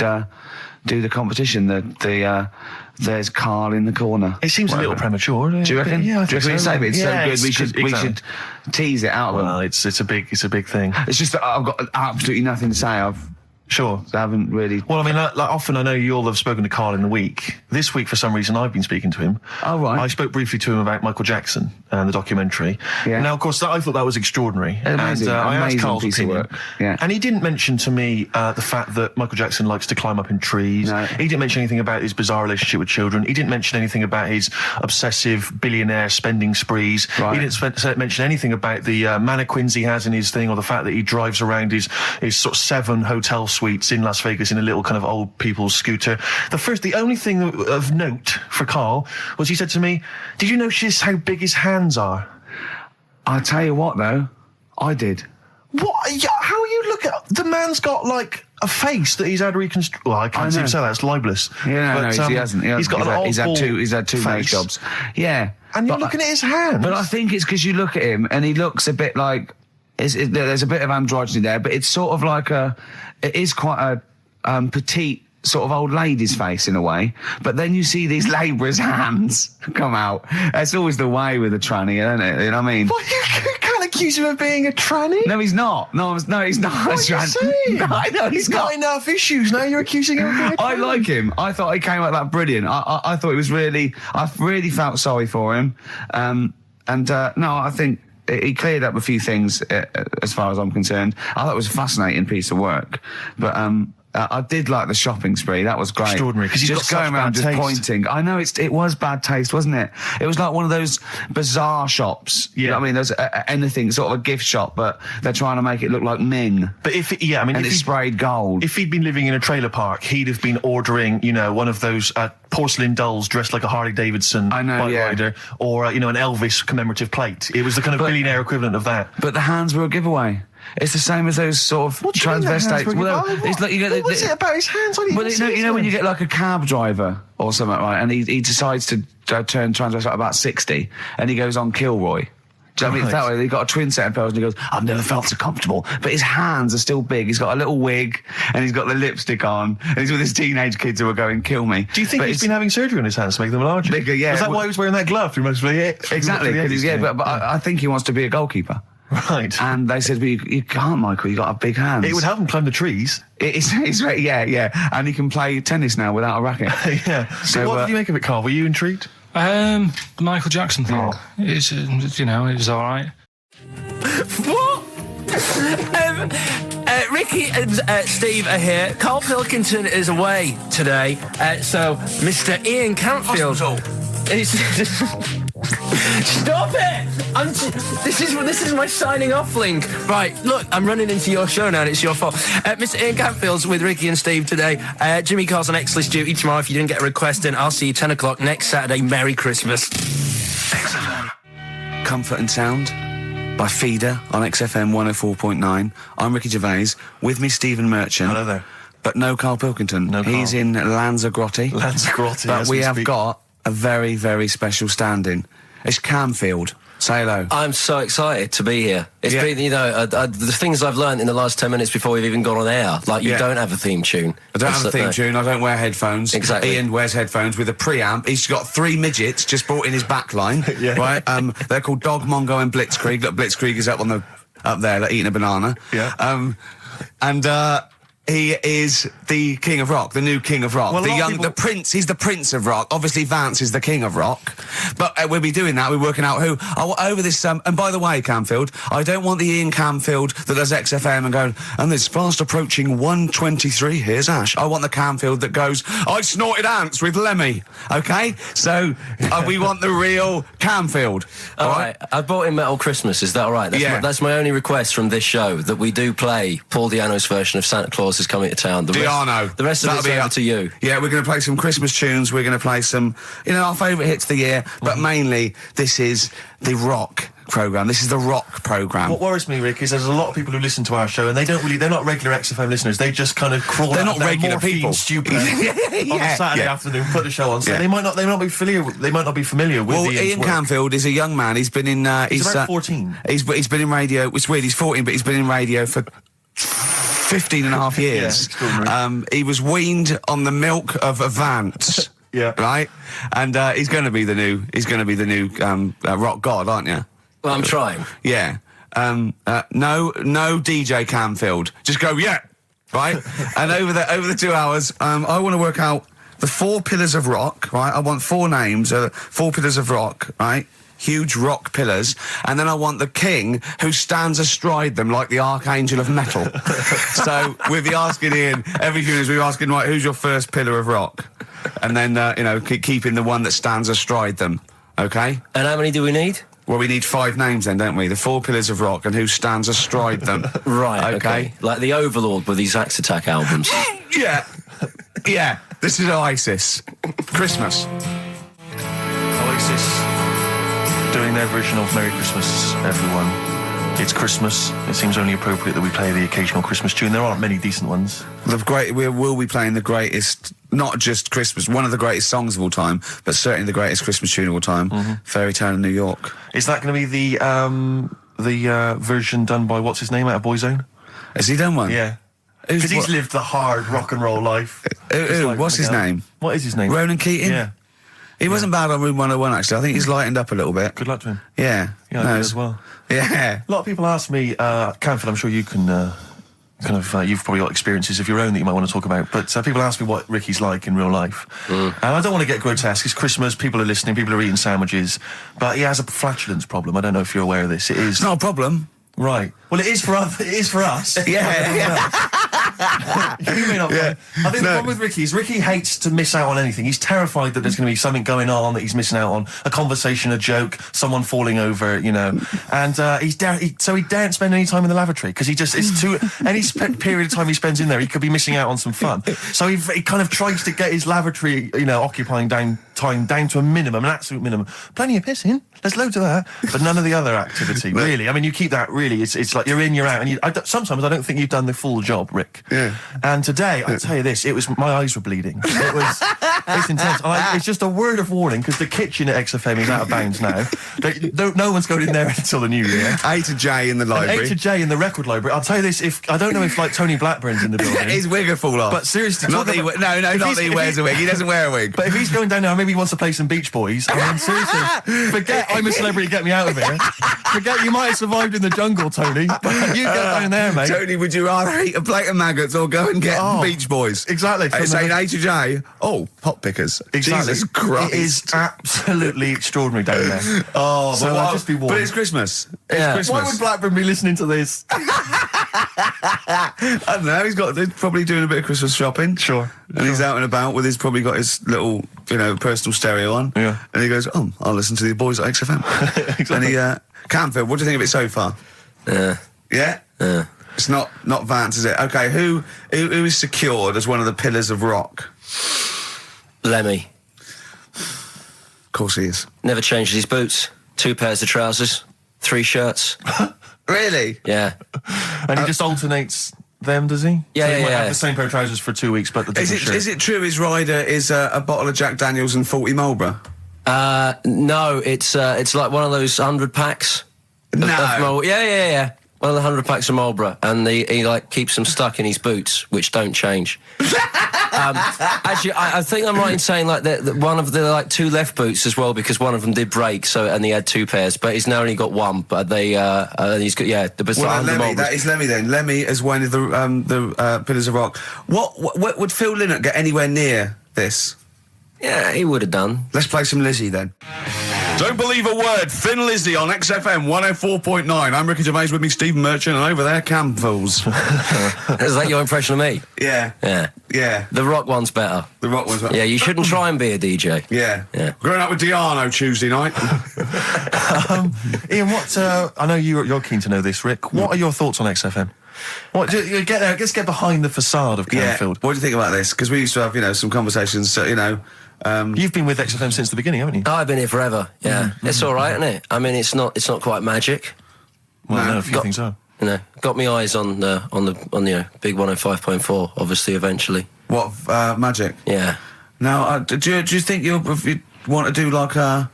do the competition. There's Karl in the corner. It seems a little premature. Do you reckon? Yeah, I Do you think reckon so. it's so good? Yeah, It's so good. We should tease it out of Well, them. it's a big thing. It's just that I've got absolutely nothing to say. Sure. I haven't really. Well, I mean, like often I know you all have spoken to Karl in the week. This week, for some reason, I've been speaking to him. Oh, right. I spoke briefly to him about Michael Jackson and the documentary. Yeah. Now, of course, I thought that was extraordinary. Amazing, and I asked amazing Karl's piece of opinion. work. Yeah. And he didn't mention to me the fact that Michael Jackson likes to climb up in trees. No. He didn't mention anything about his bizarre relationship with children. He didn't mention anything about his obsessive billionaire spending sprees. Right. He didn't mention anything about the mannequins he has in his thing, or the fact that he drives around his sort of 7 hotel suites in Las Vegas in a little kind of old people's scooter. The only thing of note for Karl was he said to me, "Did you notice how big his hands are?" I'll tell you what, though, I did. What? How are you looking at... The man's got, like, a face that he's had reconstructed. Well, I can't even say that. It's libelous. Yeah, But, he hasn't. He's got He's had two nose face. jobs. Yeah. And you're But looking at his hands. But I think it's because you look at him and he looks a bit like... there's a bit of androgyny there, but it's sort of like it is quite a petite sort of old lady's face in a way. But then you see these labourers' hands come out. That's always the way with a tranny, isn't it? You know what I mean? What, you can't accuse him of being a tranny? No, he's not. No, he's not. What are you saying? No, I know He's got enough issues. Now you're accusing him of being a tranny. I like him. I thought he came out that brilliant. I thought it was really... I really felt sorry for him. No, I think he cleared up a few things as far as I'm concerned. I thought it was a fascinating piece of work. But I did like the shopping spree. That was great. Extraordinary, because he's just got going such around bad just taste. pointing. I know it was bad taste, wasn't it? It was like one of those bazaar shops. You know what I mean? There's anything, sort of a gift shop, but they're trying to make it look like Ming. But and And it's sprayed gold. If he'd been living in a trailer park, he'd have been ordering, one of those porcelain dolls dressed like a Harley Davidson bike rider, or an Elvis commemorative plate. It was the kind of billionaire equivalent of that. But the hands were a giveaway. It's the same as those sort of transvestites. Well, it's like you get. What was it about his hands? Well, you know when you get like a cab driver or something, right? And he decides to turn transvestite about 60, and he goes on Kilroy. Do you know what I mean? That way, he got a twin set of pearls, and he goes, "I've never felt so comfortable." But his hands are still big. He's got a little wig, and he's got the lipstick on, and he's with his teenage kids who are going, "Kill me." Do you think he's been having surgery on his hands to make them larger? Bigger, yeah. Is that why he was wearing that glove through most of the Exactly. But I think he wants to be a goalkeeper. Right. And they said, well, you can't, Michael, you got a big hands. It would help him climb the trees. Yeah. And he can play tennis now without a racket. Yeah. So what did you make of it, Karl? Were you intrigued? The Michael Jackson thing. It's, it was all right. What? Ricky and Steve are here. Karl Pilkington is away today. So Mr. Ian Cantfield... Stop it! This is my signing off link. Right, look, I'm running into your show now and it's your fault. Mr. Ian Campfield's with Ricky and Steve today. Jimmy Carr's on X-List duty tomorrow. If you didn't get a request in, I'll see you 10 o'clock next Saturday. Merry Christmas. XFM. Comfort and Sound by Feeder on XFM 104.9. I'm Ricky Gervais. With me, Stephen Merchant. Hello there. But no Karl Pilkington. No Karl. He's in Lanzarote. Lanzarote, But as we we have speak. got a very, very special stand-in. It's Camfield. Say hello. I'm so excited to be here. It's Yeah. been, the things I've learned in the last 10 minutes before we've even gone on air. Like, you Yeah. don't have a theme tune. I don't have a theme No. tune. I don't wear headphones. Exactly. Ian wears headphones with a preamp. He's got 3 midgets just brought in his back line. Yeah. Right? They're called Dog, Mongo and Blitzkrieg. Look, Blitzkrieg is up there, like, eating a banana. Yeah. He is the king of rock, the new king of rock. Well, the prince, he's the prince of rock. Obviously, Vance is the king of rock. But we'll be doing that. We're working out who. Over this, and by the way, Camfield, I don't want the Ian Camfield that does XFM and going, and it's fast approaching 1:23, here's Ash. I want the Camfield that goes, I snorted ants with Lemmy. Okay? So, we want the real Camfield. All right. I bought in Metal Christmas. Is that all right? Yeah. That's my only request from this show, that we do play Paul Di'Anno's version of Santa Claus is Coming to Town. The rest of That'll it's be over up to you. Yeah, we're going to play some Christmas tunes. We're going to play some, our favourite hits of the year. But mainly, this is the rock programme. This is the rock programme. What worries me, Rick, is there's a lot of people who listen to our show and they're not regular XFM listeners. They just kind of crawl They're out not of their regular morphine people. stupid on a Saturday afternoon, put the show on. So Yeah. they might not be familiar with Well, Ian's Ian work. Camfield is a young man. He's been in... He's about 14. He's been in radio... It's weird, he's 14, but he's been in radio for 15 and a half years. extraordinary. He was weaned on the milk of a Vance. Yeah. Right? And he's going to be the new rock god, aren't you? Well, I'm trying. Yeah. No DJ Camfield. Just go, yeah. Right? And over the 2 hours, I want to work out the 4 pillars of rock, right? I want 4 names, 4 pillars of rock, right? Huge rock pillars. And then I want the king who stands astride them like the archangel of metal. So we'll be asking Ian, every few minutes we'll be asking, right, who's your first pillar of rock? And then, keeping the one that stands astride them. Okay? And how many do we need? Well, we need 5 names then, don't we? The 4 pillars of rock and who stands astride them. Right, Okay. Like the Overlord with these Axe Attack albums. Yeah. Yeah. This is Oasis. Christmas. Oasis doing their version of Merry Christmas, everyone. It's Christmas. It seems only appropriate that we play the occasional Christmas tune. There aren't many decent ones. We will be playing the greatest, not just Christmas, one of the greatest songs of all time, but certainly the greatest Christmas tune of all time, Fairy Tale in New York. Is that going to be the version done by what's his name out of Boyzone? Has he done one? Yeah. Who's- Because he's what- lived the hard rock and roll life. What's his name? What is his name? Ronan Keating? Yeah. He wasn't bad on Room 101, actually. I think he's lightened up a little bit. Good luck to him. Yeah. Yeah, I do as well. Yeah. A lot of people ask me, Camford, I'm sure you can you've probably got experiences of your own that you might want to talk about, but people ask me what Ricky's like in real life. And I don't want to get grotesque. It's Christmas, people are listening, people are eating sandwiches, but he has a flatulence problem. I don't know if you're aware of this. It is... It's not a problem. Right. Well, it is for us. Yeah. You may not. Yeah. I think the problem with Ricky is Ricky hates to miss out on anything. He's terrified that there's going to be something going on that he's missing out on, a conversation, a joke, someone falling over, And so he daren't spend any time in the lavatory because any period of time he spends in there, he could be missing out on some fun. So he kind of tries to get his lavatory, occupying time down to a minimum, an absolute minimum. Plenty of pissing. There's loads of that, but none of the other activity. Really, I mean, you keep that. Really, it's like you're in, you're out, and sometimes I don't think you've done the full job, Rick. Yeah. And today, I'll tell you this: my eyes were bleeding. It's intense. It's just a word of warning because the kitchen at XFM is out of bounds now. No one's going in there until the new year. A to J in the library. A to J in the record library. I'll tell you this: I don't know if like Tony Blackburn's in the building. His wig will fall off. But seriously, not that he wears a wig. He doesn't wear a wig. But if he's going down now, maybe he wants to play some Beach Boys. I mean, seriously, forget I'm a celebrity, get me out of here. Forget you might have survived in the jungle, Tony. But you go down there, mate. Tony, would you rather eat a plate of maggots or go and get Beach Boys? Exactly. Saying A to J. Oh, pot pickers. Exactly. Jesus Christ. It is absolutely extraordinary down there. Oh, so I'll just be warned. But it's Christmas. Yeah. Christmas. Why would Blackburn be listening to this? I don't know. He's probably doing a bit of Christmas shopping. Sure. And he's out and about with probably got his little personal stereo on. Yeah. And he goes, "Oh, I'll listen to the boys at XFM." Exactly. And he, Canfield, what do you think of it so far? Yeah. It's not Vance, is it? Okay, who is secured as one of the pillars of rock? Lemmy. Of course he is. Never changes his boots. 2 pairs of trousers. 3 shirts. Really? Yeah. And he just alternates them, does he? Yeah, so he yeah, might yeah. have the same pair of trousers for 2 weeks, but the different shirt. Is it true his rider is a bottle of Jack Daniels and 40 Marlboro? No, it's like one of those 100 packs. No. Yeah. One of the 100 packs of Marlboro, and he like keeps them stuck in his boots, which don't change. Actually, I think I'm right in saying like that one of the like 2 left boots as well, because one of them did break. So, and he had 2 pairs, but he's now only got 1. But he's got the Well, Lemmy, that is Lemmy then. Lemmy as one of the pillars of rock. What would Phil Lynott get anywhere near this? Yeah, he would have done. Let's play some Lizzie then. Don't believe a word. Thin Lizzie on XFM 104.9. I'm Ricky Gervais, with me Stephen Merchant, and over there Campbells. Is that your impression of me? Yeah. Yeah. The rock one's better. The rock one's better. Yeah, you shouldn't try and be a DJ. Yeah. Yeah. Growing up with Diano Tuesday night. Ian, what? I know you're keen to know this, Rick. What are your thoughts on XFM? What? You get there. Let's get behind the facade of Canfield. What do you think about this? Because we used to have, some conversations. You've been with XFM since the beginning, haven't you? Oh, I've been here forever. Yeah, it's all right, isn't it? I mean, it's not quite magic. Well, no, a few things are. Got me eyes on the big 105.4. Obviously, eventually. What magic? Yeah. Now, do you think you want to do like a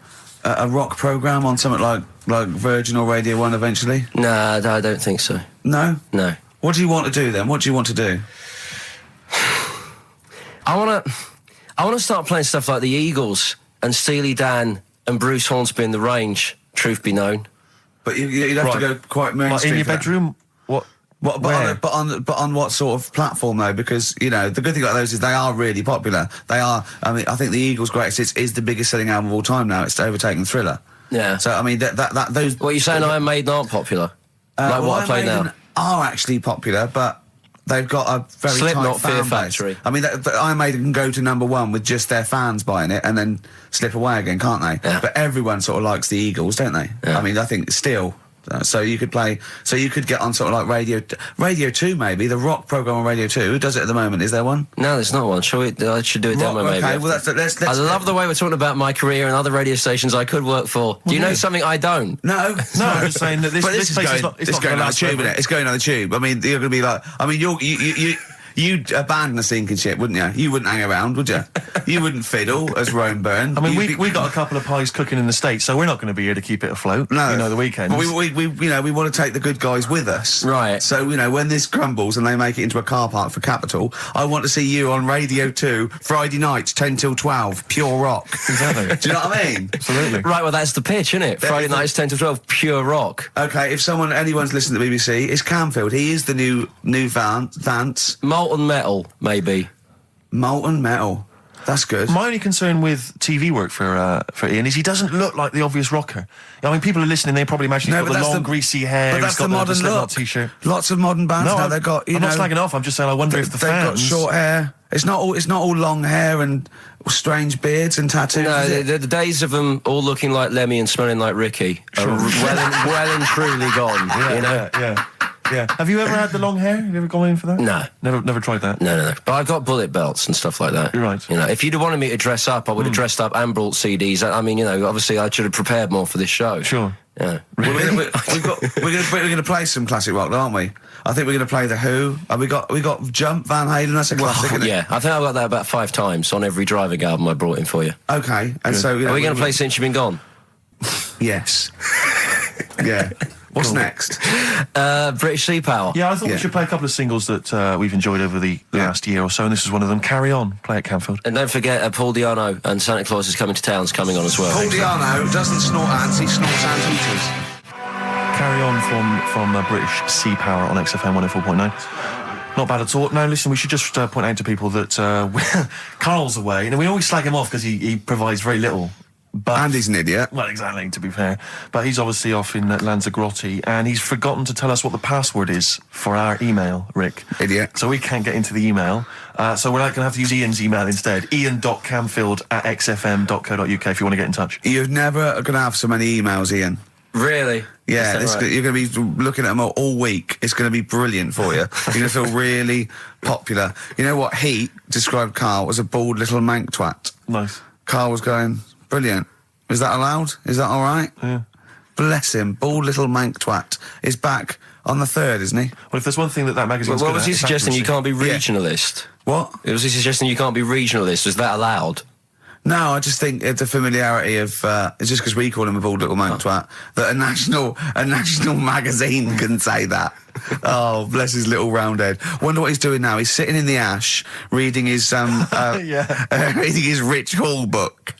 rock program on something like Virgin or Radio 1 eventually? Nah, I don't think so. No. No. What do you want to do then? What do you want to do? I want to start playing stuff like the Eagles and Steely Dan and Bruce Hornsby in the Range. Truth be known. But you'd have to go quite mainstream. Like in your bedroom? What? But on what sort of platform though? Because the good thing about those is they are really popular. They are. I mean, I think the Eagles' Greatest Hits is the biggest selling album of all time now. It's overtaken Thriller. Yeah. So I mean that those. What are you saying? Iron Maiden aren't popular. Like what I play Iron Maiden now. are actually popular, but they've got a very Slipknot, tight fan Fear base. Factory. I mean, Iron Maiden can go to #1 with just their fans buying it and then slip away again, can't they? Yeah. But everyone sort of likes the Eagles, don't they? Yeah. I mean, I think still. So you could get on sort of like Radio 2 maybe, the rock program on Radio 2. Who does it at the moment? Is there one? No, there's not one. I should do a demo maybe. Okay, well let's I love the way we're talking about my career and other radio stations I could work for. Do you know something I don't? No, I'm just saying that this is place going, is not. It's going on the tube, isn't it? It's going on the tube. I mean, you're going to be like. I mean, you'd abandon a sinking ship, wouldn't you? You wouldn't hang around, would you? You wouldn't fiddle as Rome Byrne. I mean, we got a couple of pies cooking in the States, so we're not going to be here to keep it afloat. No, the weekends. But we want to take the good guys with us, right? So when this crumbles and they make it into a car park for Capital, I want to see you on Radio 2 Friday nights 10 till 12, pure rock. Exactly. Do you know what I mean? Absolutely. Right. Well, that's the pitch, isn't it? Friday nights 10 to 12, pure rock. Okay. If anyone's listening to the BBC, it's Canfield. He is the new Vance. Molten Metal, maybe. Molten Metal. That's good. My only concern with TV work for Ian is he doesn't look like the obvious rocker. I mean, people are listening, they probably imagine he's got the long, greasy hair. But that's he's got the modern Slipknot look. T-shirt. Lots of modern bands now. They've got. I'm not slagging off. I'm just saying I wonder if the they've fans. got short hair. It's not all long hair and strange beards and tattoos. No, the days of them all looking like Lemmy and smelling like Ricky are well and truly gone. Yeah. Have you ever had the long hair? Have you ever gone in for that? No. Never tried that? No. But I've got bullet belts and stuff like that. You're right. If you'd have wanted me to dress up, I would have dressed up and brought CDs. I mean, obviously I should have prepared more for this show. Sure. Yeah. We're going to play some classic rock, aren't we? I think we're going to play The Who. We got Jump, Van Halen. That's a classic, isn't it? Yeah, I think I've got that about 5 times on every driving album I brought in for you. Okay, and so are we going to play Since You've Been Gone? Yes. Yeah. What's next? British Sea Power. Yeah, I thought we should play a couple of singles that we've enjoyed over the last year or so, and this is one of them. Carry On, play at Canfield. And don't forget, Paul Di'Anno and Santa Claus is Coming to Town's coming on as well. Paul Di'Anno doesn't snort ants, he snorts anteaters. Carry On from British Sea Power on XFM 104.9. Not bad at all. Now, listen, we should just point out to people that Carl's away. And we always slag him off because he provides very little But, and he's an idiot. Well, exactly, to be fair. But he's obviously off in Lanzarote, and he's forgotten to tell us what the password is for our email, Rick. Idiot. So we can't get into the email. So we're going to have to use Ian's email instead. ian.camfield@xfm.co.uk if you want to get in touch. You're never going to have so many emails, Ian. Really? Yeah, Is that right? you're going to be looking at them all week. It's going to be brilliant for you. You're going to feel really popular. You know what? He described Karl as a bald little mank twat. Nice. Karl was going, brilliant. Is that allowed? Is that all right? Yeah. Bless him. Bald little mank twat is back on the 3rd, isn't he? Well, if there's one thing that magazine's What good was at, he it's suggesting? You accuracy. can't be regionalist. What? Was he suggesting you can't be regionalist? Was that allowed? No, I just think it's a familiarity of, it's just because we call him a bald little mank twat, that a national magazine can say that. Oh, bless his little round head. Wonder what he's doing now. He's sitting in the ash, reading his, reading his Rich Hall book.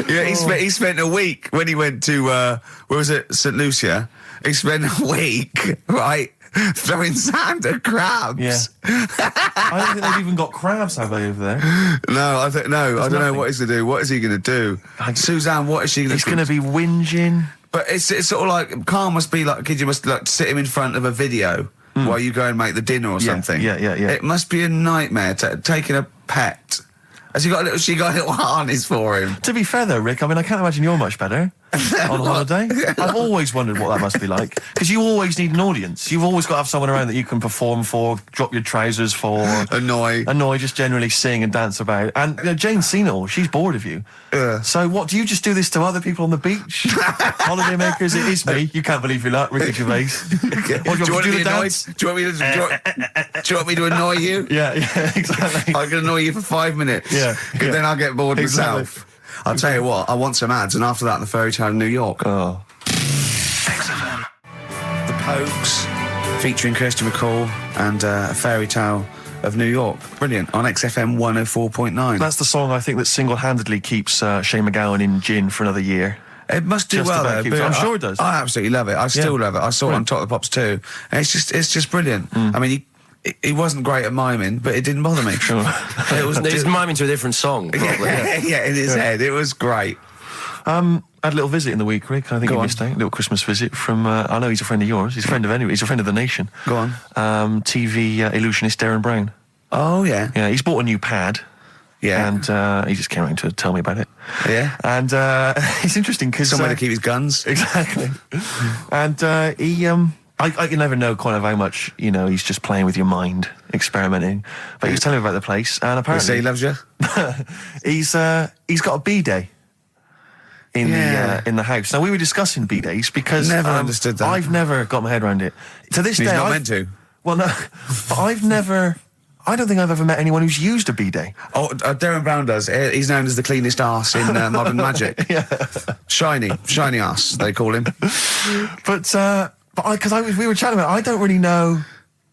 Yeah, he spent a week when he went to, where was it, St. Lucia? He spent a week, right, throwing sand at crabs. Yeah. I don't think they've even got crabs, have they, over there? No, I don't know nothing. what he's going to do. What is he going to do? Suzanne, what is she going to do? He's going to be whinging. But it's sort of like, Karl must be like a kid, you must like sit him in front of a video while you go and make the dinner or something. Yeah. It must be a nightmare taking a pet. Has she got a little harness for him? To be fair though, Rick, I mean, I can't imagine you're much better on holiday. I've always wondered what that must be like. Because you always need an audience. You've always got to have someone around that you can perform for, drop your trousers for. Annoy, just generally sing and dance about. And Jane's seen it all. She's bored of you. So what, do you just do this to other people on the beach? Holiday makers, it is me. You can't believe you're not, Ricky Gervais. What, do you want me to do the dance? Do you want me to annoy you? Yeah, exactly. I can annoy you for 5 minutes. Yeah. Then I'll get bored Exactly. myself. I'll tell you what, I want some ads, and after that, the fairy tale of New York. Oh. XFM. The Pogues, featuring Kirsty McCall, and a fairy tale of New York. Brilliant. On XFM 104.9. That's the song I think that single-handedly keeps Shane McGowan in gin for another year. It must do Just well, about though. keeps- but I'm sure it does. I absolutely love it. I still love it. I saw it on Top of the Pops too. And it's just brilliant. I mean, he wasn't great at miming, but it didn't bother me. Sure. It was miming to a different song, probably. Yeah, in his head. It was great. I had a little visit in the week, Rick. I think you missed out. A little Christmas visit from, I know he's a friend of yours. He's a friend of He's a friend of the nation. Go on. TV illusionist Darren Brown. Oh, yeah. Yeah, he's bought a new pad. Yeah. And he just came around to tell me about it. Yeah. And it's interesting because... Somewhere to keep his guns. Exactly. And he... I can never know kind of how much, he's just playing with your mind, experimenting. But he was telling me about the place, and apparently... Say he loves you? he's got a B-day in the house. Now, we were discussing B-days because... Never understood that. I've never got my head around it. To this He's day... not meant to. Well, no. But I've never... I don't think I've ever met anyone who's used a B-day. Oh, Darren Brown does. He's known as the cleanest arse in Modern Magic. Yeah. Shiny arse, they call him. But we were chatting about it, I don't really know,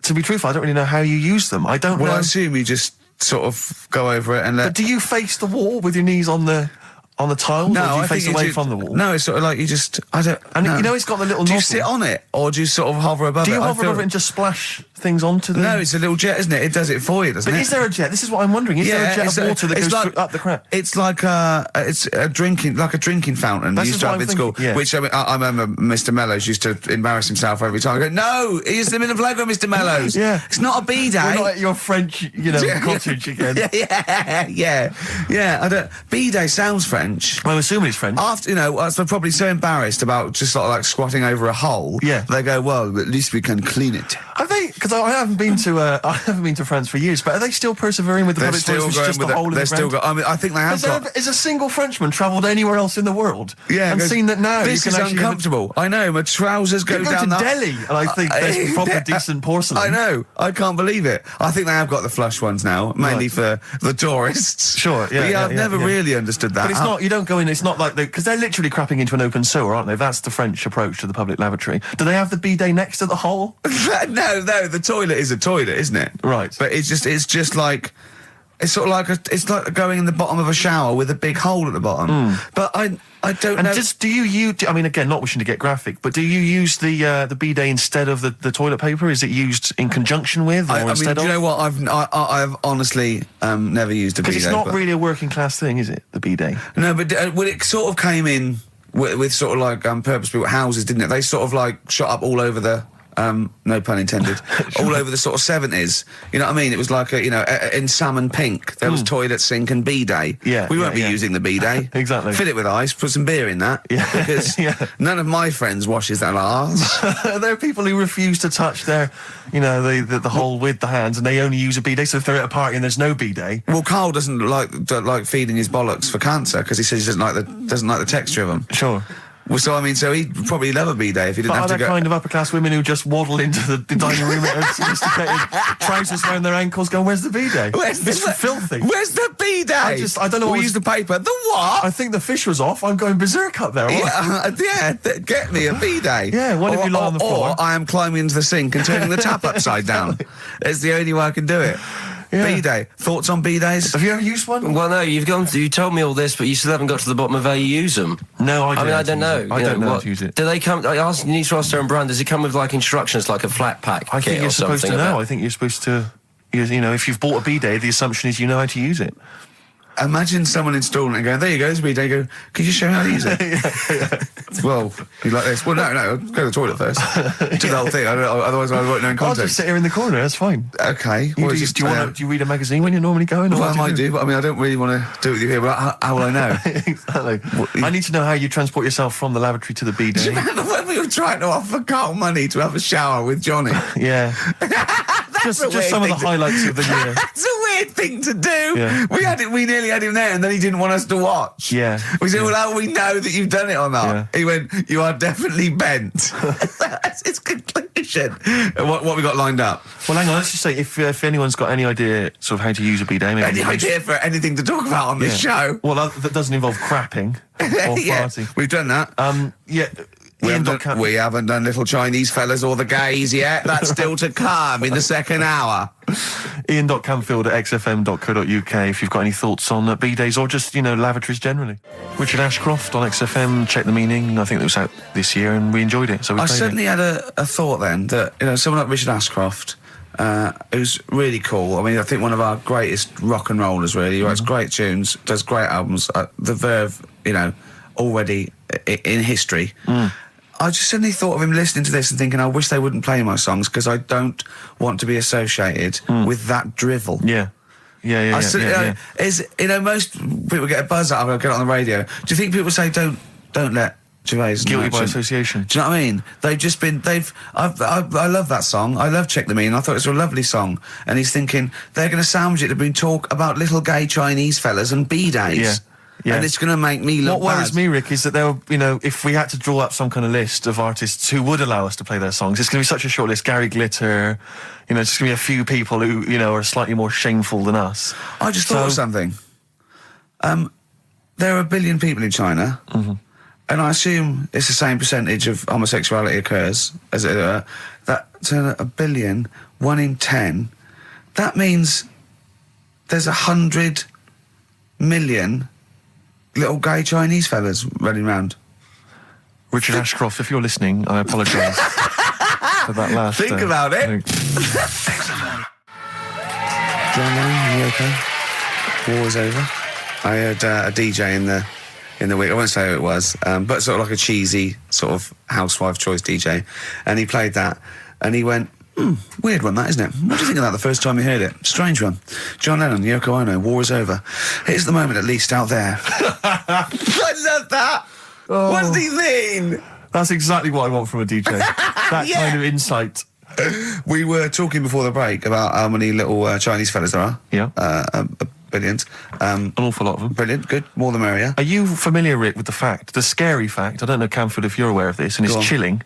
to be truthful, I don't really know how you use them. I don't know. Well, I assume you just sort of go over it and let... But do you face the wall with your knees on the tiles, or do you face away from the wall? No, it's sort of like you just... I don't... And no. it's got the little Do you nozzle. sit on it, or do you sort of hover above it? Do you I hover feel- over it and just splash things onto them? No, it's a little jet, isn't it? It does it for you, doesn't But it? is there a jet? This is what I'm wondering. Is there a jet of water that goes up the crap? It's like it's a drinking fountain That's you used just to what have I'm in school. thinking, yeah. Which I remember Mr. Mellows used to embarrass himself every time. I go, no, he's the middle of logo, Mr. Mellows. Yeah. It's not a B-day. We're not at your French, cottage again. Yeah. I don't. B-day sounds French. I'm assuming it's French. After, they're probably so embarrassed about just sort of like squatting over a hole. Yeah. They go, well, at least we can clean it. Have they? Because I haven't been to France for years. But are they still persevering with the They're public toilets? still It's going just with a it. hole in They're the still ground? got. I mean, I think they have got. Has a single Frenchman travelled anywhere else in the world? Yeah, and seen that now this you can is actually uncomfortable. I know. My trousers go You go down to that. Delhi, and I think there's proper decent porcelain. I know. I can't believe it. I think they have got the flush ones now, mainly Right. for the tourists. Sure, yeah, But yeah, I've never really understood that. But it's not, you don't go in, it's not like because they're literally crapping into an open sewer, aren't they? That's the French approach to the public lavatory. Do they have the bidet next to the hole? No, the toilet is a toilet, isn't it? Right. But it's just like It's sort of like it's like going in the bottom of a shower with a big hole at the bottom. But I don't know. And do you use? I mean, again, not wishing to get graphic, but do you use the bidet instead of the toilet paper? Is it used in conjunction with, or I mean, instead do of? you know what? I've honestly never used a bidet. Because it's not really a working class thing, is it? The bidet. No, but well, it sort of came in with sort of like purpose-built houses, didn't it? They sort of like shot up all over the. No pun intended. All over the sort of 70s. You know what I mean? It was like in salmon pink. There was toilet, sink, and bidet. Yeah, we won't be using the bidet. Exactly. Fill it with ice. Put some beer in that. Yeah, because none of my friends washes their arse. There are people who refuse to touch their, the hole with the hands, and they only use a bidet. So if they're at a party and there's no bidet, well, Karl doesn't like feeding his bollocks for cancer because he says he doesn't like the texture of them. Sure. Well, so I mean, so he'd probably love a bidet if he didn't have to Are there kind of upper class women who just waddle into the dining room in sophisticated trousers around their ankles, going, "Where's the bidet? It's filthy. Where's the bidet? I don't know. We use the paper. The what? I think the fish was off. I'm going berserk up there. Get me a bidet. Yeah, what if you lie on the floor? Or I am climbing into the sink and turning the tap upside down. It's the only way I can do it. Yeah. Bidet. Thoughts on bidets? Have you ever used one? Well, no, you told me all this, but you still haven't got to the bottom of how you use them. No, I don't. I don't know. I don't know how to use it. Do they come? You need to ask their own brand. Does it come with like instructions, like a flat pack? I think you're supposed to know. About? I think you're supposed to. If you've bought a bidet, the assumption is you know how to use it. Imagine someone installing it and going, "There you go, there's a bidet." You go, "Could you show me how to use it?" Well, you like this? Well, no, go to the toilet first. Do the whole thing. Otherwise, I won't know in context. I'll just sit here in the corner. That's fine. Okay. Do you read a magazine when you're normally going? Well, I might do, but I mean, I don't really want to do it with you here. But how will I know? Exactly. I need to know how you transport yourself from the lavatory to the bidet. Do you remember when we were trying to offer Karl money to have a shower with Johnny? Yeah. just some of the highlights of the year. That's a weird thing to do. Yeah. We nearly had him there, and then he didn't want us to watch. Yeah. We said, "Well, how do we know that you've done it or not?" Yeah. He went, "You are definitely bent." That's his conclusion. What we got lined up? Well, hang on. Let's just say if anyone's got any idea sort of how to use a bidet, maybe Any idea for anything to talk about on this show? Well, that doesn't involve crapping or farting. We've done that. We haven't done little Chinese fellas or the gays yet. That's still to come in the second hour. Ian.Camfield@xfm.co.uk if you've got any thoughts on bidets or just, lavatories generally. Richard Ashcroft on XFM, Check the Meaning. I think it was out this year and we enjoyed it. So I certainly had a thought then that, someone like Richard Ashcroft, who's really cool. I mean, I think one of our greatest rock and rollers, really. He writes great tunes, does great albums. The Verve, already in history. I just suddenly thought of him listening to this and thinking, I wish they wouldn't play my songs because I don't want to be associated with that drivel. Yeah. Most people get a buzz out of it, get it on the radio. Do you think people say, don't let Gervais... Guilty by association. Do you know what I mean? They've just been... I love that song. I love Check the Meaning. I thought it was a lovely song. And he's thinking, they're going to sandwich it to been talk about little gay Chinese fellas and bidets. Yeah. Yeah. And it's going to make me look What worries bad. me, Rick, is that if we had to draw up some kind of list of artists who would allow us to play their songs, it's going to be such a short list. Gary Glitter, it's going to be a few people who, are slightly more shameful than us. I just thought of something. There are 1 billion people in China, and I assume it's the same percentage of homosexuality occurs, as it were. That to 1 billion, 1 in 10, that means there's 100 million little gay Chinese fellas running around. Richard Ashcroft, if you're listening, I apologise for that last... Think about it. John Lennon, you okay? War is over. I heard a DJ in the week, I won't say who it was, but sort of like a cheesy sort of housewife choice DJ, and he played that, and he went, weird one, that, isn't it? What do you think of that the first time you heard it? Strange one. John Lennon, Yoko Ono, war is over. Here's the moment, at least, out there. I love that. Oh. What does he mean? That's exactly what I want from a DJ. That kind of insight. We were talking before the break about how many little Chinese fellas there are. Yeah. Billions. An awful lot of them. Brilliant, good, more the merrier. Are you familiar, Rick, with the scary fact, I don't know, Camford, if you're aware of this, and it's chilling.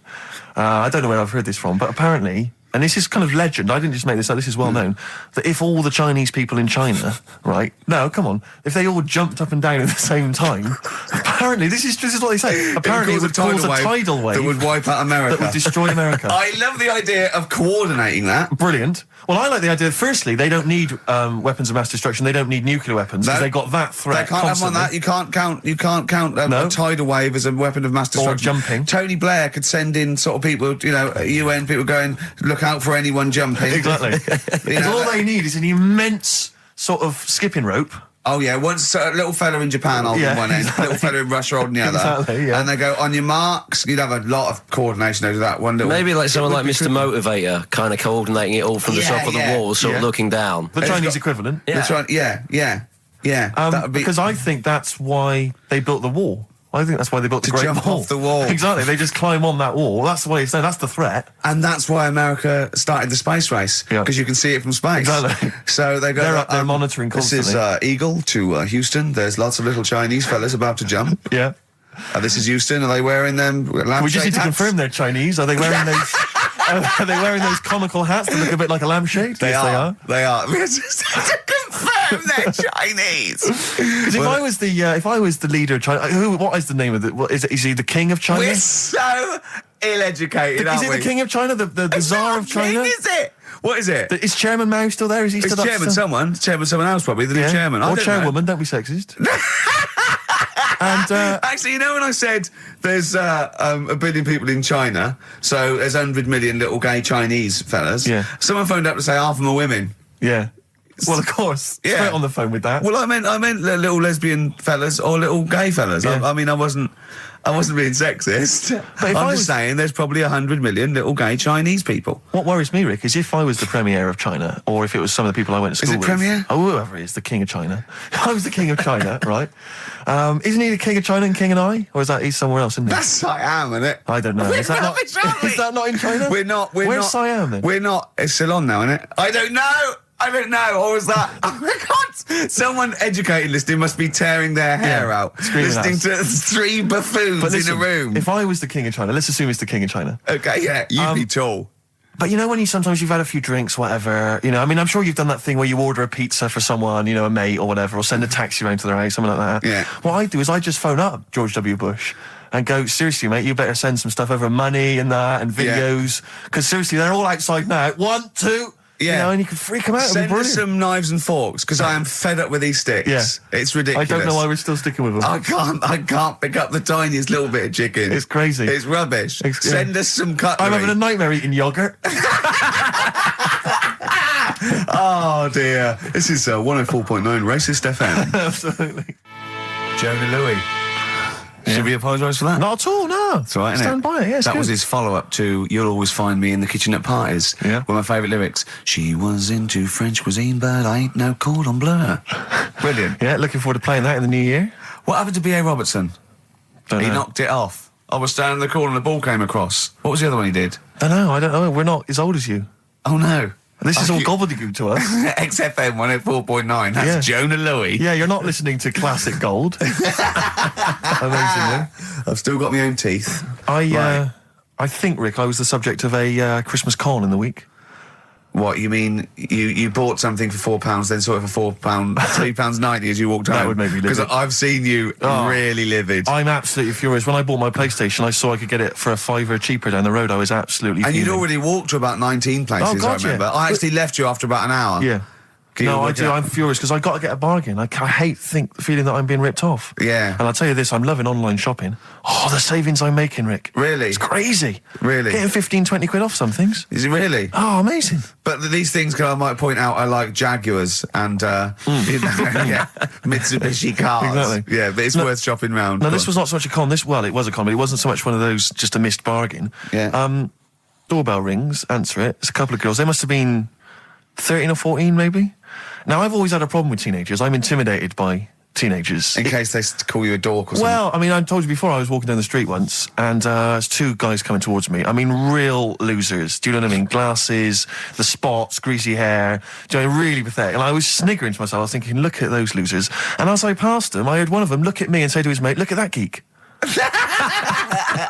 I don't know where I've heard this from, but apparently and this is kind of legend, I didn't just make this up, this is well known, that if all the Chinese people in China, right, no, come on, if they all jumped up and down at the same time, apparently, this is what they say, apparently it would cause a tidal wave that would wipe out America. That would destroy America. I love the idea of coordinating that. Brilliant. Well, I like the idea, firstly, they don't need weapons of mass destruction, they don't need nuclear weapons, because they got that threat They can't constantly. have on that, you can't count a tidal wave as a weapon of mass destruction. Or jumping. Tony Blair could send in sort of people, UN people going, look out for anyone jumping. Exactly. Because all they need is an immense sort of skipping rope. Oh yeah, once a little fella in Japan holding one end, little fella in Russia holding the other. Exactly, yeah. And they go, on your marks, you'd have a lot of coordination over that one little... Maybe like someone like Mr. Motivator, kind of coordinating it all from the top of the wall, sort of looking down. The Chinese equivalent. That's right, yeah. That would be... Because I think that's why they built the wall. I think that's why they built the Great Wall. To jump off the wall. Exactly, they just climb on that wall. That's the way it's there, that's the threat. And that's why America started the space race, because you can see it from space. Exactly. So they go... They're up there monitoring constantly. This is Eagle to Houston. There's lots of little Chinese fellas about to jump. Yeah. This is Houston. Are they wearing them lampshade We just need to hats? confirm they're Chinese. Are they wearing those... are they wearing those comical hats that look a bit like a lampshade? They yes, are. they are. We just have to confirm they're Chinese. Because if I was the leader of China, what is the name of it? Is he the king of China? We're so ill-educated, aren't Is we? it the king of China? The Tsar of China? King, is it? What is it? Is Chairman Mao still there? Is he still It's chairman someone else probably, the new chairman. Or chairwoman, don't be sexist. And actually, when I said there's a billion people in China, so there's 100 million little gay Chinese fellas, someone phoned up to say half of them are women. Yeah. Well, of course. Yeah. Straight on the phone with that. Well, I meant little lesbian fellas or little gay fellas. Yeah. I wasn't being sexist. But I'm just saying there's probably 100 million little gay Chinese people. What worries me, Rick, is if I was the premier of China, or if it was some of the people I went to school with. Is it premier? Oh, whoever he is, the king of China. If I was the king of China, right? Isn't he the king of China and king and I? Or is that he's somewhere else, isn't he? That's Siam, isn't it? I don't know. Is that not in China? We're not. Where's Siam then? We're not. It's Ceylon now, isn't it? I don't know. Or was that... Oh my God! Someone educated listening must be tearing their hair out, listening to three buffoons in a room. If I was the king of China, let's assume it's the king of China. Okay, yeah, you'd be tall. But when sometimes you've had a few drinks, whatever, I'm sure you've done that thing where you order a pizza for someone, a mate or whatever, or send a taxi around to their house, something like that. Yeah. What I do is I just phone up George W. Bush and go, seriously, mate, you better send some stuff over, money and that, and videos, because seriously, they're all outside now. 1, 2... Yeah. And you can freak them out. Send us some knives and forks, because I am fed up with these sticks. Yeah. It's ridiculous. I don't know why we're still sticking with them. I can't pick up the tiniest little bit of chicken. It's crazy. It's rubbish. Send us some cutlery. I'm having a nightmare eating yogurt. Oh dear. This is 104.9 Racist FM. Absolutely. Jonah Louis. Should we apologise for that? Not at all, no. That's right, isn't Stand by it, yeah, it's That good. was his follow-up to You'll Always Find Me in the Kitchen at Parties. Yeah. One of my favourite lyrics. She was into French cuisine, but I ain't no cordon bleu. Brilliant. Yeah, looking forward to playing that in the new year. What happened to B.A. Robertson? Don't He know. knocked it off. I was standing in the corner and the ball came across. What was the other one he did? I don't know. We're not as old as you. Oh, no. This is all gobbledygook to us. XFM 104.9. That's Jonah Louis. Yeah, you're not listening to classic gold. Amazingly. I've still got my own teeth. I think, Rick, I was the subject of a Christmas con in the week. What, you mean you bought something for £4, then saw it for £3.90 as you walked home? That would make me livid. Because I've seen you really livid. I'm absolutely furious. When I bought my PlayStation, I saw I could get it for £5 cheaper down the road. I was absolutely And fuming. you'd already walked to about 19 places, Oh, God, I remember. yeah. I actually left you after about an hour. Yeah. No, I do. I'm furious because I got to get a bargain. I hate the feeling that I'm being ripped off. Yeah. And I'll tell you this, I'm loving online shopping. Oh, the savings I'm making, Rick. Really? It's crazy. Really? Getting 15, 20 quid off some things. Is it really? Oh, amazing. But these things, I might point out, are like Jaguars and Mitsubishi cars. Exactly. Yeah, but it's worth shopping round. No, this was not so much a con. It was a con, but it wasn't so much one of those just a missed bargain. Yeah. Doorbell rings, answer it. It's a couple of girls. They must have been 13 or 14, maybe. Now, I've always had a problem with teenagers. I'm intimidated by teenagers. In case they call you a dork or something. Well, I mean, I told you before, I was walking down the street once, and there's two guys coming towards me. I mean, real losers. Do you know what I mean? Glasses, the spots, greasy hair. Do you know, really pathetic. And I was sniggering to myself. I was thinking, look at those losers. And as I passed them, I heard one of them look at me and say to his mate, look at that geek.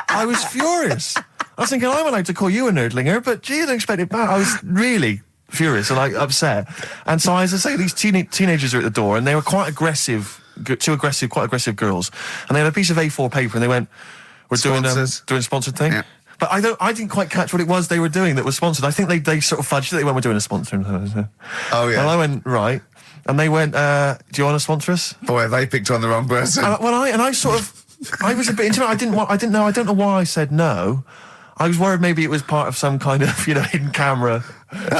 I was furious. I was thinking, I'm allowed to call you a nerdlinger, but gee, I don't expect it back. I was really furious and like upset. And so, as I say, these teenagers are at the door, and they were quite aggressive, quite aggressive girls. And they had a piece of A4 paper, and they went, "We're doing a sponsored thing." Yeah. But I didn't quite catch what it was they were doing that was sponsored. I think they sort of fudged it. They went, "We're doing a sponsor." Oh yeah. And I went, right. And they went, "Do you want to sponsor us?" Boy, they picked on the wrong person. I was a bit intimate. I don't know why I said no. I was worried maybe it was part of some kind of, hidden camera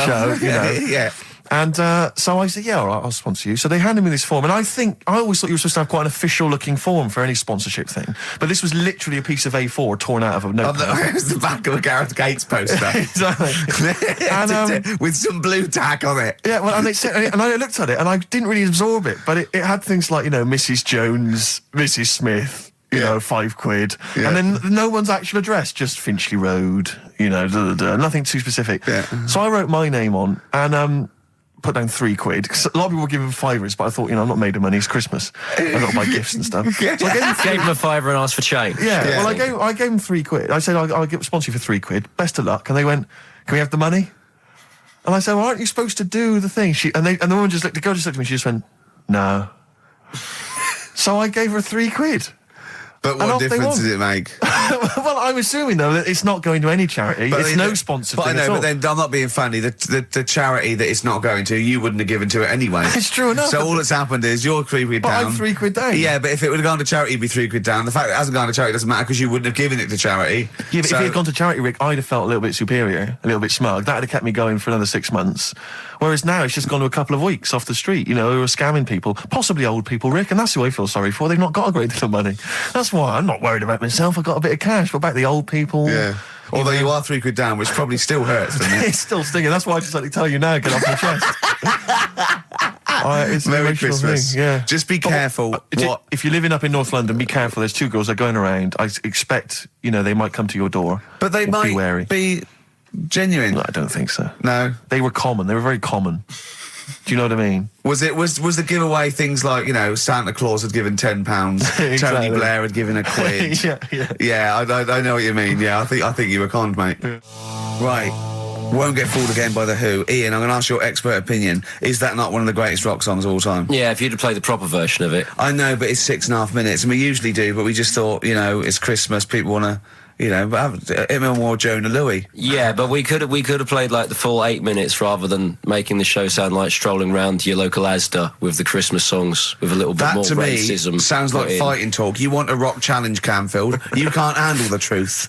show, Yeah. And so I said, yeah, all right, I'll sponsor you. So they handed me this form, and I always thought you were supposed to have quite an official-looking form for any sponsorship thing. But this was literally a piece of A4 torn out of a notepad. It was the back of a Gareth Gates poster. Exactly. And, with some blue tack on it. Yeah, well, and I looked at it, and I didn't really absorb it, but it had things like, Mrs. Jones, Mrs. Smith, £5. Yeah. And then no one's actual address, just Finchley Road, nothing too specific. Yeah. So I wrote my name on, and put down £3. 'Cause a lot of people were giving £5s, but I thought, I'm not made of money. It's Christmas. I've got to buy gifts and stuff. So I gave him a £5 and asked for change. Yeah. Well, I gave him £3. I said, I'll sponsor you for £3. Best of luck. And they went, "Can we have the money?" And I said, "Well, aren't you supposed to do the thing?" And the woman the girl just looked at me. She just went, "No." So I gave her £3. But what difference does it make? Well, I'm assuming, though, that it's not going to any charity. It's no sponsored thing at all. But then I'm not being funny. The charity that it's not going to, you wouldn't have given to it anyway. It's true enough. So all that's happened is you're £3 down. But I'm £3 down. Yeah, but if it would have gone to charity, it'd be £3 down. The fact that it hasn't gone to charity doesn't matter because you wouldn't have given it to charity. Yeah, but if it had gone to charity, Rick, I'd have felt a little bit superior, a little bit smug. That would have kept me going for another 6 months. Whereas now it's just gone to a couple of weeks off the street, who are scamming people, possibly old people, Rick, and that's who I feel sorry for. They've not got a great deal of money. That's why I'm not worried about myself. I've got a bit of cash. What about the old people? Yeah. Although you are £3 down, which probably still hurts, doesn't it? It's still stinging. That's why I just like to tell you now, get off my chest. It's Merry Christmas. Thing, yeah. Just be careful. If you're living up in North London, be careful. There's 2 girls that are going around. I expect, they might come to your door. But they might be wary. Be genuine. No, I don't think so. No. They were common. They were very common. Do you know what I mean? Was the giveaway things like, Santa Claus had given £10, Exactly. Tony Blair had given £1? Yeah, I know what you mean. Yeah, I think you were conned, mate. Yeah. Right. Won't Get Fooled Again by The Who. Ian, I'm going to ask your expert opinion. Is that not one of the greatest rock songs of all time? Yeah, if you'd have played the proper version of it. I know, but it's 6.5 minutes, and we usually do, but we just thought, it's Christmas, people want to... but have him or Jonah Louis. Yeah, but we could have played like the full 8 minutes rather than making the show sound like strolling round your local Asda with the Christmas songs with a little bit more racism. That to me sounds like fighting talk. You want a rock challenge, Canfield. You can't handle the truth.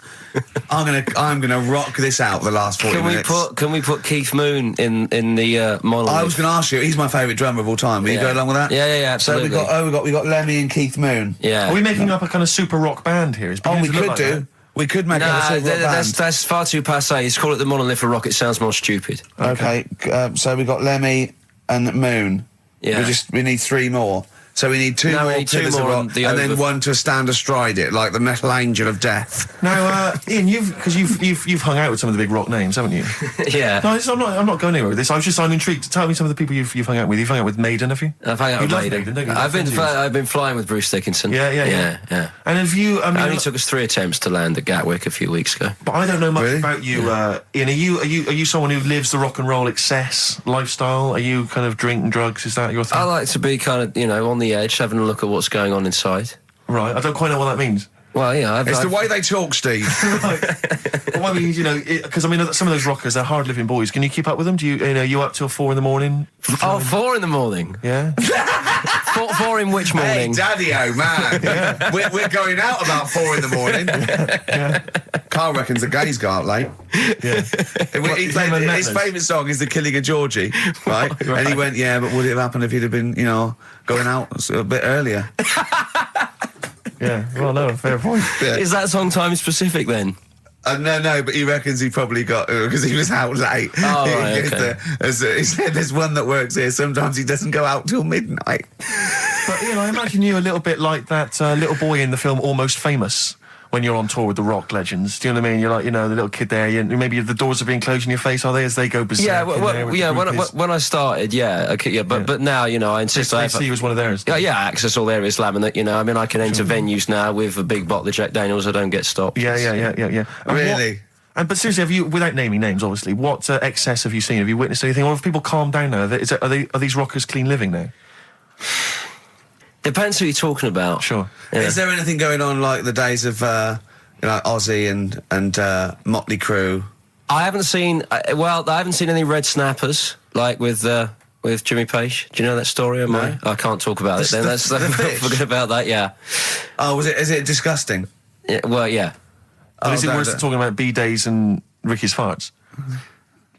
I'm gonna rock this out the last 40 minutes. Can we put Keith Moon in the monolith? I was going to ask you. He's my favourite drummer of all time. Will you go along with that? Yeah, absolutely. So we got Lemmy and Keith Moon. Yeah. Are we making up a kind of super rock band here? We could do. That? We could make a rock band. That's far too passé. Let's call it the Monolith of Rock. It sounds more stupid. Okay. So we got Lemmy and Moon. Yeah. We need 3 more. So we need 2 more Pillars of Rock, and then one to stand astride it, like the Metal Angel of Death. Now, Ian, you've hung out with some of the big rock names, haven't you? Yeah. No, I'm not going anywhere with this. I'm intrigued. Tell me some of the people you've hung out with. You've hung out with Maiden, have you? I've hung out with Maiden. I've been flying with Bruce Dickinson. Yeah. And have you? It only took us 3 attempts to land at Gatwick a few weeks ago. But I don't know much about you, Ian. Are you someone who lives the rock and roll excess lifestyle? Are you kind of drink and drugs? Is that your thing? I like to be kind of on the edge, having a look at what's going on inside. Right, I don't quite know what that means. Well, it's the way they talk, Steve. Well, I mean, because some of those rockers, they're hard-living boys. Can you keep up with them? Do you up till 4 in the morning? 4 in the morning. Yeah. 4 in which morning? Hey, Daddy-o, man. Yeah. We're going out about 4 in the morning. Yeah. Carl reckons the gays go out late. Yeah. His favourite song is The Killing of Georgie, right? And he went, but would it have happened if he'd have been, going out a bit earlier? Yeah, well, no, fair point. Yeah. Is that song time specific then? No, but he reckons he probably got because he was out late. Oh, right, okay. He said there's one that works here. Sometimes he doesn't go out till midnight. But I imagine you a little bit like that little boy in the film Almost Famous. When you're on tour with the rock legends, do you know what I mean? You're like, the little kid there. Maybe the doors are being closed in your face, are they? As they go berserk. Yeah, when I started, but now, I insist. I was one of theirs. Yeah, access all areas laminate. I can enter venues now with a big bottle of Jack Daniels. I don't get stopped. Yeah. Really? But seriously, have you, without naming names, obviously, what excess have you seen? Have you witnessed anything? Or have people calmed down now? Are these rockers clean living now? Depends who you're talking about. Sure. Yeah. Is there anything going on like the days of Ozzy and Motley Crue? I haven't seen. I haven't seen any red snappers like with Jimmy Page. Do you know that story? I can't talk about it. Then let's forget about that. Yeah. Oh, is it disgusting? Yeah, well, yeah. But is it worse than talking about B-days and Ricky's farts?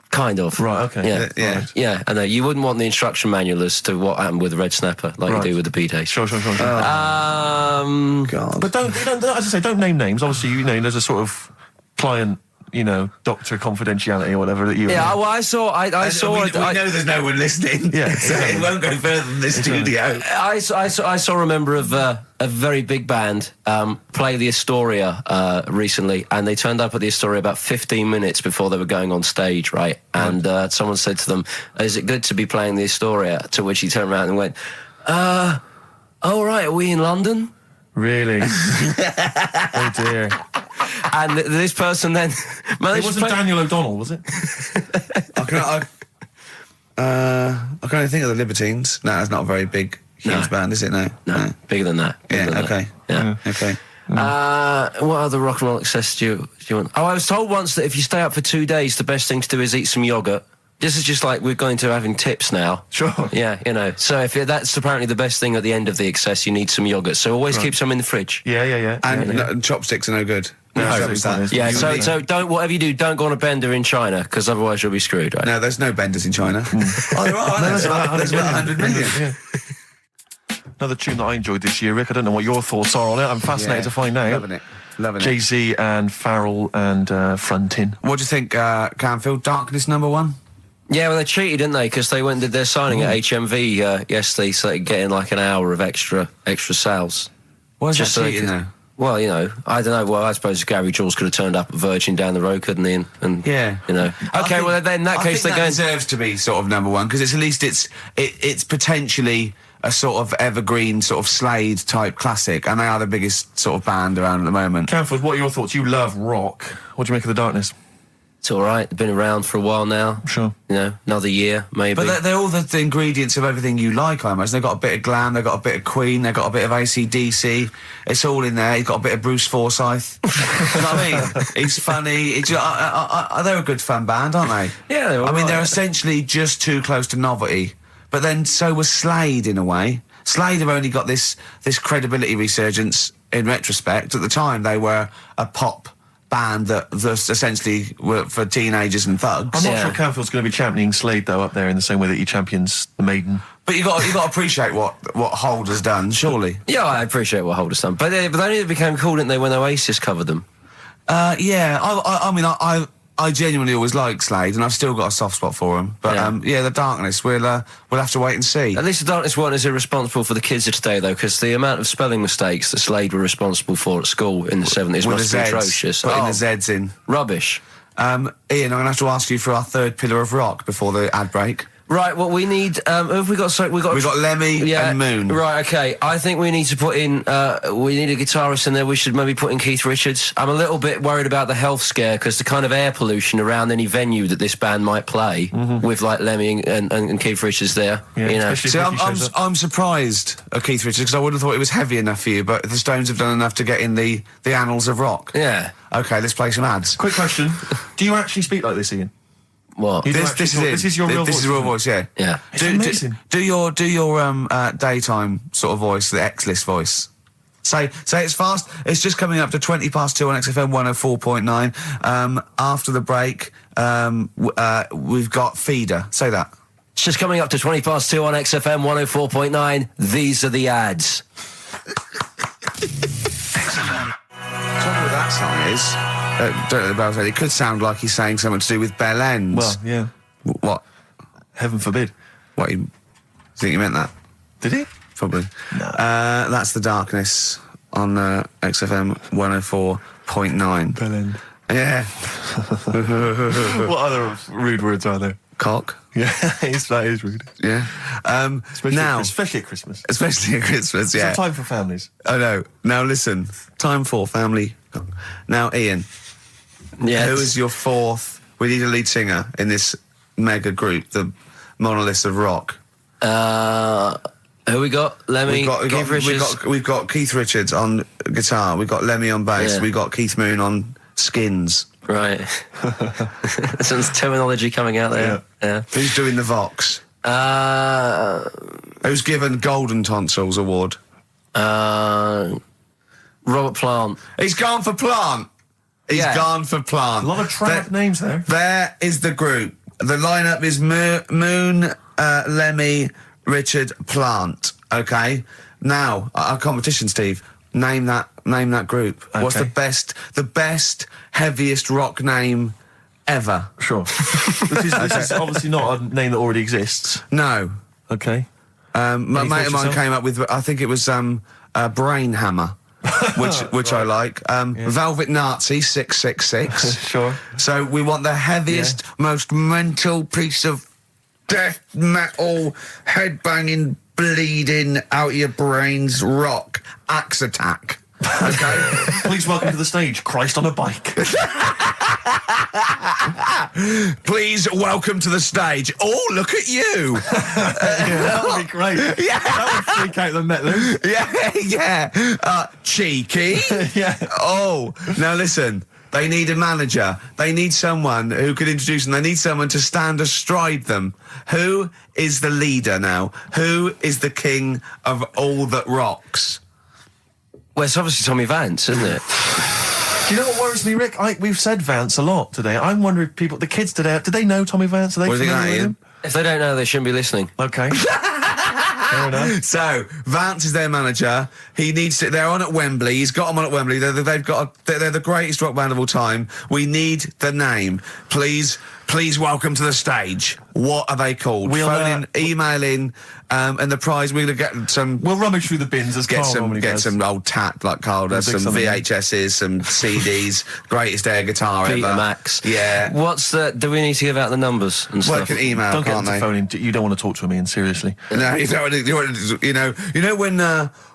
Kind of. Right, okay. Yeah. Yeah. Right. Yeah, I know. You wouldn't want the instruction manual as to what happened with the red snapper, like you do with the B-days. Sure. God. But don't, as I say, don't name names. Obviously, there's a sort of client, doctor confidentiality or whatever that you... Yeah, well, I saw... We know there's no one listening. Yeah. So it won't go further than this studio. I saw a member of a very big band play the Astoria recently, and they turned up at the Astoria about 15 minutes before they were going on stage, right? And someone said to them, "Is it good to be playing the Astoria?" To which he turned around and went, "Oh, right, are we in London?" Really? Oh, dear. And this person then managed It wasn't Daniel O'Donnell, was it? I can only think of the Libertines. No, it's not a very big, huge band, is it? No, bigger than that. Okay. Yeah. Okay. What other rock and roll excess do you want? Oh, I was told once that if you stay up for 2 days, the best thing to do is eat some yogurt. This is just like we're going to having tips now. Sure. Yeah, So if that's apparently the best thing at the end of the excess, you need some yogurt. So always keep some in the fridge. Yeah. And chopsticks are no good. Yeah, so don't, whatever you do, don't go on a bender in China, because otherwise you'll be screwed, right? No, there's no benders in China. Oh, there are. There's about 100 million. Yeah. Another tune that I enjoyed this year, Rick. I don't know what your thoughts are on it. I'm fascinated to find out. Loving it. Jay-Z and Farrell and Frontin. What do you think, Canfield? Darkness #1? Yeah, well, they cheated, didn't they? Because they went and did their signing at HMV yesterday, so they could get in like an hour of extra sales. Why is Just that so cheating, though? Well, I don't know. Well, I suppose Gary Jules could have turned up at Virgin down the road, couldn't he? And Yeah. Okay, well, then in that case, they're going... deserves to be sort of #1, because at least it's potentially a sort of evergreen, sort of Slade type classic, and they are the biggest sort of band around at the moment. Canfield, what are your thoughts? You love rock. What do you make of the Darkness? It's all right. They've been around for a while now. Sure. Another year, maybe. But they're all the ingredients of everything you like, I imagine. They've got a bit of glam, they've got a bit of Queen, they've got a bit of AC/DC. It's all in there. You've got a bit of Bruce Forsyth. You know what I mean? He's funny. They're a good fun band, aren't they? Yeah, they're all right. They're essentially just too close to novelty. But then so was Slade, in a way. Slade have only got this credibility resurgence in retrospect. At the time, they were a pop band that essentially were for teenagers and thugs. I'm not sure Canfield's going to be championing Slade, though, up there in the same way that he champions the Maiden. But you got to appreciate what Hold has done, surely. Yeah, I appreciate what Hold has done. But they only became cool, didn't they, when Oasis covered them? Yeah. I genuinely always liked Slade, and I've still got a soft spot for him. But the Darkness, we'll have to wait and see. At least the Darkness one is irresponsible for the kids of today, though, because the amount of spelling mistakes that Slade were responsible for at school in the 70s must be atrocious. Putting the Z's in. Rubbish. Ian, I'm going to have to ask you for our third pillar of rock before the ad break. Right, well, we need... who have we got? Sorry, we've got Lemmy and Moon. Right, okay. I think we need to put in... we need a guitarist in there. We should maybe put in Keith Richards. I'm a little bit worried about the health scare, because the kind of air pollution around any venue that this band might play with, like, Lemmy and Keith Richards there. Yeah, See, I'm surprised at Keith Richards, because I wouldn't have thought it was heavy enough for you, but the Stones have done enough to get in the annals of rock. Yeah. Okay, let's play some ads. Quick question. Do you actually speak like this, Ian? What? This is your real voice. This is your real voice, yeah. Yeah. It's amazing. Do your daytime sort of voice, the X-list voice. Say it's fast. It's just coming up to 2 on XFM 104.9. After the break, we've got Feeder. Say that. It's just coming up to 2 on XFM 104.9. These are the ads. XFM. The trouble with that song is... it could sound like he's saying something to do with Bell Ends. Well, yeah. What? Heaven forbid. What? You think he meant that? Did he? Probably. No. That's The Darkness on XFM 104.9. Bell End. Yeah. What other rude words are there? Cock. Yeah, that is rude. Yeah. Especially at Christmas. Especially at Christmas, yeah. It's a time for families. I know. Now listen. Time for family. Now, Ian, Yes. Who is your fourth? We need a lead singer in this mega group, the Monoliths of Rock. Who we got? Lemmy, Keith Richards. We've got Keith Richards on guitar. We've got Lemmy on bass. Yeah. We've got Keith Moon on skins. Right. Some terminology coming out there. Yeah. Who's doing the Vox? Who's given Golden Tonsils Award? Robert Plant. He's gone for Plant. He's gone for Plant. A lot of trap names there. There is the group. The lineup is Moon, Lemmy, Richard, Plant. Okay. Now our competition, Steve. Name that group. Okay. What's the best, heaviest rock name ever? Sure. This is obviously not a name that already exists. No. Okay. My mate thoughts of mine yourself? came up with. I think it was Brain Hammer. which I like. Velvet Nazi 666. Sure. So we want the heaviest, most mental piece of death metal, headbanging, bleeding out your brains rock. Axe Attack. Okay. Please welcome to the stage, Christ on a bike. Please welcome to the stage. Oh, look at you. That would be great. Yeah. That would freak out the metalers. Yeah. Cheeky. Yeah. Oh, now listen. They need a manager. They need someone who could introduce them. They need someone to stand astride them. Who is the leader now? Who is the king of all that rocks? Well, it's obviously Tommy Vance, isn't it? Do you know what worries me, Rick? We've said Vance a lot today. I'm wondering if people, the kids today, do they know Tommy Vance? Are they What do you think familiar of with that, him? If they don't know, they shouldn't be listening. Okay. Fair enough. So Vance is their manager. He needs to. They're on at Wembley. He's got them on at Wembley. They're the greatest rock band of all time. We need the name. Please welcome to the stage. What are they called? We'll, Phone in, email in, and the prize we're gonna get some. We'll rummage through the bins as Carl normally does. Some old tat like Carl does. We'll Some dig something VHSs, some CDs. Greatest air guitar Peter ever. Max. Yeah. What's the? Do we need to give out the numbers and Well, stuff? they can email, Don't get can't them they? to phone in. You don't want to talk to him, Ian, seriously. No, you know when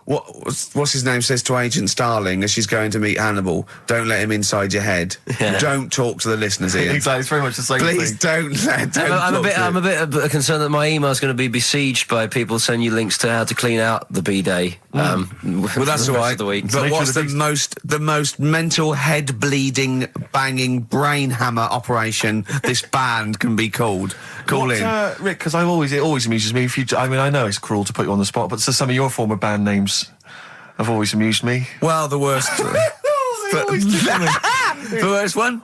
what's his name says to Agent Starling as she's going to meet Hannibal, don't let him inside your head. Yeah. Don't talk to the listeners, Ian. Exactly, it's very much the same Please thing. I'm a don't. bit concerned that my email's going to be besieged by people sending you links to how to clean out the B-Day. Well, that's all right. The week. But Nature what's of the the most mental, head bleeding, banging brain hammer operation this band can be called? Call in. Rick, because it always amuses me. I know it's cruel to put you on the spot, but so some of your former band names have always amused me. Well, the worst. The worst one.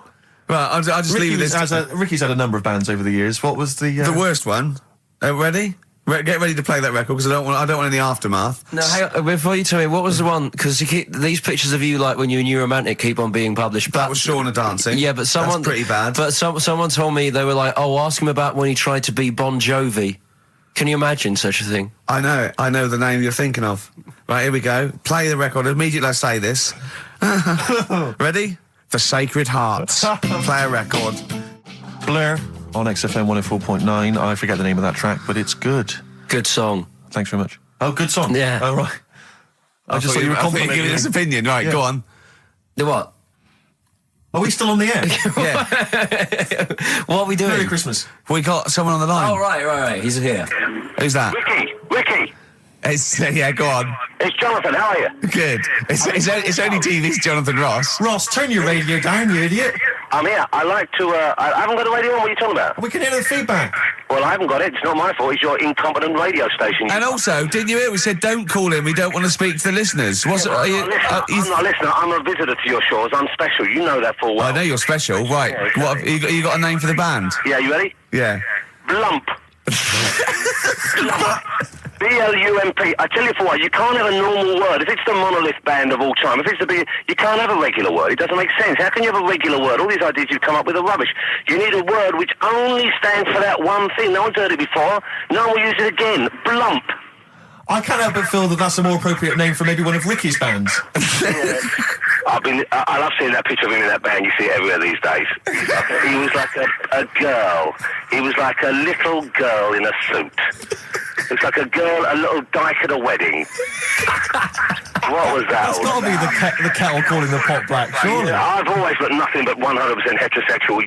Right, I'll just leave this. Ricky's had a number of bands over the years. What was the worst one? Ready? Get ready to play that record because I don't want any aftermath. No, hang on, before you tell me, what was the one? Because these pictures of you, like when you were New Romantic, keep on being published. That was Shauna dancing. Yeah, but someone That's pretty bad. But someone told me they were like, "Oh, ask him about when he tried to be Bon Jovi." Can you imagine such a thing? I know the name you're thinking of. Right, here we go. Play the record immediately. I say this. Ready? The Sacred Hearts. Play a record. Blur on XFM 104.9. I forget the name of that track, but it's good. Good song. Thanks very much. Oh, good song. Yeah. Oh, right. I just thought you were complimenting giving me. his opinion. Right, Yeah. go on. The what? Are we still on the air? Yeah. What are we doing? Merry Christmas. We got someone on the line. Oh, right. He's here. Who's that? Ricky, Yeah, go on. it's Jonathan. How are you? Good. It's only TV's Jonathan Ross. Ross, turn your radio down, you idiot. I'm here. I like to. I haven't got the radio on. What are you talking about? We can hear the feedback. Well, I haven't got it. It's not my fault. It's your incompetent radio station. And also, didn't you hear we said don't call in, we don't want to speak to the listeners? I'm not a listener. I'm a visitor to your shows. I'm special. You know that full well. I know you're special, right. Yeah, exactly. What have you got a name for the band? Yeah, you ready? Yeah. Blump. B-L-U-M-P. I tell you for what, you can't have a normal word. If it's the monolith band of all time, if it's the you can't have a regular word. It doesn't make sense. How can you have a regular word? All these ideas you've come up with are rubbish. You need a word which only stands for that one thing. No one's heard it before. No one will use it again. Blump. I can't help but feel that that's a more appropriate name for maybe one of Ricky's bands. I love seeing that picture of him in that band. You see it everywhere these days. He was like a girl. He was like a little girl in a suit. Looks like a girl, a little dyke at a wedding. What was that? That's got to be the kettle calling the pot black, surely. Yeah, I've always looked nothing but 100% heterosexual.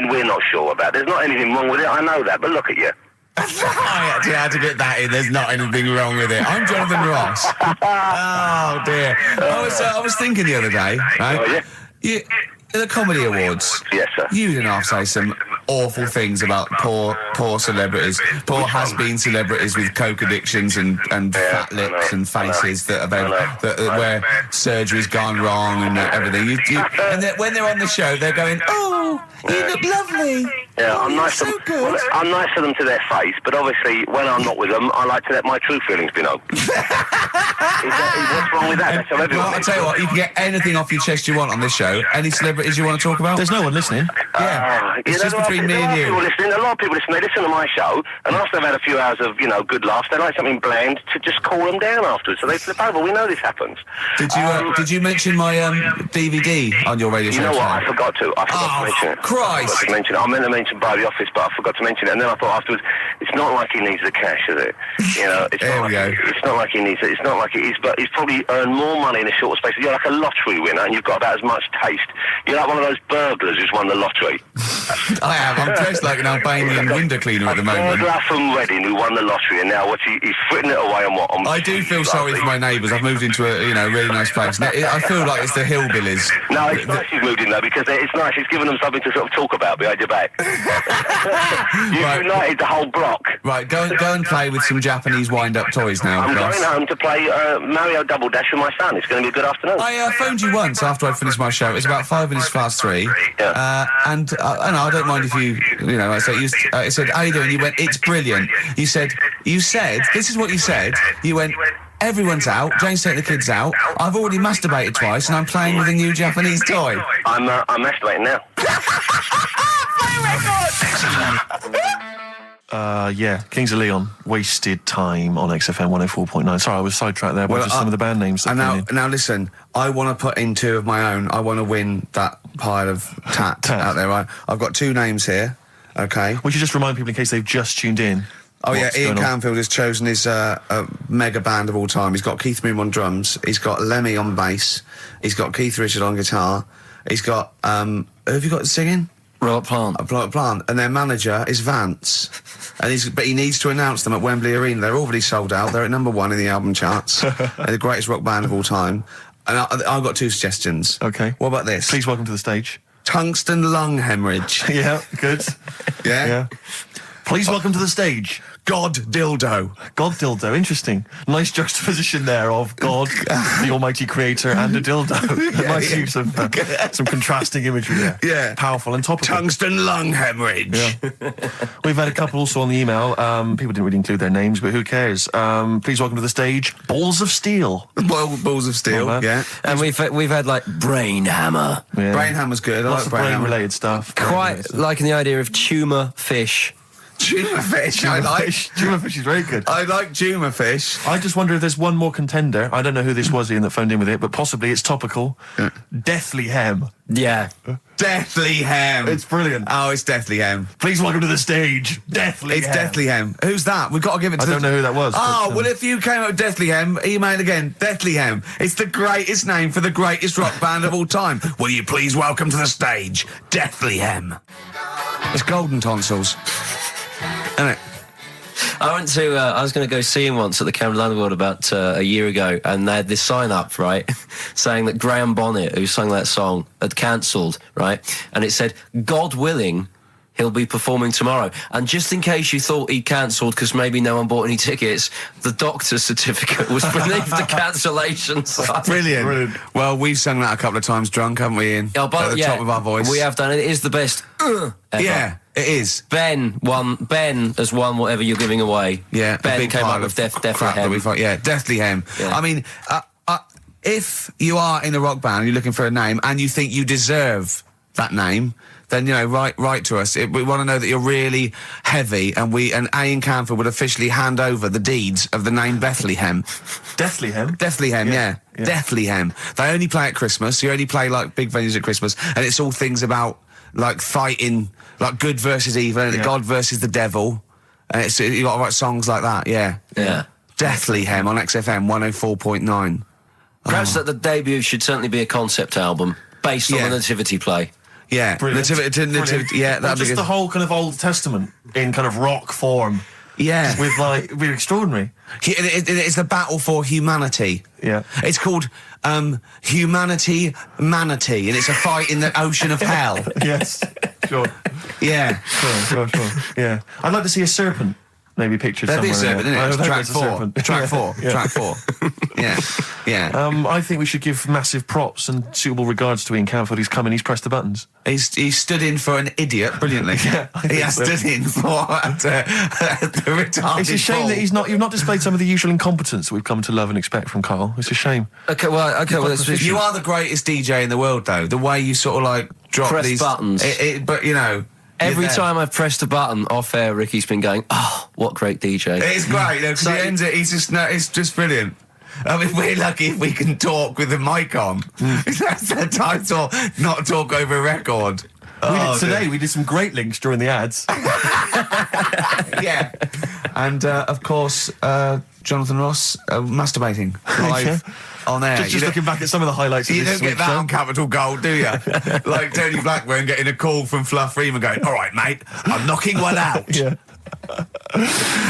We're not sure about. There's not anything wrong with it, I know that, but look at you. I actually had to get that in. There's not anything wrong with it. I'm Jonathan Ross. Oh dear. I was thinking the other day, right? Oh, yeah? The Comedy Awards. Yes, sir. You didn't half say some awful things about poor celebrities, poor has-been celebrities with coke addictions and fat lips and faces that where surgery's gone wrong and everything. And when they're on the show, they're going, "Oh, you look lovely." Yeah, I'm nice so to them. good. Well, I'm nice to them to their face, but obviously when I'm not with them, I like to let my true feelings be known. What's wrong with that? That's how everyone Well, I'll tell you what, you can get anything off your chest you want on this show. Any celebrities you want to talk about? There's no one listening. Yeah, it's just between me and you. A lot of people listen. They listen to my show, and after they've had a few hours of good laughs, they like something bland to just cool them down afterwards. So they flip over. We know this happens. Did you mention my DVD on your radio show? You know what? I forgot to. I forgot to mention it. Christ! I meant to mention by the office, but I forgot to mention it. And then I thought afterwards, it's not like he needs the cash, is it? It's not like he needs it. It's not like it is, but he's probably earned more money in a shorter space. You're like a lottery winner, and you've got about as much taste. You're like one of those burglars who's won the lottery. I am. I'm dressed like an Albanian window cleaner at the moment. Burglar from Reading who won the lottery, and now he's fritting it away on what? I do feel sorry for my neighbours. I've moved into a really nice place. I feel like it's the hillbillies. No, it's nice he's moved in though, because it's nice. He's given them something to sort of talk about behind your back. You've united the whole block. Right, go and play with some Japanese wind-up toys now. I'm going home to play Mario Double Dash with my son. It's going to be a good afternoon. I phoned you once after I finished my show. It was about 5 minutes past 3. Yeah. And I don't mind if I said, "How you doing?" You went, "It's brilliant." You said, this is what you said. You went, "Everyone's out. Jane's taking the kids out. I've already masturbated twice, and I'm playing with a new Japanese toy." I'm masturbating now. Kings of Leon, Wasted Time on XFM 104.9. Sorry, I was sidetracked there by just some of the band names. And now listen, I want to put in 2 of my own. I want to win that pile of tat out there, right? I've got 2 names here, okay? Would you just remind people in case they've just tuned in? Oh yeah, Ian Canfield has chosen his mega band of all time. He's got Keith Moon on drums, he's got Lemmy on bass, he's got Keith Richard on guitar, he's got, who have you got singing? Robert Plant. Robert Plant. And their manager is Vance. But he needs to announce them at Wembley Arena. They're already sold out. They're at number 1 in the album charts. They're the greatest rock band of all time. And I've got 2 suggestions. Okay. What about this? Please welcome to the stage. Tungsten lung hemorrhage. Yeah, good. Yeah? Please welcome to the stage. God dildo. God dildo, interesting. Nice juxtaposition there of God, the almighty creator, and a dildo. Nice use of some contrasting imagery there. Yeah. Powerful and topical. Tungsten lung hemorrhage. Yeah. We've had a couple also on the email. People didn't really include their names, but who cares? Please welcome to the stage, Balls of Steel. Balls of Steel, yeah. And we've had like Brain Hammer. Yeah. Brain Hammer's good. I Lots like of Brain Hammer. brain-related stuff. Quite liking the idea of tumour fish. Tuna fish, I like. Tuna fish is very good. I like tuna fish. I just wonder if there's one more contender. I don't know who this was, Ian, that phoned in with it, but possibly it's topical. Yeah. Deathly Hem. Yeah. Deathly Hem. It's brilliant. Oh, it's Deathly Hem. Please welcome to the stage, Deathly It's Hem. Deathly Hem. Who's that? We've got to give it to I don't know who that was. Oh, but, well, if you came up with Deathly Hem, email again. Deathly Hem. It's the greatest name for the greatest rock band of all time. Will you please welcome to the stage, Deathly Hem? It's Golden Tonsils. Isn't it? I was going to go see him once at the Camden Underworld about a year ago, and they had this sign up, right, saying that Graham Bonnet, who sung that song, had cancelled, right, and it said, God willing, he'll be performing tomorrow. And just in case you thought he'd cancelled because maybe no one bought any tickets, the doctor's certificate was beneath the cancellation sign. Brilliant. Well, we've sung that a couple of times drunk, haven't we, Ian? At the top of our voice. We have done it. It is the best ever. Yeah, it is. Ben has won whatever you're giving away. Yeah, Ben came up with Deathly Hem. Yeah, Deathly Hem. Yeah. I mean, if you are in a rock band and you're looking for a name and you think you deserve that name, then, write to us. We want to know that you're really heavy, and Ian Canfield would officially hand over the deeds of the name Bethlehem. Deathly Hem? Deathly Hem, yeah. Deathly Hem. They only play at Christmas. You only play, like, big venues at Christmas, and it's all things about, like, fighting, like, good versus evil, and God versus the devil, You got to write songs like that. Yeah. Deathlyhem on XFM 104.9. Perhaps that the debut should certainly be a concept album based on the Nativity play. Yeah, Nativity. Yeah, that'd be just good. the whole kind of Old Testament in kind of rock form. Yeah, with it'd be extraordinary. It's the battle for humanity. Yeah, it's called Humanity Manatee, and it's a fight in the ocean of hell. Yes, sure. Yeah, sure. Yeah, I'd like to see a serpent. Maybe pictured somewhere. There'd be a serpent, isn't it? Track 4. Yeah. I think we should give massive props and suitable regards to Ian Canfield. He's come in, he's pressed the buttons. He's stood in for an idiot brilliantly. He has stood in for the retarded. It's a shame that you've not displayed some of the usual incompetence that we've come to love and expect from Karl. It's a shame. Okay, well, you are the greatest DJ in the world, though. The way you sort of like drop press these buttons, but you know. Every time I've pressed a button off air, Ricky's been going, "Oh, what great DJ!" It's great because he ends it. It's just brilliant. I mean, we're lucky if we can talk with the mic on. That's the title, not talk over a record. We did some great links during the ads. Yeah, and of course, Jonathan Ross masturbating live. On air. Just looking back at some of the highlights of this week's show. You don't get that on Capital Gold, do you? Like Tony Blackburn getting a call from Fluff Freeman going, "All right, mate, I'm knocking one out." Yeah.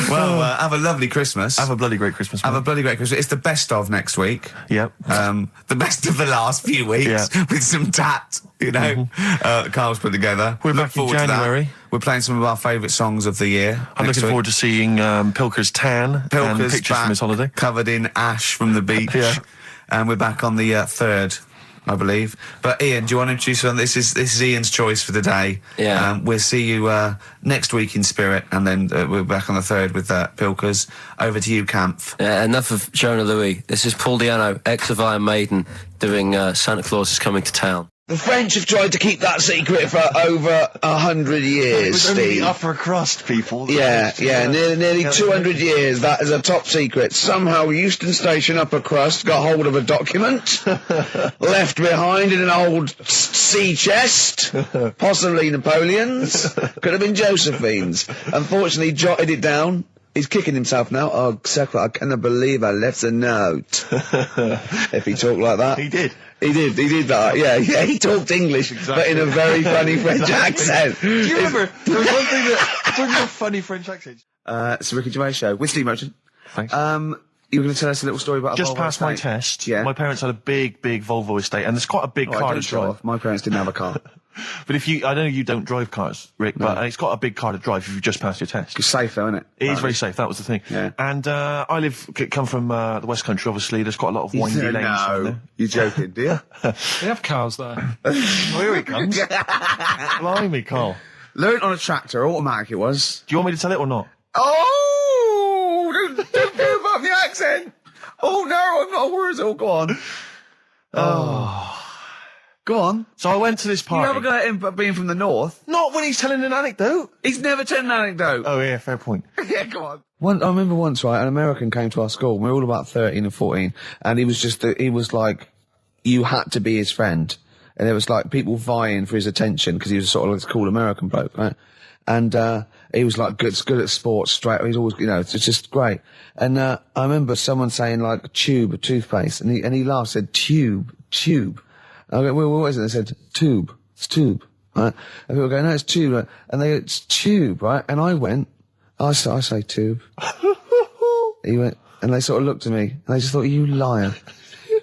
Well, have a lovely Christmas. Have a bloody great Christmas, mate. Have a bloody great Christmas. It's the best of next week. Yep. The best of the last few weeks with some tat, you know, Carl's put together. We're back in January. We're playing some of our favourite songs of the year. I'm looking forward to seeing Pilker's tan and pictures from his holiday. Covered in ash from the beach. Yeah. And we're back on the 3rd, I believe. But Ian, do you want to introduce one? This is Ian's choice for today. Yeah. We'll see you next week in spirit, and then we're back on the 3rd with Pilkers. Over to you, Kampf. Enough of Jonah Louis. This is Paul Di'Anno, ex of Iron Maiden, doing Santa Claus is Coming to Town. The French have tried to keep that secret for over 100 years, it was Steve. only the upper crust people. Nearly 200 years. That is a top secret. Somehow Euston Station upper crust got hold of a document left behind in an old sea chest, possibly Napoleon's, could have been Josephine's. Unfortunately, jotted it down. He's kicking himself now. Oh, Secretary, I cannot believe I left a note. If he talked like that. He did. He did that, yeah, he talked English, but in a very funny French accent. Do you remember, there was one thing that, talking about funny French accents. It's the Ricky Gervais Show with Steve Merchant. Thanks. You were going to tell us a little story about just a Volvo past estate. my test. Yeah. My parents had a big Volvo estate, and there's quite a big car to drive. My parents didn't have a car. But I know you don't drive cars, Rick, but it's got a big car to drive if you've just passed your test. It's safe though, isn't it? It is very safe, that was the thing. Yeah. And come from the West Country, obviously, there's quite a lot of windy lanes around there. You're joking, do you? They have cars there. Well, here he comes. Blimey, Karl. Learned on a tractor, automatic it was. Do you want me to tell it or not? Oh! Don't do about the accent! Oh no, I'm not worried. Oh, go on. Go on. So I went to this party. You never got him being from the north. Not when he's telling an anecdote. He's never telling an anecdote. Oh yeah, fair point. Yeah, go on. I remember once, right, an American came to our school. We were all about 13 and 14, and he was like, you had to be his friend. And there was like people vying for his attention because he was sort of like this cool American bloke, right? And he was like good at sports, straight. He's always, it's just great. And I remember someone saying like tube, a toothpaste, and he laughed, said tube. I go, well, what is it? They said tube. It's tube, right? And people go, no, it's tube, right? And they go, it's tube, right? And I went, I say tube. He went, and they sort of looked at me, and they just thought, you liar.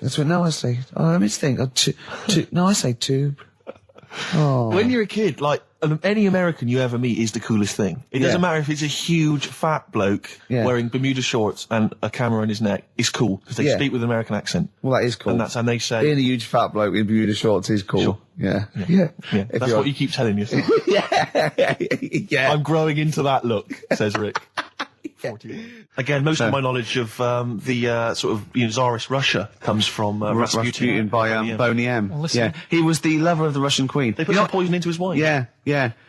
That's what. No, I say. Oh, let me think. No, I say tube. Oh. When you're a kid, like any American you ever meet is the coolest thing. It doesn't matter if it's a huge fat bloke wearing Bermuda shorts and a camera on his neck. It's cool because they speak with an American accent. Well, that is cool. And they say being a huge fat bloke in Bermuda shorts is cool. Sure. Yeah. That's what you keep telling yourself. Yeah. I'm growing into that look, says Rick. 41. Again, most of my knowledge of the sort of Tsarist Russia comes from Rasputin by Boney M. Well, listen. He was the lover of the Russian queen. They put some poison into his wine. Yeah.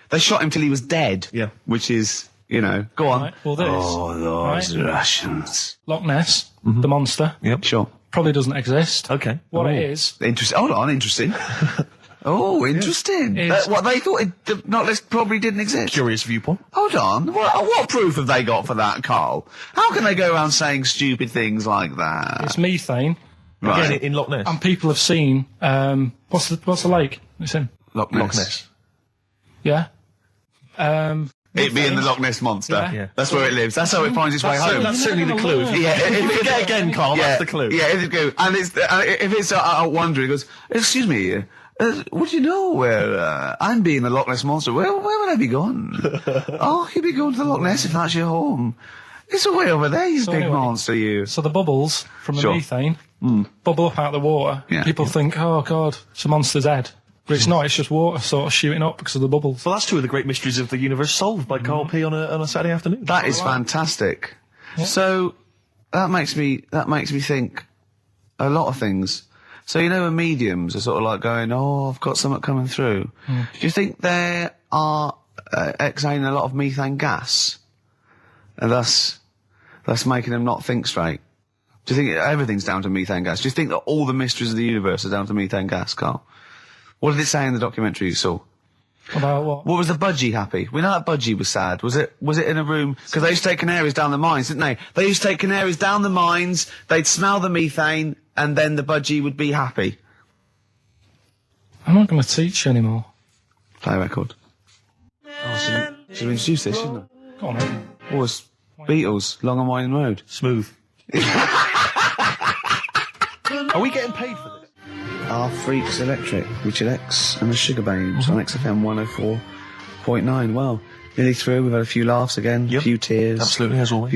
They shot him till he was dead. Yeah. Which is, go on. Right, well, this. Oh, those Russians. Loch Ness, the monster. Yep. Sure. Probably doesn't exist. Okay. What it is. Interesting. Hold on, interesting. Oh, interesting. What they thought the knock list probably didn't exist. Curious viewpoint. Hold on. What proof have they got for that, Carl? How can they go around saying stupid things like that? It's methane. Right. Again, in Loch Ness. And people have seen, what's the lake it's in? Loch Ness. Yeah. It being the Loch Ness Monster. Yeah. That's where it lives. That's how it finds its way home. That's certainly the clue. Yeah, if it Get again, Carl, that's the clue. Yeah, if it go, and it's, if it's out wandering, it goes, excuse me, would you know where, I'm being the Loch Ness Monster, where would I be going? Oh, you'd be going to the Loch Ness if that's your home. It's way over there, you big monster, you. So the bubbles from the methane bubble up out of the water. Yeah. People think, oh God, it's a monster's head. But it's not, it's just water sort of shooting up because of the bubbles. Well, that's two of the great mysteries of the universe solved by Karl P on a Saturday afternoon. That is fantastic. Yeah. So, that makes me think a lot of things. So, you know, when mediums are sort of like going, oh, I've got something coming through. Do you think they are exhaling a lot of methane gas? And thus making them not think straight? Do you think everything's down to methane gas? Do you think that all the mysteries of the universe are down to methane gas, Carl? What did it say in the documentary you saw? About what? What was the budgie happy? We know that budgie was sad. Was it in a room? Because they used to take canaries down the mines, didn't they? They used to take canaries down the mines, they'd smell the methane, and then the budgie would be happy. I'm not going to teach you anymore. Play a record. Oh, should we introduce this, shouldn't I? Go on, then. Oh, it's Beatles, Long and Winding Road. Smooth. Are we getting paid for this? Our Freaks Electric, Richard X and the Sugar Babes on XFM 104.9. Well, nearly through. We've had a few laughs again, a few tears. Absolutely, as always.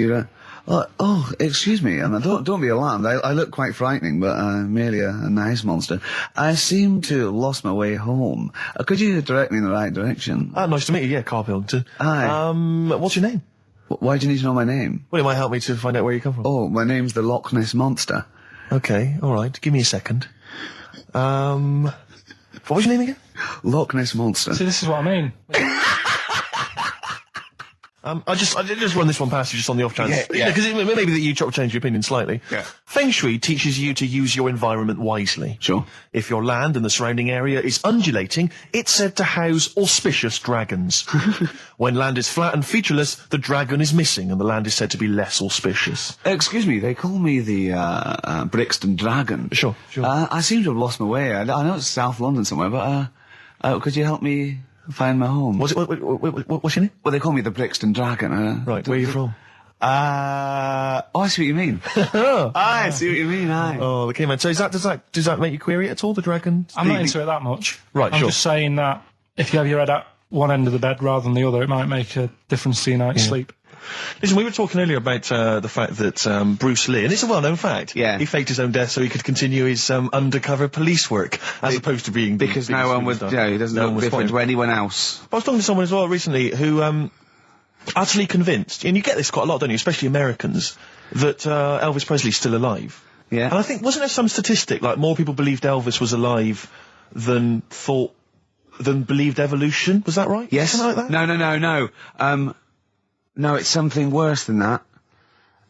Excuse me, and don't be alarmed. I look quite frightening, but I'm merely a nice monster. I seem to have lost my way home. Could you direct me in the right direction? Nice to meet you. Yeah, Karl Pilkington. Hi. What's your name? Why do you need to know my name? Well, it might help me to find out where you come from. Oh, my name's the Loch Ness Monster. Okay, all right. Give me a second. What was your name again? Loch Ness Monster. See, this is what I mean. I just run this one past you just on the off chance. Yeah. Because maybe that you change your opinion slightly. Yeah. Feng Shui teaches you to use your environment wisely. Sure. If your land and the surrounding area is undulating, it's said to house auspicious dragons. When land is flat and featureless, the dragon is missing and the land is said to be less auspicious. Excuse me, they call me the Brixton Dragon. Sure. I seem to have lost my way. I know it's South London somewhere, but could you help me find my home? What's your name? Well, they call me the Brixton Dragon. Right, where are you from? I see what you mean. I see what you mean, aye. Oh, okay, man. So does that make you query it at all, the dragon? I'm not into it that much. Right, I'm sure. just saying that if you have your head at one end of the bed rather than the other, it might make a difference to your night's sleep. Listen, we were talking earlier about the fact that Bruce Lee, and it's a well-known fact, he faked his own death so he could continue his undercover police work, as opposed to being... Because no one would, he doesn't look different to anyone else. I was talking to someone as well recently who, utterly convinced, and you get this quite a lot, don't you, especially Americans, that Elvis Presley's still alive. Yeah. And I think, wasn't there some statistic, like more people believed Elvis was alive than believed evolution? Was that right? Yes. Something like that? No. No, it's something worse than that.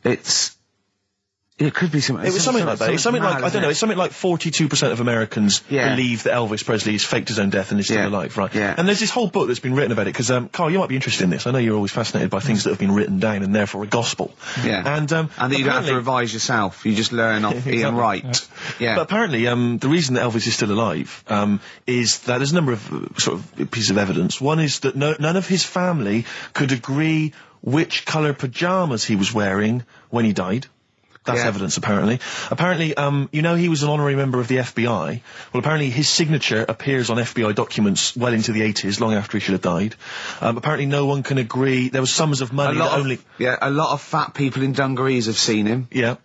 It could be something... It was something like that. It's something like, I don't know, it's something like 42% of Americans believe that Elvis Presley has faked his own death and is still alive, right? Yeah. And there's this whole book that's been written about it, because, Carl, you might be interested in this. I know you're always fascinated by things that have been written down and therefore a gospel. Yeah. And that you don't have to revise yourself. You just learn off Ian Wright. Yeah. But apparently, the reason that Elvis is still alive, is that there's a number of sort of pieces of evidence. One is that none of his family could agree which colour pyjamas he was wearing when he died. That's evidence, apparently. Apparently, you know, he was an honorary member of the FBI. Well, apparently his signature appears on FBI documents well into the 80s, long after he should have died. Apparently no one can agree. There was sums of money that only... Yeah, a lot of fat people in dungarees have seen him. Yeah.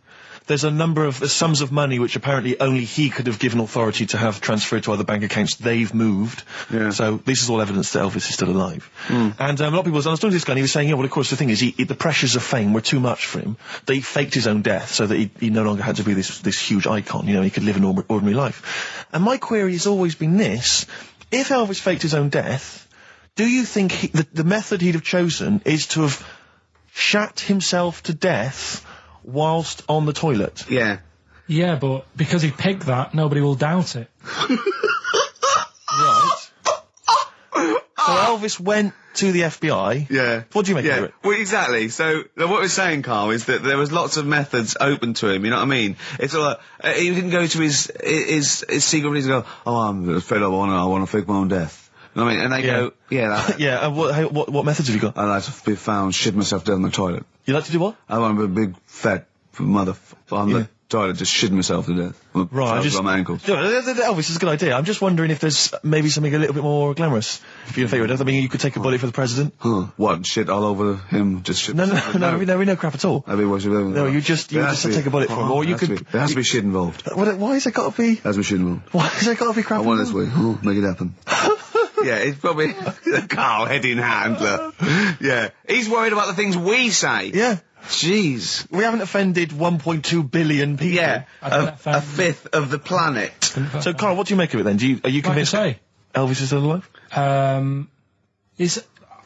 There's sums of money which apparently only he could have given authority to have transferred to other bank accounts. They've moved. Yeah. So this is all evidence that Elvis is still alive. And a lot of people, I was talking to this guy and he was saying, yeah, well, of course, the thing is, the pressures of fame were too much for him. That he faked his own death so that he no longer had to be this huge icon. You know, he could live an ordinary life. And my query has always been this. If Elvis faked his own death, do you think the method he'd have chosen is to have shat himself to death whilst on the toilet? Yeah. Yeah, but because he picked that, nobody will doubt it. Right. So Elvis went to the FBI. Yeah. What do you make of it? Well, exactly. So what we're saying, Carl, is that there was lots of methods open to him. You know what I mean? It's all like, he didn't go to his secret police and go, "Oh, I'm fed up. I want to fake my own death." You know what I mean? And they go, "Yeah, that." Yeah. And what methods have you got? I like to be found, shit myself down the toilet. You like to do what? I want to be a big fat mother on the toilet, just shitting myself to death. Right, on my ankles. Yeah, Elvis is a good idea. I'm just wondering if there's maybe something a little bit more glamorous for your favourite death. I mean, you could take a bullet for the president. Huh. What? Shit all over him? Just shit? No, we know crap at all. No, you just take a bullet for him, or you could. There has to be shit involved. Why has it got to be? There has to be shit involved. Why has it got to be crap? I want this way. Oh, make it happen. Yeah, it's probably Carl, head in hand. Look. Yeah, he's worried about the things we say. Yeah. Jeez. We haven't offended 1.2 billion people. Yeah, a fifth of the planet. So, Carl, what do you make of it then? Are you convinced Elvis is still alive? Am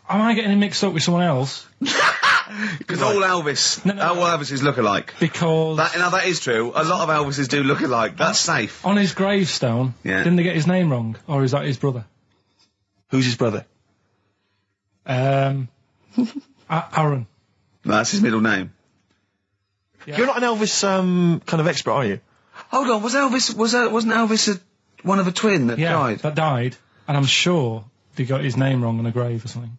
I getting him mixed up with someone else? Because all Elvis, all Elvises look alike. Because that is true. A lot of Elvises do look alike. That's safe. On his gravestone, didn't they get his name wrong, or is that his brother? Who's his brother? Aaron. That's his middle name. Yeah. You're not an Elvis kind of expert, are you? Hold on, wasn't Elvis one of a twin that died? That died, and I'm sure they got his name wrong on a grave or something.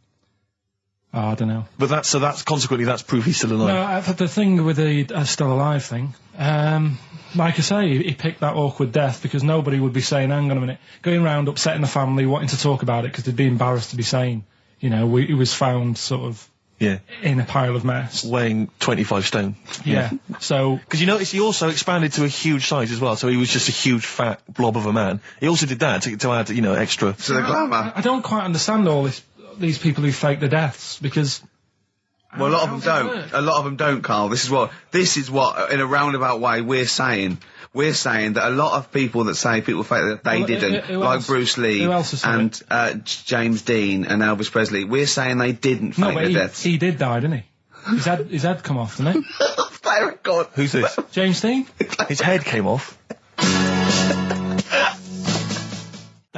Oh, I don't know. But that's consequently that's proof he's still alive. No, the thing with the still alive thing, like I say, he picked that awkward death because nobody would be saying, hang on a minute, going round upsetting the family, wanting to talk about it because they'd be embarrassed to be saying, he was found sort of in a pile of mess. Weighing 25 stone. Yeah. So... Because you notice he also expanded to a huge size as well, so he was just a huge fat blob of a man. He also did that to add, extra... To the glamour. I don't quite understand these people who fake the deaths, because... Well, a lot of them don't. A lot of them don't, Carl. This is what, in a roundabout way, we're saying. We're saying that a lot of people that say people fake that they didn't, like Bruce Lee and James Dean and Elvis Presley, we're saying they didn't fake their deaths. He did die, didn't he? His head come off, didn't it? God. Who's this? James Dean? His head came off.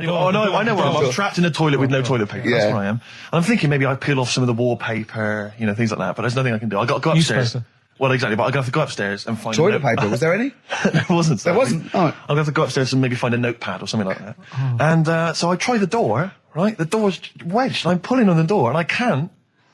Oh no, I know where I'm trapped in a toilet with no toilet paper. That's where I am. And I'm thinking maybe I peel off some of the wallpaper, things like that. But there's nothing I can do. I got to go upstairs. Newspaper. Well, exactly. But I have to go upstairs and find toilet paper. Was there any? There wasn't. There wasn't. Oh. I'll have to go upstairs and maybe find a notepad or something like that. Oh. And so I try the door. Right, the door's wedged. And I'm pulling on the door, and I can't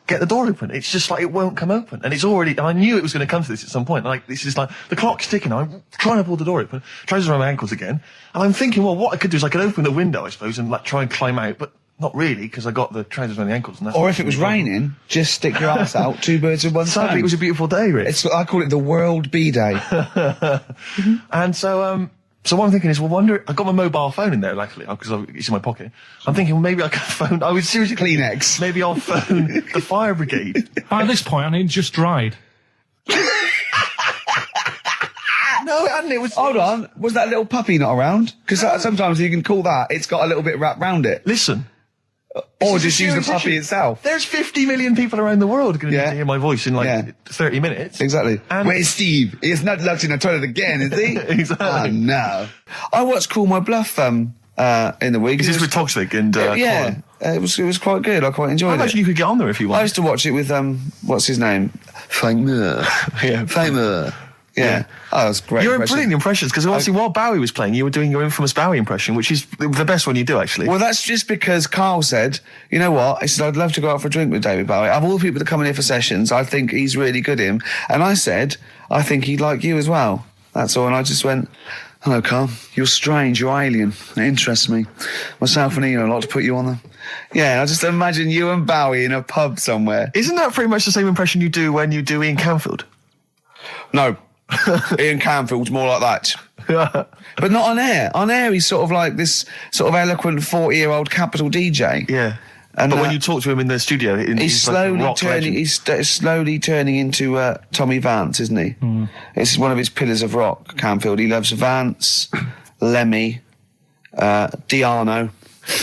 get the door open. It's just like it won't come open. And it's already. I knew it was going to come to this at some point. Like this is like the clock's ticking. I'm trying to pull the door open. Trousers around my ankles again. And I'm thinking, well, what I could do is I could open the window, I suppose, and try and climb out, but. Not really, because I got the trousers around the ankles. And that's or if it was raining, just stick your ass out, two birds with one stone. Sadly, it was a beautiful day, Rich. I call it the World Bee Day. And so what I'm thinking is, I got my mobile phone in there, luckily, because it's in my pocket. I'm thinking, well, maybe I can phone, I was seriously... Kleenex. Maybe I'll phone the fire brigade. By this point, I mean, it just dried. No, it hadn't. It was... Hold on. Was that little puppy not around? Because sometimes you can call that, it's got a little bit wrapped round it. Listen... Or just use the puppy itself. There's 50 million people around the world going to need to hear my voice in 30 minutes. Exactly. And where's Steve? He's not locked in a toilet again, is he? Exactly. Oh, no. I watched Call My Bluff in the week. Is this with Toxic and Colin? It was quite good. I quite enjoyed it. I imagine you could get on there if you want. I used to watch it with what's his name? Famer. Famer. Yeah. Oh, that was great. You're brilliant impressions, because obviously while Bowie was playing, you were doing your infamous Bowie impression, which is the best one you do, actually. Well, that's just because Carl said, you know what? He said, I'd love to go out for a drink with David Bowie. Of all the people that come in here for sessions, I think he's really good at him. And I said, I think he'd like you as well. That's all. And I just went, hello, Carl. You're strange. You're alien. It interests me. Myself and Ian, I'd like to put you on them. Yeah, I just imagine you and Bowie in a pub somewhere. Isn't that pretty much the same impression you do when you do Ian Canfield? No. Ian Canfield's more like that. But not on air. On air, he's sort of like this sort of eloquent 40-year-old capital DJ. Yeah. And but when you talk to him in the studio, he's slowly turning into Tommy Vance, isn't he? Mm. It's one of his pillars of rock, Canfield. He loves Vance, Lemmy, Diano.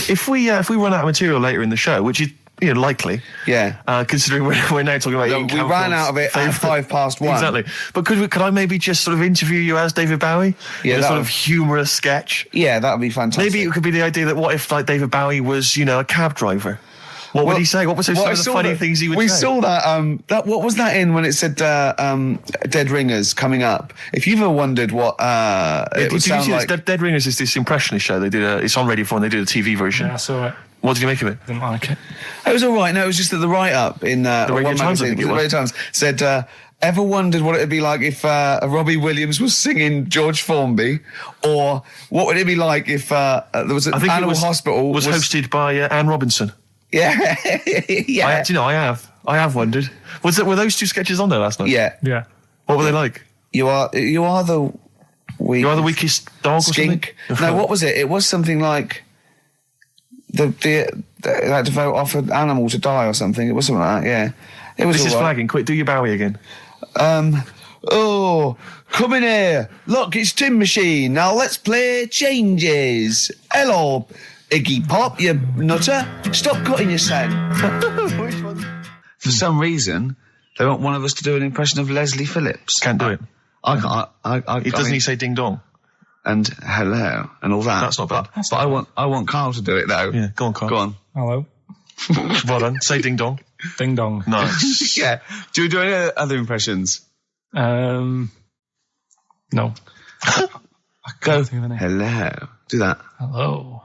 If we run out of material later in the show, which is likely. Yeah. Considering we're now talking about Ian we ran out of it at 1:05. Exactly. But could I maybe just sort of interview you as David Bowie? Yeah, in a sort of humorous sketch. Yeah, that would be fantastic. Maybe it could be the idea that what if like David Bowie was, a cab driver? What would he say? What was some of the funny things he would say? We saw that, what was that in when it said Dead Ringers coming up? If you've ever wondered what it would sound like... Dead Ringers is this impressionist show. They did it's on Radio 4 and they did a TV version. Yeah, I saw it. What did you make of it? Didn't like it. It was all right. No, it was just that the write-up in the Radio Times, I think it was. The Radio Times said... ever wondered what it would be like if Robbie Williams was singing George Formby, or what would it be like if there was an animal hospital was hosted by Anne Robinson? Yeah, yeah. I have wondered. Were those two sketches on there last night? Yeah. What were they like? You are the weakest dog skink. Or something? No, what was it? It was something like they had to vote off an animal to die or something. It was something like that. Yeah. It was. This is flagging. Quick, do your Bowie again. Oh, come in here. Look, it's Tin Machine. Now let's play Changes. Hello, Iggy Pop, you nutter. Stop cutting your sand. Which one? For some reason, they want one of us to do an impression of Leslie Phillips. Can't do it. I can't. Doesn't he say ding dong? And hello and all that. That's not bad. But I want Carl to do it though. Yeah, go on, Carl. Go on. Hello. Well done. Say ding dong. Ding dong. Nice. Yeah. Do we do any other impressions? No. Go. Hello. Do that. Hello.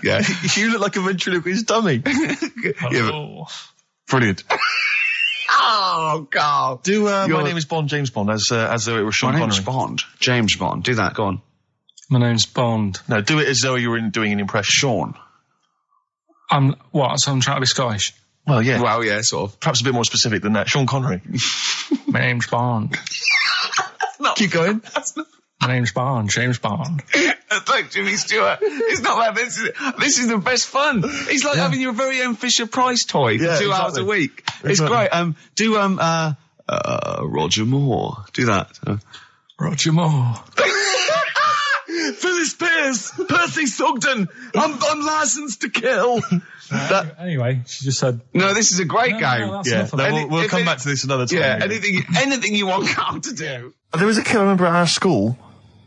Yeah. You look like a ventriloquist dummy. Hello. Brilliant. Oh, God. Do My Name is Bond, James Bond, as though it was Sean Connery. My name's Bond. James Bond. Do that. Go on. My name's Bond. No, do it as though you were doing an impression. Sean. So I'm trying to be Scottish? Well, yeah. Well, yeah, sort of. Perhaps a bit more specific than that. Sean Connery. My name's Bond. Keep going. My name's Bond, James Bond. That's like Jimmy Stewart. It's not that. This is the best fun. It's like having your very own Fisher-Price toy for 2 hours a week. It's great. Do Roger Moore. Do that. Roger Moore. Phyllis Pierce, Percy Sugden. I'm licensed to kill. Anyway, she just said. No, this is a great game. No, we'll come back to this another time. Yeah, anything you want Carl to do. There was a kid I remember at our school,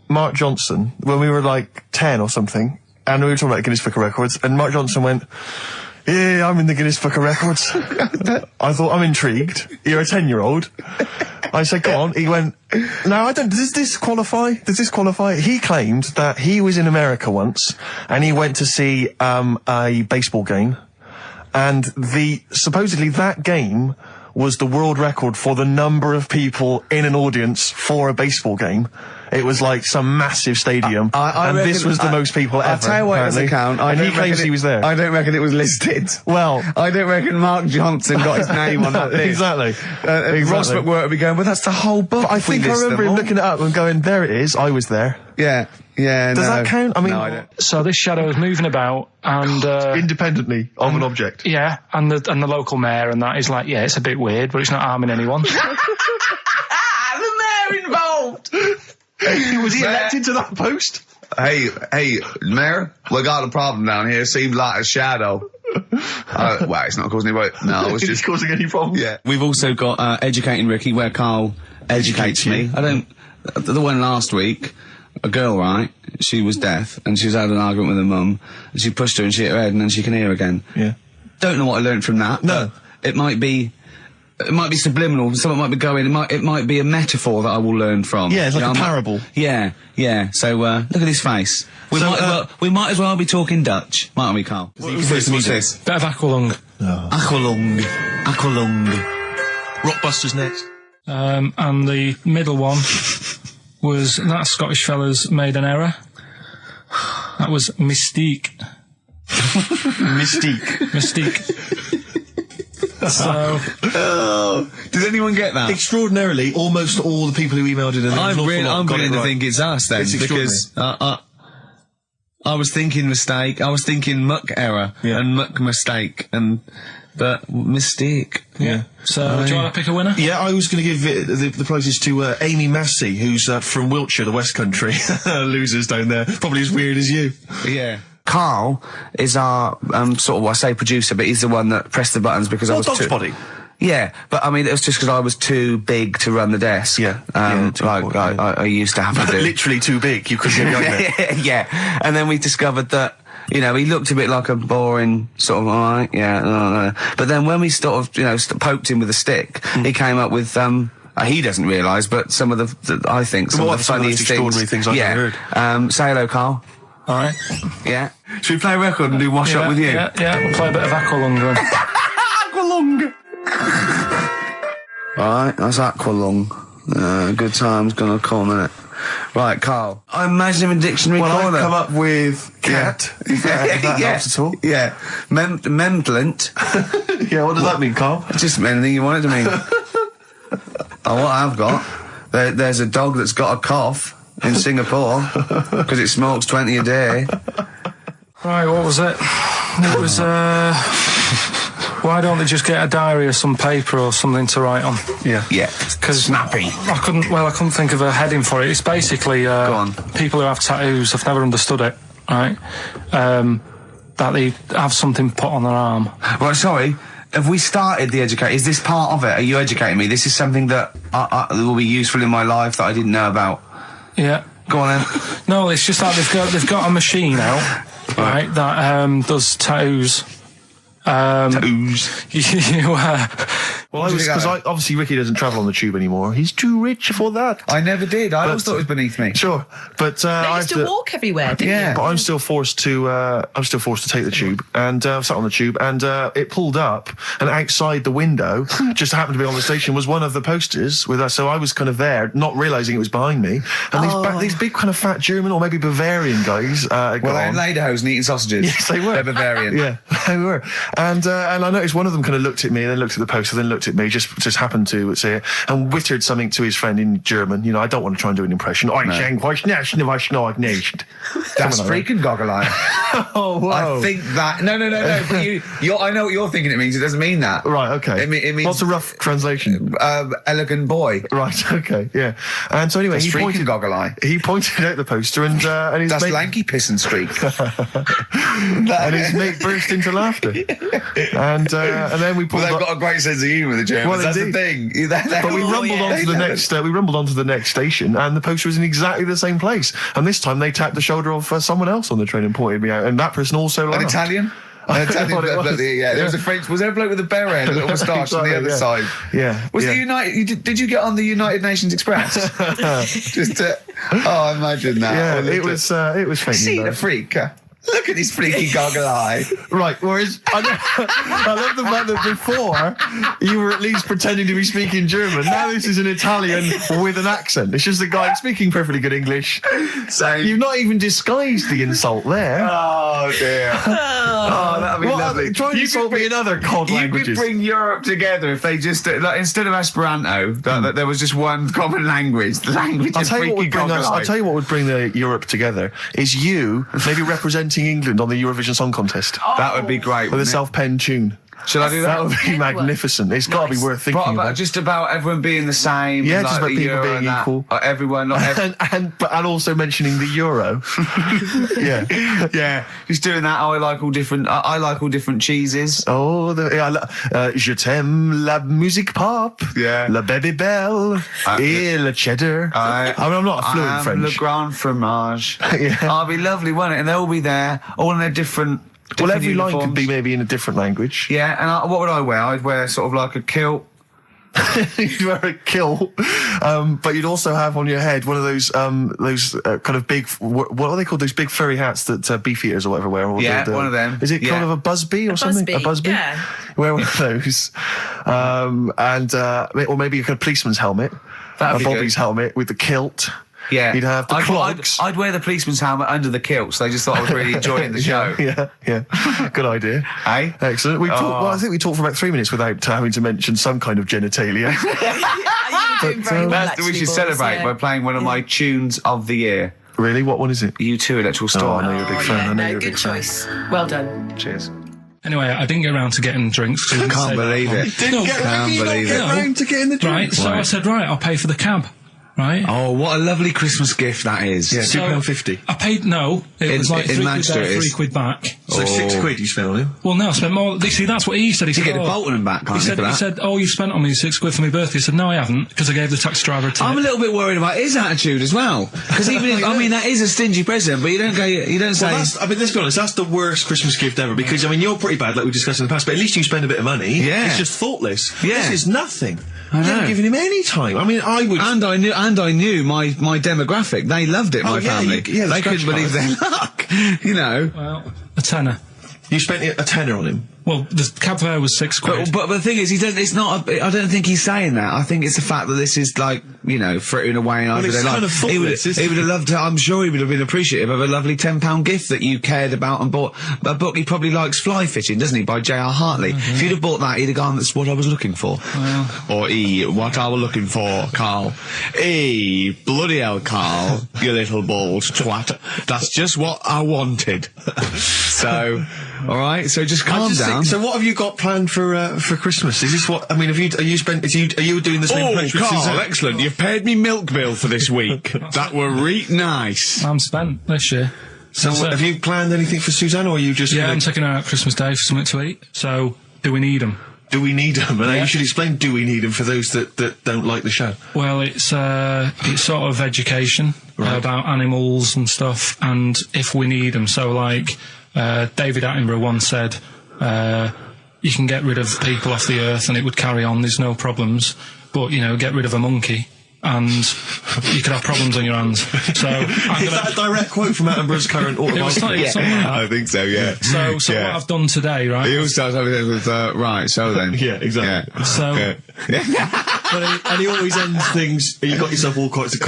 Mark Johnson, when we were like 10 or something, and we were talking about Guinness Book of Records, and Mark Johnson went, "Yeah, I'm in the Guinness Book of Records." I thought, I'm intrigued. You're a 10-year-old. I said, go on. He went, no, I don't. Does this qualify? He claimed that he was in America once, and he went to see a baseball game, and supposedly that game was the world record for the number of people in an audience for a baseball game. It was like some massive stadium, and this was the most people ever. I'll tell you what it doesn't count. And he claims he was there. I don't reckon it was listed. Well, I don't reckon Mark Johnson got his name on that list. Exactly. Ross McWhirter would be going, well, that's the whole book. But I think I remember him looking it up and going, there it is, I was there. Yeah. Does that count? I mean, no, I don't. So this shadow is moving about and independently of an object. Yeah, and the local mayor and that is like, yeah, it's a bit weird, but it's not harming anyone. The mayor involved. Was he elected to that post? Hey, Mayor, we got a problem down here. Seems like a shadow. Well, it's not causing any. No, it's just causing any problems. Yeah. We've also got Educating Ricky, where Carl educates me. The one last week, a girl, right? She was deaf, and she was having an argument with her mum, and she pushed her and she hit her head, and then she can hear again. Yeah. Don't know what I learned from that. No. It might be subliminal. Someone might be going. It might be a metaphor that I will learn from. Yeah, it's like a parable. Yeah. So look at his face. We might as well be talking Dutch, mightn't we, Carl? What's this? Bit of Aqualung. No. Aqualung. Rockbusters next. And the middle one was that Scottish fella's made an error. That was Mystique. Mystique. So, did anyone get that? Extraordinarily, almost all the people who emailed in. I'm beginning to think it's us then, because I was thinking mistake, I was thinking muck error and muck mistake, but mistake. Yeah. So, do you want to pick a winner? Yeah, I was going to give the prizes to Amy Massey, who's from Wiltshire, the West Country. Losers down there, probably as weird as you. Yeah. Karl is our sort of, I say producer, but he's the one that pressed the buttons because I was Dog's too... Body. Yeah, but I mean, it was just because I was too big to run the desk. Yeah. I used to have to do. Literally too big. You couldn't get behind it. Yeah. And then we discovered that, you know, he looked a bit like a boring sort of, alright, yeah. But then when we sort of, you know, poked him with a stick, he came up with, he doesn't realise, but some of the I think, some of the funniest extraordinary things I've ever heard. Say hello, Karl. Alright. Yeah. Should we play a record and do Wash Up with you? Yeah, we'll play a bit of Aqualung then. Aqualung! Alright, that's Aqualung. Good time's gonna come, innit? Right, Karl. I imagine him in dictionary corner. I've come up with cat. If that helps at all. Yeah. Memblent. Yeah, what does that mean, Karl? Just anything you want it to mean. What I've got, there's a dog that's got a cough in Singapore because it smokes 20 a day. Right, what was it? It was, why don't they just get a diary or some paper or something to write on? Yeah. Because snappy. I couldn't think of a heading for it. It's basically Go on. people who have tattoos. I've never understood it. Right, that they have something put on their arm. Right, sorry. Have we started the educate? Is this part of it? Are you educating me? This is something that will be useful in my life that I didn't know about. Yeah. Go on then. No, it's just like they've got a machine out, right, that does tattoos. Tattoos. Well, obviously Ricky doesn't travel on the tube anymore. He's too rich for that. I never did. I always thought it was beneath me. Sure, but I used to walk everywhere, didn't you? But I'm still forced to. take the tube, and I sat on the tube, and it pulled up, and outside the window, just happened to be on the station, was one of the posters with us. So I was kind of there, not realising it was behind me, and these big kind of fat German or maybe Bavarian guys. Well, they're in lederhosen eating sausages. Yes, they were. They're Bavarian. Yeah, they were. And I noticed one of them kind of looked at me, and then looked at the poster, then looked at me, just happened to say it, and wittered something to his friend in German. You know, I don't want to try and do an impression. That's freaking goggle-eye. Oh, wow. I think that... No. But I know what you're thinking it means. It doesn't mean that. Right, okay. It means... What's a rough translation? Elegant boy. Right, okay, yeah. And so anyway, he pointed goggle-eye. He pointed out the poster, and his That's mate... lanky piss and streak. And his mate burst into laughter. And then we pulled they've got a great sense of humour, the Germans. Well, that's indeed. the thing. But we rumbled onto the next. We rumbled onto the next station, and the poster was in exactly the same place. And this time they tapped the shoulder of someone else on the train and pointed me out, and that person also laughed. An Italian. There was a French. Was there a bloke with a beret and a little moustache on the other side? Yeah. Was the United? Did you get on the United Nations Express? Just to, imagine that. Yeah, it was fake. See the freak. Look at this freaky goggle eye. Right, whereas I love the fact that before you were at least pretending to be speaking German. Now this is an Italian with an accent. It's just a guy speaking perfectly good English. So you've not even disguised the insult there. Oh dear. That'd be lovely. Try and insult me in other cod languages. You could bring Europe together if they just instead of Esperanto, that there was just one common language. The language of freaky goggle eye. I'll tell you what would bring the Europe together is you maybe representing England on the Eurovision Song Contest. That would be great. With a self-penned tune. Should I do that? That would be magnificent. It's got to be worth thinking about. Just about everyone being the same. Yeah, like just about people being equal. Everyone, not everyone. and also mentioning the euro. Yeah. Just doing that. I like all different cheeses. Oh, je t'aime la musique pop. Yeah. La baby belle. Et le cheddar. I'm not a fluent French. Le grand fromage. Yeah. Oh, it'd be lovely, wouldn't it? And they'll all be there, all in their different. Well, every uniforms. line could be maybe in a different language. Yeah, and what would I wear? I'd wear sort of like a kilt. You'd wear a kilt, but you'd also have on your head one of those kind of big, what are they called? Those big furry hats that beefeaters or whatever wear. One of them. Is it kind of a busby or something? A busby? Yeah. Wear one of those, or maybe a kind of policeman's helmet, a Bobby's helmet with the kilt. Yeah, you'd have the clogs. I'd wear the policeman's helmet under the kilt, so they just thought I was really enjoying the show. Yeah. Good idea. Hey, excellent. I think we talked for about 3 minutes without having to mention some kind of genitalia. We should celebrate by playing one of my tunes of the year. Really? What one is it? U2 Electrical Storm. I know you're a big fan. I know you're a big choice. Well done. Cheers. Anyway, I didn't get around to getting drinks. I can't believe it. Can't believe it. Get around to getting the drinks. Right, so I said, I'll pay for the cab. right? Oh, what a lovely Christmas gift that is. Yeah, So, £2.50. I paid, no, it was like in £3 Manchester there, it is. £3 back. So £6 you spent on him? Well, no, I spent more. See, that's what he said. He You said, get a Bolton and back, can't he you, for that? said, oh, you spent on me £6 for my birthday. He said, no, I haven't, because I gave the taxi driver a tip. I'm a little bit worried about his attitude as well. Because even if, I mean, that is a stingy present, but you don't say... Well, I mean, let's be honest, that's the worst Christmas gift ever, because, I mean, you're pretty bad, like we discussed in the past, but at least you spend a bit of money. Yeah. It's just thoughtless. Yeah. This is nothing. I You know. haven't given him any time. I mean, I would... And I knew my demographic. They loved it, my yeah, family. the They couldn't scratch believe card. their luck. You know. Well, a tenner. You spent a tenner on him. Well, the cab fare was £6. But the thing is, it's not. I don't think he's saying that. I think it's the fact that this is like, you know, frittering away and it's kind of he would thoughtless, isn't it? have loved to. I'm sure he would have been appreciative of a lovely £10 gift that you cared about and bought. A book he probably likes, Fly Fishing, doesn't he, by J.R. Hartley. If you'd have bought that, he'd have gone, that's what I was looking for. Or what I was looking for, Carl. Bloody hell, Carl, you little bald twat. That's just what I wanted. So, all right. So just calm down. So what have you got planned for Christmas? Is this what, I mean, are you doing the same approach with Suzanne? Excellent. You've paid me milk bill for this week. That were nice. I'm spent this year. So have you planned anything for Suzanne, or are you just... Yeah, I'm taking her out Christmas Day for something to eat. So, do we need them? Do we need them? And you should explain, do we need them, for those that don't like the show? Well, it's sort of education about animals and stuff, and if we need them. So, like, David Attenborough once said, you can get rid of people off the earth and it would carry on, there's no problems, but, you know, get rid of a monkey and you could have problems on your hands. So Is that a direct quote from Attenborough's current autobiography? I think so, yeah. So what I've done today, right? He always starts everything with, right, so then. Yeah, exactly. Yeah. So, And he always ends things, you got yourself all sorts of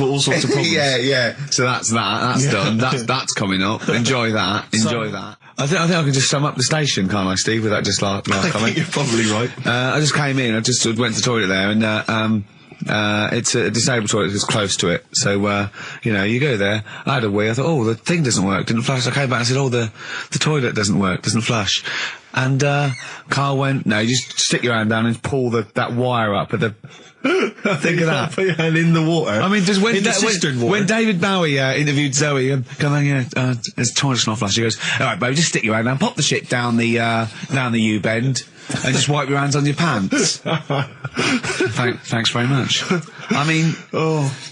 problems. Yeah. So that's that. That's done. That's coming up. Enjoy that. Enjoy that. I think I can just sum up the station, can't I, Steve, with that just last I comment? think you're probably right. I just came in, I just went to the toilet there, and, it's a disabled toilet, it's close to it. So, you know, you go there, I had a wee, I thought, oh, the thing doesn't work, didn't flush. I came back and said, oh, the toilet doesn't work, doesn't flush. And, Carl went, no, you just stick your hand down and pull that wire up at the... Think of that. Put your hand in the water. I mean, just water. when David Bowie interviewed Zoe, his toilet's not flush. He goes, all right, baby, just stick your hand down, pop the shit down the U-bend, and just wipe your hands on your pants. Thanks very much. I mean,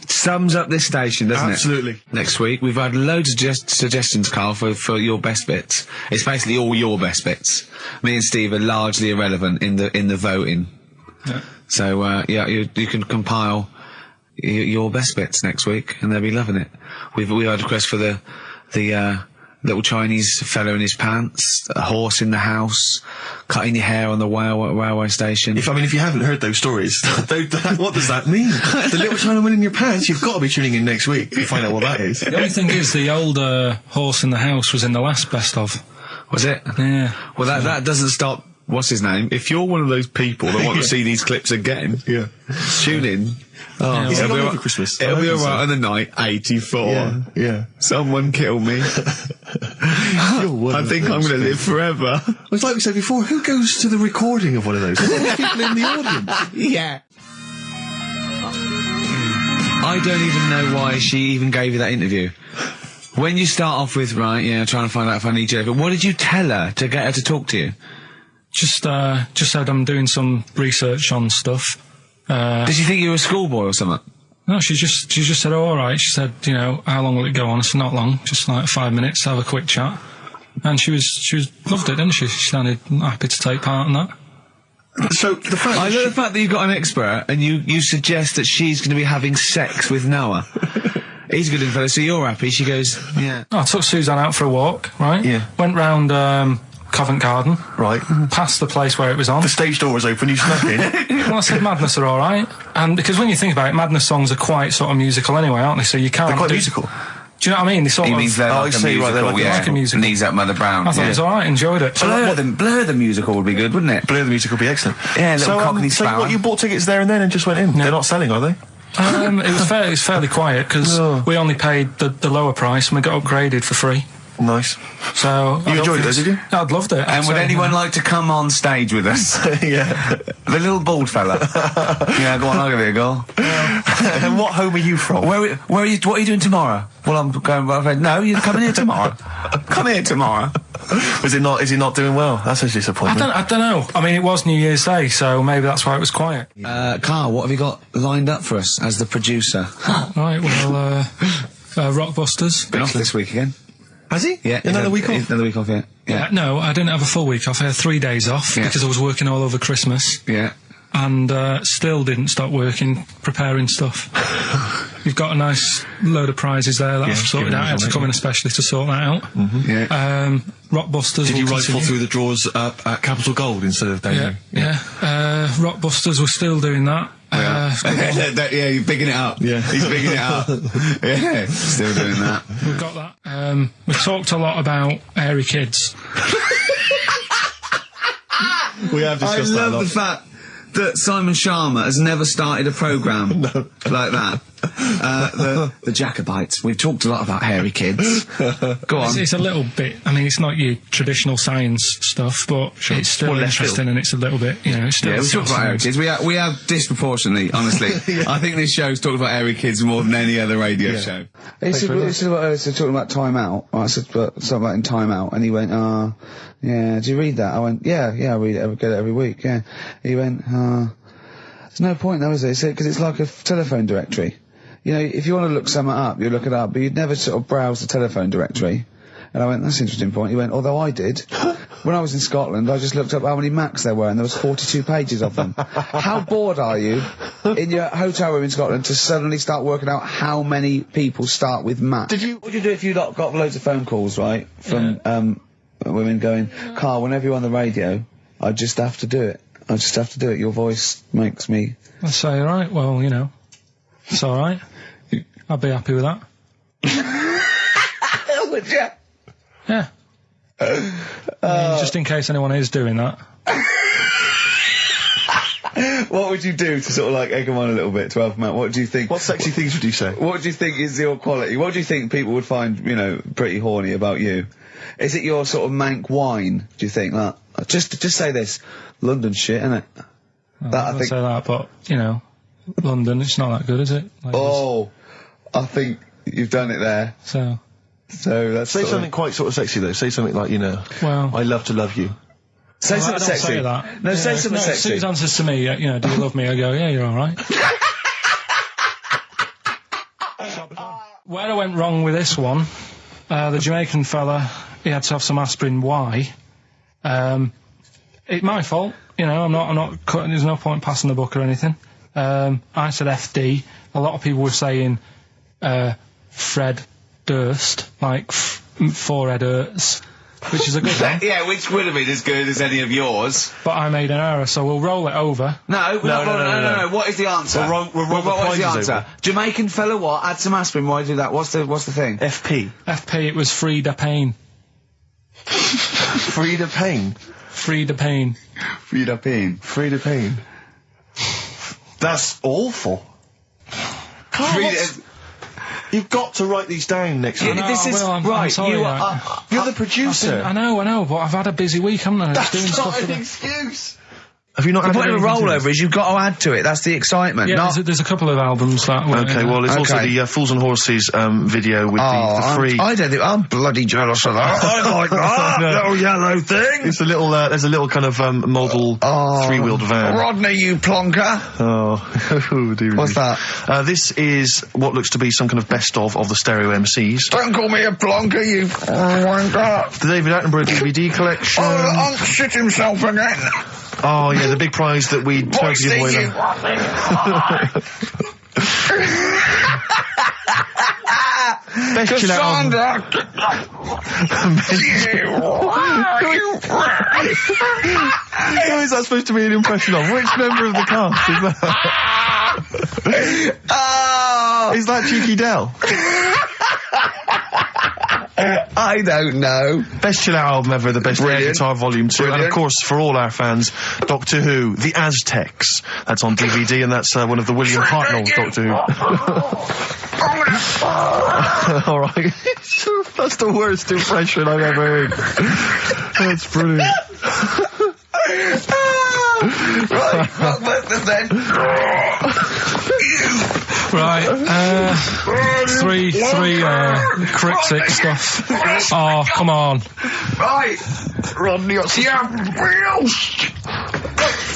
sums up this station, doesn't it? Absolutely. Next week, we've had loads of suggestions, Carl, for your best bits. It's basically all your best bits. Me and Steve are largely irrelevant in the voting. Yeah. So, you can compile your best bits next week, and they'll be loving it. We had a request for the little Chinese fellow in his pants, a horse in the house, cutting your hair on the railway station. If you haven't heard those stories, what does that mean? The little Chinaman in your pants, you've got to be tuning in next week to find out what that is. The only thing is, the old horse in the house was in the last best of. Was it? Yeah. Well, that doesn't stop. What's his name? If you're one of those people that want to see these clips again, tune in. Yeah, Is it It'll on be over Christmas? It'll be alright on the night, 84. Yeah. Someone kill me. I think I'm going to live forever. It's like we said before, who goes to the recording of one of those? There's people in the audience. Yeah. I don't even know why she even gave you that interview. When you start off with, trying to find out if I need you, what did you tell her to get her to talk to you? Just said I'm doing some research on stuff. Did she think you were a schoolboy or something? No, she just said, oh, all right. She said, you know, how long will it go on? I said, not long, just like 5 minutes, have a quick chat. And she loved it, didn't she? She sounded happy to take part in that. So the fact I love the fact that you've got an expert and you suggest that she's going to be having sex with Noah. He's a good info, so you're happy. She goes, yeah. I took Suzanne out for a walk, right? Yeah. Went round Covent Garden. Right. Past the place where it was on. The stage door was open, you snuck in. Well, I said Madness are all right. And because when you think about it, Madness songs are quite sort of musical anyway, aren't they? So you can't... They're quite musical. Do you know what I mean? They sort He of... means they're like a musical, like a musical. Knees Up Mother Brown. I thought it was all right, enjoyed it. Blur the musical would be good, wouldn't it? Blur the musical would be excellent. Yeah, little Cockney so Sparrow. what, you bought tickets there and then and just went in? Yeah. They're not selling, are they? It was fairly quiet because we only paid the lower price and we got upgraded for free. Nice. So You enjoyed it, though, did you? I'd loved it. And would anyone like to come on stage with us? Yeah. The little bald fella. Yeah, go on, I'll give it a go. And what home are you from? Where are you? What are you doing tomorrow? Well, I'm going. No, you're coming here tomorrow. Come here tomorrow. Is he not doing well? That's a disappointment. I don't know. I mean, it was New Year's Day, so maybe that's why it was quiet. Karl, what have you got lined up for us as the producer? Right, well, Rockbusters. Been off this week again. Has he? Yeah. Another week off? Another week off, yeah. Yeah, no, I didn't have a full week off. I had 3 days off because I was working all over Christmas. Yeah. And still didn't stop working, preparing stuff. You've got a nice load of prizes there that I've sorted out. I had to come in especially to sort that out. Yeah. Rockbusters. Did you rifle through the drawers at Capital Gold instead of Danger? Yeah. Rockbusters, we're still doing that. Yeah, you're bigging it up. Yeah. He's bigging it up. Yeah, still doing that. We've got that. We talked a lot about hairy kids. We have discussed that a lot. I love the fact that Simon Sharma has never started a programme like that. The Jacobites. We've talked a lot about hairy kids. Go on. It's a little bit, I mean, it's not your traditional science stuff, but it's still interesting and it's a little bit, it's still... Yeah, we talked about hairy kids. We have disproportionately, honestly. I think this show's talked about hairy kids more than any other radio show. He said talking about Time Out. I said something about in Time Out, and he went, yeah, do you read that? I went, yeah, I read it, I get it every week, yeah. He went, there's no point though, is there? He said, because it's like a telephone directory. If you want to look something up, you look it up, but you'd never sort of browse the telephone directory. And I went, that's an interesting point. He went, although I did. When I was in Scotland, I just looked up how many Macs there were, and there was 42 pages of them. How bored are you in your hotel room in Scotland to suddenly start working out how many people start with Mac? What would you do if you got loads of phone calls, right, from women going, Karl, whenever you're on the radio, I just have to do it. I just have to do it. Your voice makes me... I say, right, well, it's all right. I'd be happy with that. Would you? Yeah. I mean, just in case anyone is doing that. What would you do to sort of like egg them on a little bit to help them out? What do you think? What sexy things would you say? What do you think is your quality? What do you think people would find, pretty horny about you? Is it your sort of mank wine, do you think? Like, just say this. London shit, innit? I think say that, but, London, it's not that good, is it? I think you've done it there. So that's say something quite sort of sexy though. Say something like, well, I love to love you. Say something sexy. Say that. No, say something sexy. Sue's answers to me, do you love me? I go, yeah, you're all right. Where I went wrong with this one, the Jamaican fella, he had to have some aspirin. Why? It's my fault. I'm not cutting. There's no point passing the book or anything. I said FD. A lot of people were saying Fred Durst, like forehead hurts, which is a good one. Yeah, which would have been as good as any of yours. But I made an error, so we'll roll it over. No. What is the answer? What is the answer? Over. Jamaican fella, what? Add some aspirin. Why do that? What's the thing? FP. FP. It was Frida Payne. Frida Payne. Frida Payne. Frida Payne. Frida Payne. That's awful. You've got to write these down next week. I'm sorry, you're the producer. I know, but I've had a busy week, haven't I? That's not an excuse. Have you not had the point of a rollover is you've got to add to it. That's the excitement. Yeah, there's a couple of albums that were... Okay, well, there's also the Fools and Horses video with the free... I don't think... I'm bloody jealous of that. I like that little yellow thing. It's a little... there's a little kind of model three-wheeled van. Rodney, you plonker. Oh, dear. What's that? This is what looks to be some kind of best-of the stereo MCs. Don't call me a plonker, you wanker. The David Attenborough DVD collection. Oh, Unc shit himself again. Oh, yeah, the big prize that we tried to give away. Best chill out. Who is that supposed to be an impression of? Which member of the cast is that? Is that Cheeky Dell? I don't know. Best chill out album ever, the best air Brilliant. guitar volume 2, and of Brilliant. course for all our fans, Doctor Who, The Aztecs. That's on DVD, and that's one of the William Hartnell Doctor Who. All right, that's the worst impression I've ever heard. That's brilliant. Right, Blockbusters then. Right, three cryptic stuff. Oh, come on. Right. Rodney,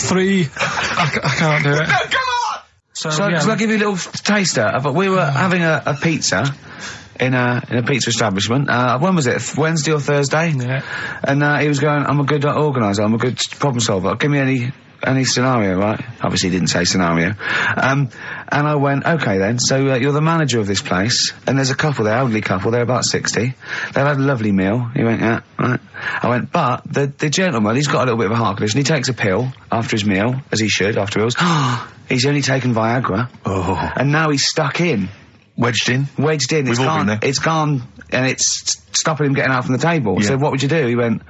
Three. I can't do it. No, come on! So, So yeah. I'll give you a little taster. But we were having a pizza in a pizza establishment. When was it? Wednesday or Thursday? Yeah. And he was going, I'm a good organiser, I'm a good problem solver. Give me any scenario, right? Obviously he didn't say scenario. And I went, okay then, so you're the manager of this place, and there's a couple there, elderly couple, they're about 60. They've had a lovely meal. He went, yeah, right. I went, but the gentleman, he's got a little bit of a heart condition. He takes a pill after his meal, as he should, after meals. He's only taken Viagra. Oh. And now he's stuck in. Wedged in. It's all been there. It's gone, and it's stopping him getting out from the table. Yeah. So what would you do? He went,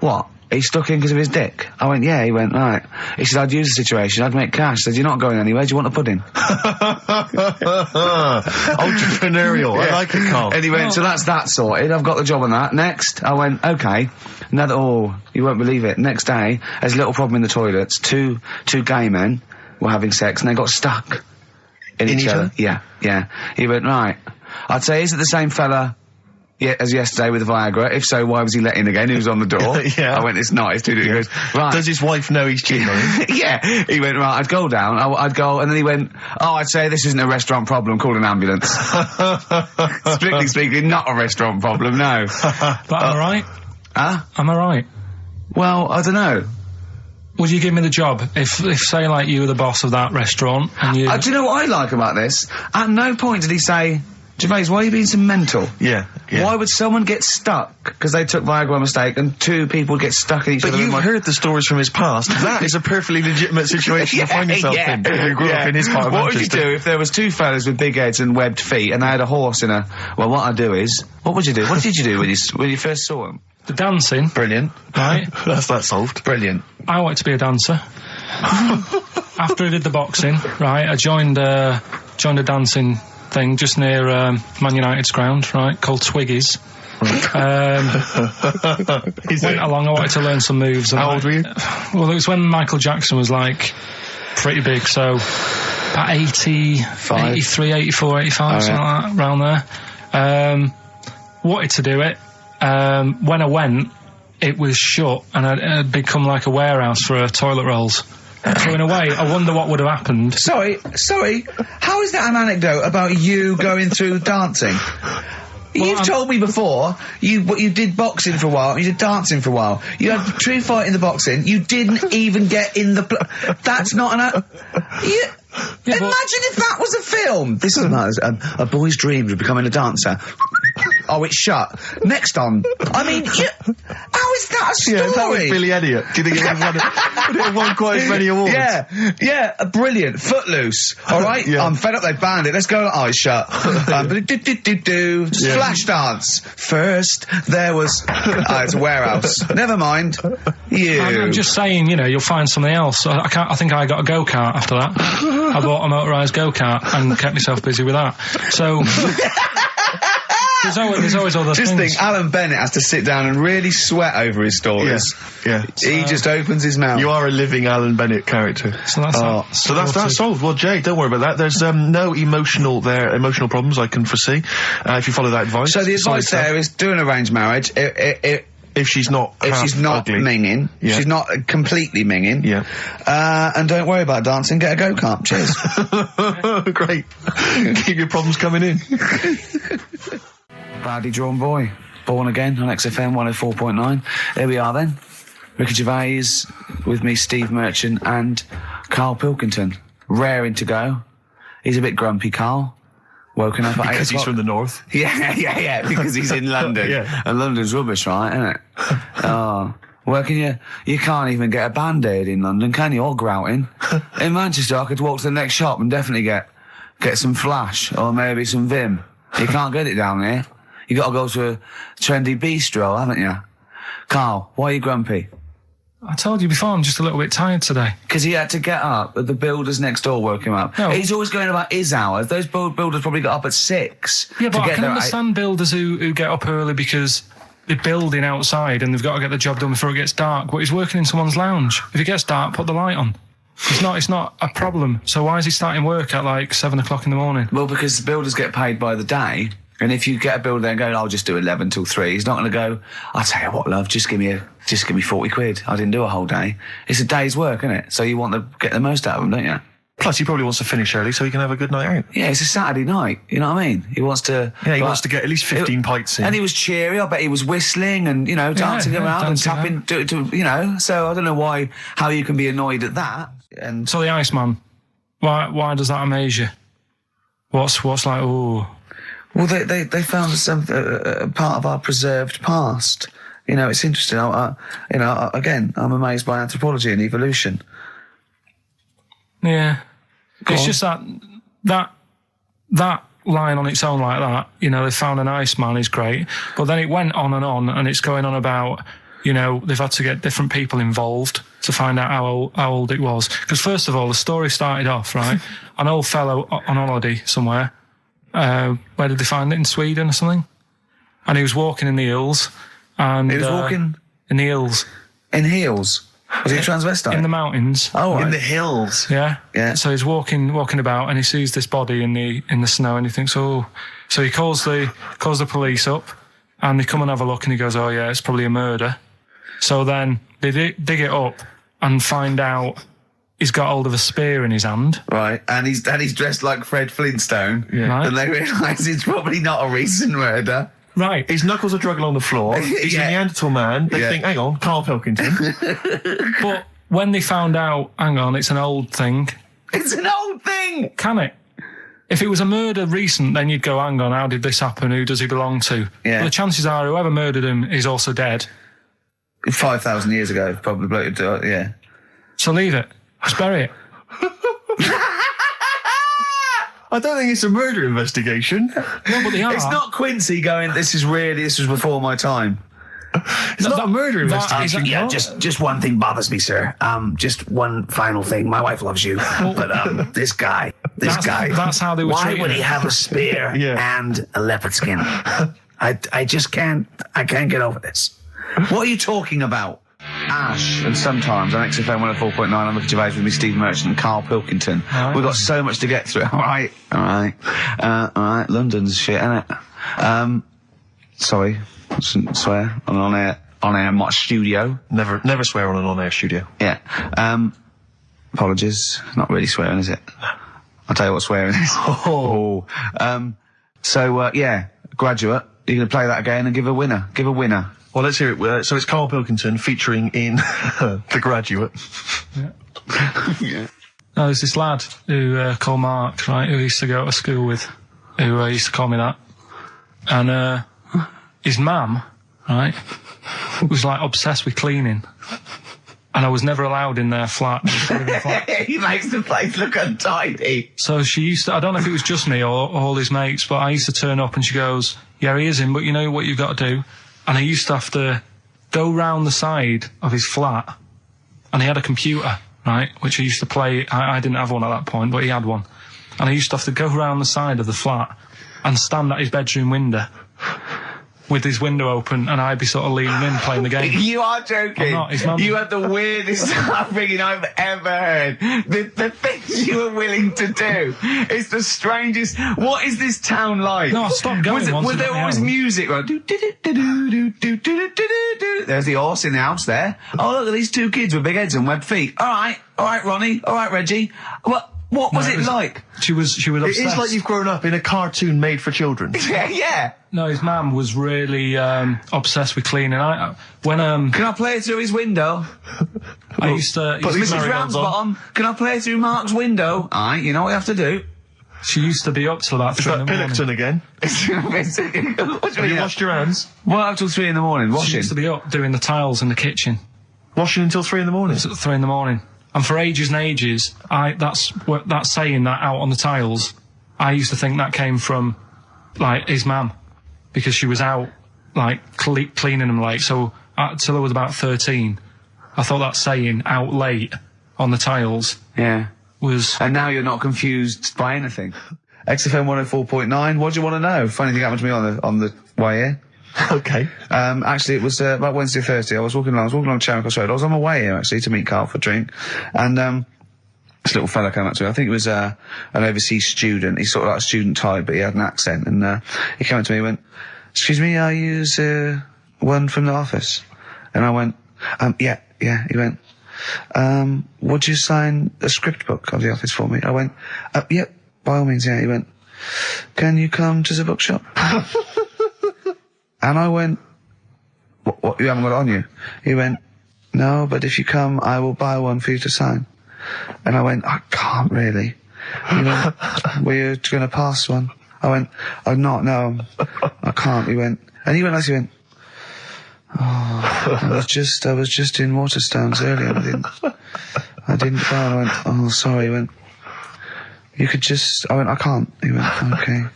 what? He's stuck in because of his dick. I went, yeah. He went, right. He said, I'd use the situation, I'd make cash. I said, you're not going anywhere, do you want a pudding? Entrepreneurial. I like it, Carl. And he went, so that's that sorted, I've got the job on that. Next, I went, okay. You won't believe it. Next day, there's a little problem in the toilets. Two gay men were having sex and they got stuck in each other. Yeah. He went, right. I'd say, is it the same fella as yesterday with the Viagra? If so, why was he let in again? He was on the door. Yeah. I went, it's not. It's too different. He goes, right. Does his wife know he's cheating on him? Yeah. He went, right, I'd go down. I'd go, and then he went, I'd say this isn't a restaurant problem, call an ambulance. Strictly speaking, not a restaurant problem, no. But am I right? Huh? Am I right? Well, I don't know. Would you give me the job if say, like, you were the boss of that restaurant and you... Do you know what I like about this? At no point did he say, Gervais, why are you being so mental? Yeah. Why would someone get stuck because they took Viagra by mistake, and two people get stuck in each other? But you've heard the stories from his past. That is a perfectly legitimate situation to find yourself in. You grew up in his part of What would you Manchester. do if there was two fellas with big heads and webbed feet, and they had a horse in a... Well, what I'd do is... What would you do? What did you do when you first saw them? The dancing. Brilliant. Right? That's that solved. Brilliant. I wanted to be a dancer. After I did the boxing, right, I joined a dancing thing just near Man United's ground, right, called Twiggies. Went along, I wanted to learn some moves. How old were you? Well, it was when Michael Jackson was, like, pretty big, so about 85, 83, 84, 85, something like that, around there. Wanted to do it. When I went, it was shut, and I'd become like a warehouse for toilet rolls. So in a way, I wonder what would have happened. Sorry, how is that an anecdote about you going through dancing? You've told me before, you did boxing for a while, you did dancing for a while. You had a true fight in the boxing, you didn't even get in the... That's not an... Imagine if that was a film! This is a boy's dreams of becoming a dancer. Oh, it's shut. Next on. I mean, how is that a story? Yeah, that was Billy Elliot. Do you think it would have won quite as many awards? Yeah, brilliant. Footloose. All right? Yeah. I'm fed up, they banned it. Let's go, eyes shut. Flash dance. First, there was... it's a warehouse. Never mind. I'm just saying, you'll find something else. I think I got a go-kart after that. I bought a motorised go-kart and kept myself busy with that. So... There's always other things. Just think, Alan Bennett has to sit down and really sweat over his stories. Yeah. He just opens his mouth. You are a living Alan Bennett character. So that's that's solved. Well, Jay, don't worry about that. There's no emotional problems I can foresee if you follow that advice. So the advice there is do an arranged marriage. If she's not ugly. minging, she's not completely minging. Yeah. And don't worry about dancing. Get a go-kart. Cheers. Great. Keep your problems coming in. Badly drawn boy. Born Again on XFM 104.9. There we are then. Ricky Gervais with me, Steve Merchant and Karl Pilkington. Raring to go. He's a bit grumpy, Karl. Woken up at 8 Because he's from the north. Yeah, because he's in London. Yeah. And London's rubbish, right, isn't it? Well, you can't even get a Band-Aid in London, can you? Or grouting. In Manchester, I could walk to the next shop and definitely get some Flash, or maybe some Vim. You can't get it down here. You got to go to a trendy bistro, haven't you? Carl, why are you grumpy? I told you before, I'm just a little bit tired today. Because he had to get up. The builders next door woke him up. No. He's always going about his hours. Those builders probably got up at 6. Yeah, but to I get can there at understand builders who get up early because they're building outside and they've got to get the job done before it gets dark. But he's working in someone's lounge. If it gets dark, put the light on. It's not a problem. So why is he starting work at like 7 o'clock in the morning? Well, because the builders get paid by the day. And if you get a builder there and go, I'll just do 11 till 3, he's not going to go, I'll tell you what, love, just give me 40 quid. I didn't do a whole day. It's a day's work, isn't it? So you want to get the most out of them, don't you? Plus, he probably wants to finish early so he can have a good night out. Yeah, it's a Saturday night. You know what I mean? He wants to... Yeah, he wants to get at least 15 pints in. And he was cheery. I bet he was whistling and, dancing around and tapping, So I don't know how you can be annoyed at that. And so the Iceman, why does that amaze you? What's like, ooh... Well, they found some part of our preserved past. It's interesting. Again, I'm amazed by anthropology and evolution. Yeah, it's just that line on its own like that. They found an Iceman is great, but then it went on, and it's going on about they've had to get different people involved to find out how old it was. Because first of all, the story started off right. An old fellow on holiday somewhere. Where did they find it? In Sweden or something? And he was walking in the hills. And he was walking? In the hills. In heels? Was he a transvestite? In the mountains. Oh, right. In the hills. Yeah. Yeah. So he's walking about and he sees this body in the snow and he thinks, oh. So he calls the police up and they come and have a look and he goes, oh yeah, it's probably a murder. So then they dig it up and find out he's got hold of a spear in his hand. Right, and he's dressed like Fred Flintstone. Yeah. Right. And they realise it's probably not a recent murder. Right. His knuckles are dragging on the floor. He's a Neanderthal man. They think, hang on, Karl Pilkington. But when they found out, hang on, it's an old thing. It's an old thing! Can it? If it was a murder recent, then you'd go, hang on, how did this happen? Who does he belong to? Yeah. But the chances are whoever murdered him is also dead. 5,000 years ago, probably, yeah. So leave it. Just bury it. I don't think it's a murder investigation. No, but they are. It's not Quincy going, this was before my time. It's not a murder investigation. Just one thing bothers me, sir. Just one final thing. My wife loves you, but this guy. That's how they were Why treating would him. he have a spear and a leopard skin? I just can't. I can't get over this. What are you talking about? Ash, and sometimes on XFM 104.9, I'm Ricky Gervais with me, Steve Merchant and Karl Pilkington. Right. We've got so much to get through. All right. London's shit, innit? Sorry, I shouldn't swear on air my studio. Never swear on an on-air studio. Yeah. Apologies. Not really swearing, is it? I'll tell you what swearing is. Graduate. You're going to play that again and give a winner. Give a winner. Well, let's hear it. So it's Karl Pilkington featuring in The Graduate. Yeah. No, there's this lad who called Mark, right, who I used to go to school with, who used to call me that. And his mum, right, was like obsessed with cleaning. And I was never allowed in their flat. He makes the place look untidy. So she used to, I don't know if it was just me or all his mates, but I used to turn up and she goes, yeah, he is in, but you know what you've got to do? And I used to have to go round the side of his flat, and he had a computer, right, which I used to play. I didn't have one at that point, but he had one. And I used to have to go round the side of the flat and stand at his bedroom window with his window open, and I'd be sort of leaning in playing the game. You are joking. I'm not. His mum. You had the weirdest upbringing I've ever heard. The things you were willing to do. It's the strangest. What is this town like? No, I stopped going. Was there always music? Right? There's the horse in the house there. Oh, look at these two kids with big heads and webbed feet. All right, Ronnie. All right, Reggie. What was it like? She was obsessed. It's like you've grown up in a cartoon made for children. Yeah. No, his mum was really obsessed with cleaning. Can I play through his window? I used to. Mrs. Ramsbottom, can I play through Mark's window? Aye, you know what you have to do. She used to be up till about 3 in the morning. Pilkington again? Have you washed your hands? What, up till 3 in the morning? Washing? She used to be up doing the tiles in the kitchen. Washing until 3 in the morning? It's at 3 in the morning. And for ages and ages, that saying that out on the tiles, I used to think that came from, like, his mum. because she was out, like, cleaning them late. So, till I was about 13, I thought that saying, out late, on the tiles... Yeah. Was... And now you're not confused by anything. XFM 104.9, what do you want to know? Funny thing happened to me on the way here. Okay. Actually, it was about Wednesday or Thursday. I was walking along Charing Cross Road. I was on my way here, actually, to meet Karl for a drink. And this little fella came up to me. I think it was an overseas student. He's sort of like a student type, but he had an accent. And he came up to me and went, "Excuse me, are you one from the office?" And I went, yeah. He went, "Would you sign a script book of the office for me?" I went, "Yeah, by all means, yeah." He went, "Can you come to the bookshop?" And I went, what, you haven't got it on you? He went, "No, but if you come, I will buy one for you to sign." And I went, "I can't really." He went, "Were you going to pass one?" I went, "I'm not, no, I can't." He went, and he went, "Oh, I was just in Waterstones earlier. I didn't go." I went, "Oh, sorry." He went, "You could just..." I went, "I can't." He went, "Okay."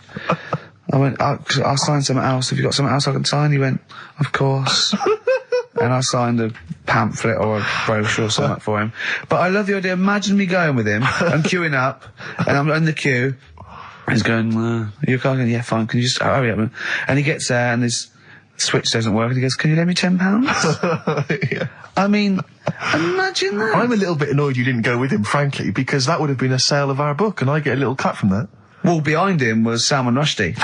I went, "I'll sign something else. Have you got something else I can sign?" He went, "Of course." And I signed a pamphlet or a brochure or something for him. But I love the idea. Imagine me going with him. I'm queuing up, and I'm in the queue. He's going, "You're going, yeah, fine. Can you just hurry up?" And he gets there, and his switch doesn't work, and he goes, "Can you lend me £10?" Yeah. I mean, imagine that. I'm a little bit annoyed you didn't go with him, frankly, because that would have been a sale of our book, and I get a little cut from that. Well, behind him was Salman Rushdie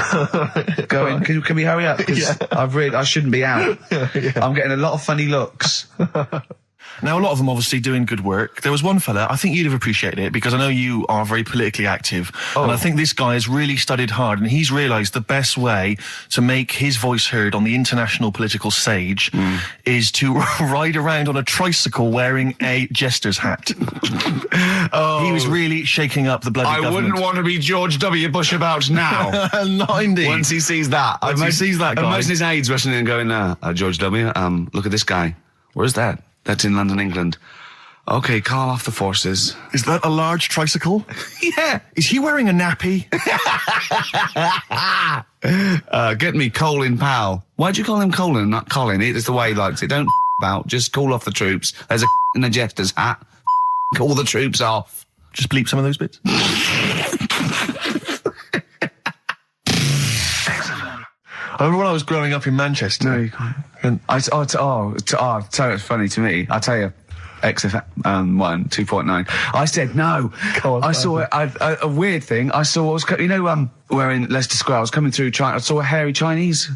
going, can we hurry up? Because I shouldn't be out. Yeah. I'm getting a lot of funny looks. Now, a lot of them obviously doing good work. There was one fella, I think you'd have appreciated it, because I know you are very politically active. Oh. And I think this guy has really studied hard, and he's realised the best way to make his voice heard on the international political stage is to ride around on a tricycle wearing a jester's hat. He was really shaking up the bloody government. I wouldn't want to be George W. Bush about now. Not indeed. Once he sees that. Once he sees that guy. Imagine his aides rushing in and going, "George W., look at this guy. Where's that? That's in London, England. Okay, call off the forces." Is that a large tricycle? Yeah. Is he wearing a nappy? Get me Colin Powell. Why'd you call him Colin, not Colin? It's the way he likes it. Don't about. Just call off the troops. There's a in a jester's hat. Call the troops off. Just bleep some of those bits. I remember when I was growing up in Manchester. No, you can't. And it's funny to me. I tell you, XFM 2.9. I said no. I saw a weird thing. I saw where in Leicester Square I was coming through China. I saw a hairy Chinese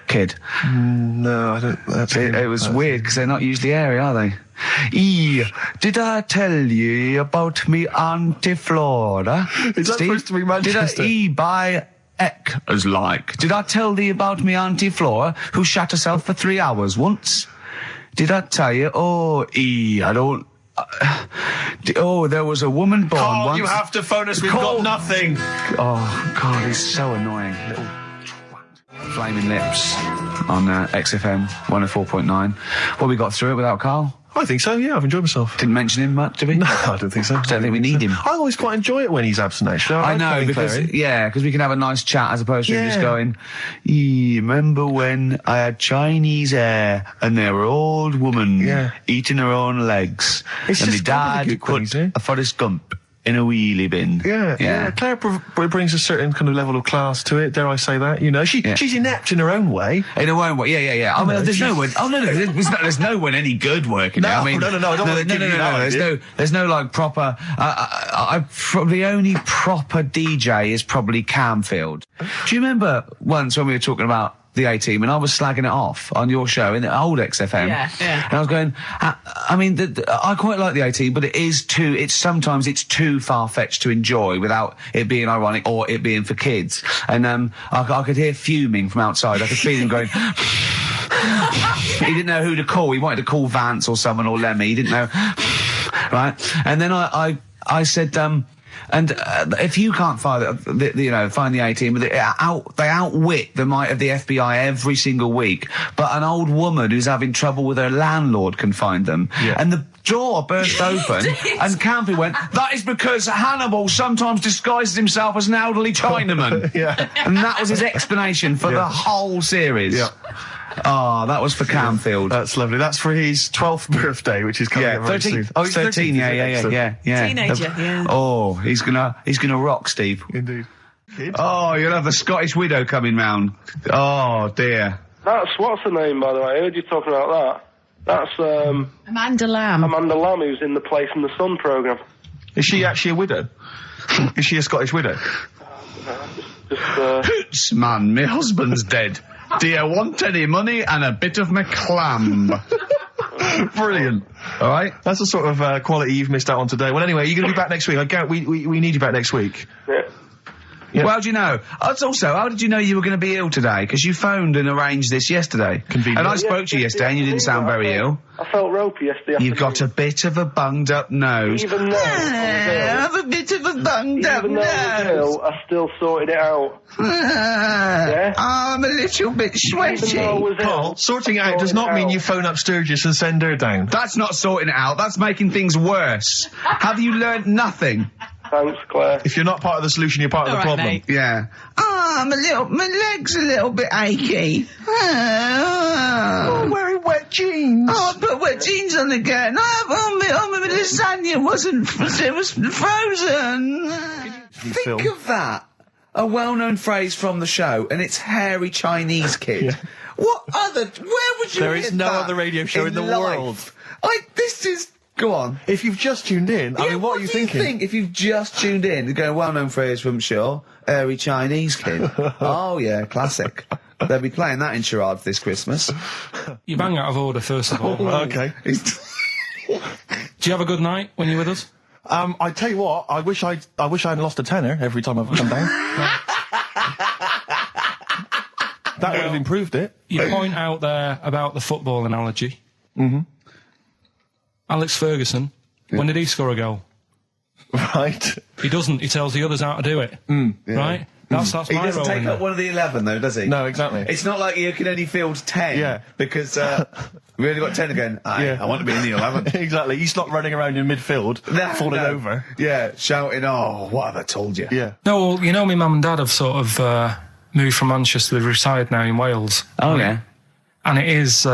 kid. No, I don't. It was weird because they're not usually hairy, are they? Did I tell you about me Auntie Flora? Is that supposed to be Manchester? Did I buy as like? Did I tell thee about me Auntie Flora, who shat herself for 3 hours once? Did I tell you? I don't... there was a woman born Carl, once... you have to phone us, we've got nothing. Oh, God, he's so annoying. Little twat. Flaming Lips on XFM 104.9. Well, we got through it without Karl. I think so, yeah, I've enjoyed myself. Didn't mention him much, did we? No, I don't think so. I don't think we need him. I always quite enjoy it when he's absent, actually. I know, because we can have a nice chat as opposed to him just going, remember when I had Chinese hair and they were old woman eating her own legs, it's and my just dad put a Forrest Gump in a wheelie bin. Yeah. Claire brings a certain kind of level of class to it, dare I say that, you know. She's inept in her own way. In her own way, yeah. I mean, there's no one... Oh, no, there's no one any good working there. I mean, no, I don't want to give you that. There's no, like, proper... the only proper DJ is probably Camfield. Do you remember once when we were talking about the A-Team, and I was slagging it off on your show in the old XFM. Yeah. And I was going, I mean, I quite like the A-Team, but sometimes it's too far-fetched to enjoy without it being ironic or it being for kids. And I could hear fuming from outside. I could feel him going... He didn't know who to call. He wanted to call Vance or someone or Lemmy. He didn't know... Right? And then I said, And if you can't find find the A-team, they outwit the might of the FBI every single week. But an old woman who's having trouble with her landlord can find them. Yeah. And the door burst open, and Campy went, "That is because Hannibal sometimes disguises himself as an elderly Chinaman." Yeah. And that was his explanation for the whole series. Yeah. Oh, that was for Camfield. That's lovely. That's for his 12th birthday, which is coming up very 13. soon. Oh, he's 13. Yeah. Teenager, yeah. Oh, he's gonna rock, Steve. Indeed. Kid. Oh, you'll have the Scottish widow coming round. Oh dear. That's what's her name, by the way. I heard you talking about that. That's Amanda Lamb. Amanda Lamb, who's in the Place in the Sun programme. Is she actually a widow? Is she a Scottish widow? Hoots, man, my husband's dead. Do you want any money and a bit of my clam? Brilliant. All right. That's the sort of quality you've missed out on today. Well, anyway, you're going to be back next week. We need you back next week. Yeah. Yep. Well, how do you know? Also, how did you know you were going to be ill today? Because you phoned and arranged this yesterday. Convenient. And I spoke to you yesterday and you didn't sound very ill. I felt ropey yesterday afternoon. You've got a bit of a bunged up nose. Even though I have a bit of a bunged up nose. Even though I was ill, I still sorted it out. Yeah? I'm a little bit sweaty. Paul, sorting it out does not mean you phone up Sturgis and send her down. That's not sorting it out. That's making things worse. Have you learnt nothing? Thanks, Claire. If you're not part of the solution, you're part of the problem. Mate. Yeah. My leg's a little bit achy. Oh, wearing wet jeans. Oh, I put wet jeans on again. My lasagna it was frozen. Think of that. A well-known phrase from the show, and it's hairy Chinese kid. Yeah. Where would you There hear is no that other radio show in the life? world. This is... Go on. If you've just tuned in, I mean, what are you thinking? Think if you've just tuned in, going well-known phrase from Shaw, hairy Chinese kid. Oh yeah, classic. They'll be playing that in charades this Christmas. You bang out of order, first of all. Okay. Do you have a good night when you're with us? I tell you what, I wish I'd lost a tenner every time I've come down. That would have improved it. You point out there about the football analogy. Mm-hmm. Alex Ferguson, when did he score a goal? Right. He doesn't. He tells the others how to do it. Right? That's He my doesn't role take in up it. one of the 11, though, does he? No, exactly. It's not like you can only field 10. Yeah. Because we only got 10 again. I want to be in the 11. Exactly. He's not running around in midfield, falling over. Yeah, shouting, "Oh, what have I told you?" Yeah. No, well, you know, my mum and dad have sort of moved from Manchester. They've retired now in Wales. Oh, yeah. And it is...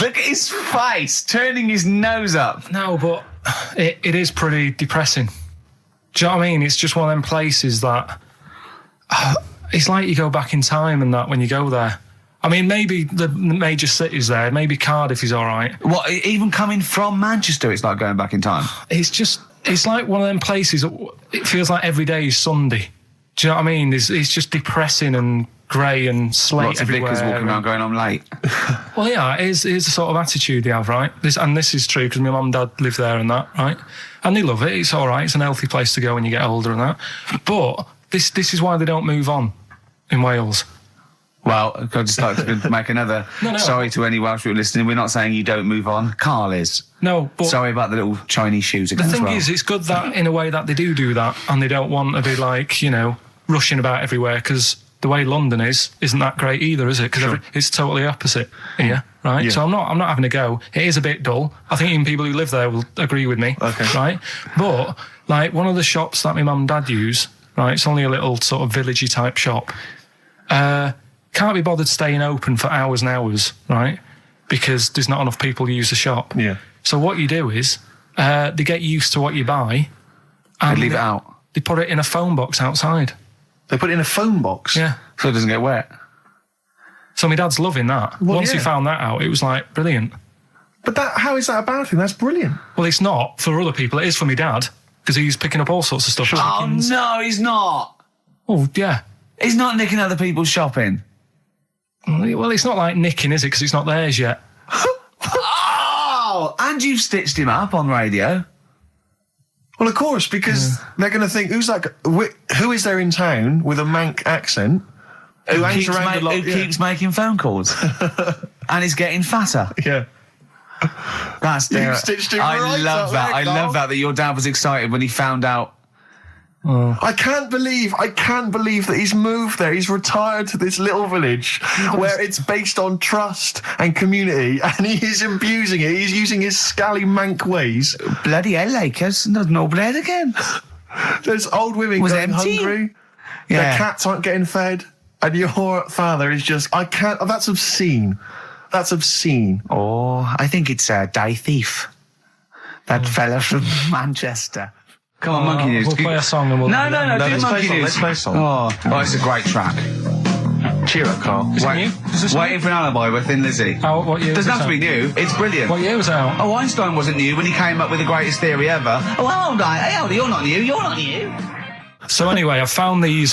Look at his face, turning his nose up. No, but it is pretty depressing. Do you know what I mean? It's just one of them places that... it's like you go back in time and that when you go there. I mean, maybe the major cities there, maybe Cardiff is all right. What, even coming from Manchester, it's like going back in time? It's like one of them places, it feels like every day is Sunday. Do you know what I mean? It's just depressing and grey and slate Lots everywhere. of vicars walking around going, "I'm late." Well, yeah, it is the sort of attitude they have, right? This is true because my mum and dad live there and that, right? And they love it. It's all right. It's an healthy place to go when you get older and that. But this is why they don't move on in Wales. Well, I'd just like to make another... No. Sorry to any Welsh people listening. We're not saying you don't move on. Carl is. No, but... Sorry about the little Chinese shoes again. The thing as well. is, it's good that in a way that they do that and they don't want to be like, you know, rushing about everywhere because the way London isn't that great either, is it? Because it's totally opposite here, right? Yeah. So I'm not having a go. It is a bit dull. I think even people who live there will agree with me, right? But, like, one of the shops that my mum and dad use, right, it's only a little sort of villagey type shop, can't be bothered staying open for hours and hours, right? Because there's not enough people who use the shop. Yeah. So what you do is, they get used to what you buy. And they leave it out. They put it in a phone box outside. They put it in a phone box? Yeah. So it doesn't get wet. So my dad's loving that. Well, Once he found that out, it was like, brilliant. But how is that a bad thing? That's brilliant. Well, it's not for other people. It is for my dad, because he's picking up all sorts of stuff. Oh, no, he's not. Oh, yeah. He's not nicking other people's shopping. Well, it's not like nicking, is it? Because it's not theirs yet. Oh, and you've stitched him up on radio. Well, of course, because they're going to think, who is there in town with a Manc accent who keeps making phone calls and is getting fatter? Yeah. That's You've stitched him I right love up that. there, I Carl. love that your dad was excited when he found out I can't believe that he's moved there. He's retired to this little village where it's based on trust and community, and he is abusing it. He's using his scally mank ways. Bloody hell, Lakers. There's no bread again. There's old women going hungry. Yeah. Their cats aren't getting fed. And your father is just... I can't... That's obscene. That's obscene. Oh, I think it's Die Thief. That fella from Manchester. Come on, Monkey News. We'll play a song and we'll... No, do let's Monkey play a News. song, let's play a song. Oh, it's a great track. Cheer up, Carl. Is it new? Is this Waiting new? for an Alibi with Thin Lizzy. What year Doesn't was have to it be new. It's brilliant. What year was it out? Oh, Einstein wasn't new when he came up with the greatest theory ever. Oh, hold on. Hey, hold on. You're not new. You're not new. So anyway, I found these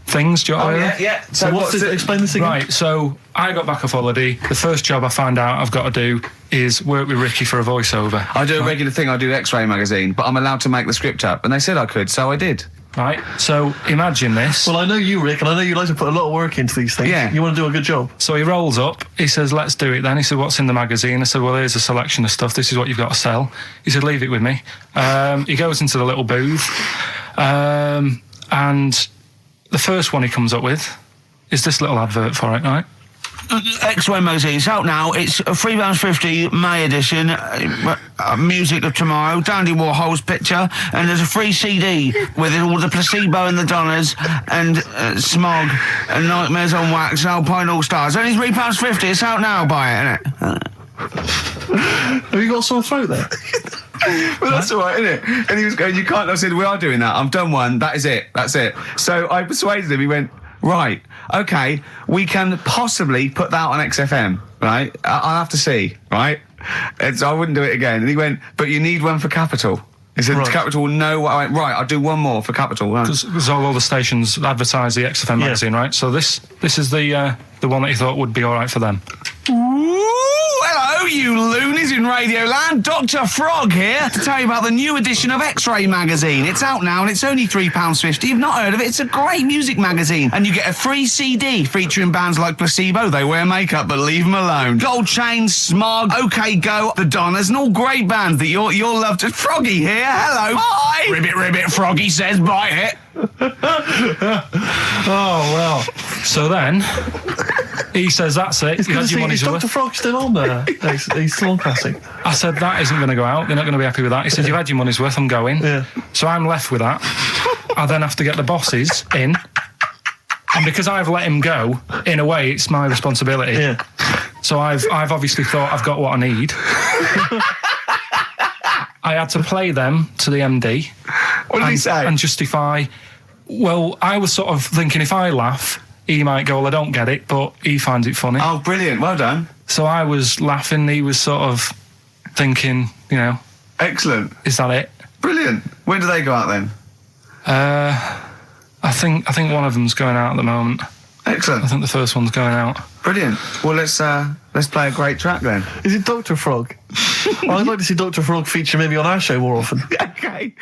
things. Do you want to hear them? Yeah. So what's it? Explain this again. Right, so I got back off holiday. The first job I found out I've got to do is work with Ricky for a voiceover. I do a regular thing. I do X-Ray magazine, but I'm allowed to make the script up. And they said I could, so I did. Right, so imagine this. Well, I know you, Rick, and I know you like to put a lot of work into these things. Yeah. You want to do a good job. So he rolls up, he says, let's do it then. He said, what's in the magazine? I said, well, here's a selection of stuff. This is what you've got to sell. He said, leave it with me. He goes into the little booth, and the first one he comes up with is this little advert for it, right? X-Ray magazine. It's out now. It's £3.50 May edition. Music of Tomorrow. Dandy Warhol's picture, and there's a free CD with all the Placebo and the Donners and Smog and Nightmares on Wax and Alpine All Stars. Only £3.50. It's out now. Buy it, innit? Have you got a sore throat there? Well, that's all right, isn't it? And he was going, you can't. I said, we are doing that. I've done one. That is it. That's it. So I persuaded him. He went, right, okay, we can possibly put that on XFM, right? I'll have to see, right? And so I wouldn't do it again. And he went, but you need one for Capital. He said, Capital will know what I went, right, I'll do one more for Capital. Because all the stations advertise the XFM magazine, right? So this is the one that he thought would be all right for them. Hello, you loonies in Radio Land. Dr. Frog here to tell you about the new edition of X-Ray magazine. It's out now and it's only £3.50. You've not heard of it? It's a great music magazine. And you get a free CD featuring bands like Placebo. They wear makeup, but leave them alone. Gold Chain, Smog, OK Go, The Donners, and all great bands that you'll love. Just Froggy here. Hello. Bye. Ribbit, ribbit, Froggy says bye it. Oh, well. So then, he says, that's it. You had your money's Is worth. Dr. Frog still on there? He's still on Classic. I said, that isn't going to go out. They're not going to be happy with that. He said, you've had your money's worth. I'm going. Yeah. So I'm left with that. I then have to get the bosses in. And because I've let him go, in a way, it's my responsibility. Yeah. So I've obviously thought I've got what I need. I had to play them to the MD. What did he say? And justify... Well, I was sort of thinking if I laugh, he might go, well, I don't get it, but he finds it funny. Oh, brilliant. Well done. So I was laughing, he was sort of thinking, you know... Excellent. Is that it? Brilliant. When do they go out then? I think one of them's going out at the moment. Excellent. I think the first one's going out. Brilliant. Well, let's play a great track then. Is it Dr. Frog? I'd like to see Dr. Frog feature maybe on our show more often. Okay.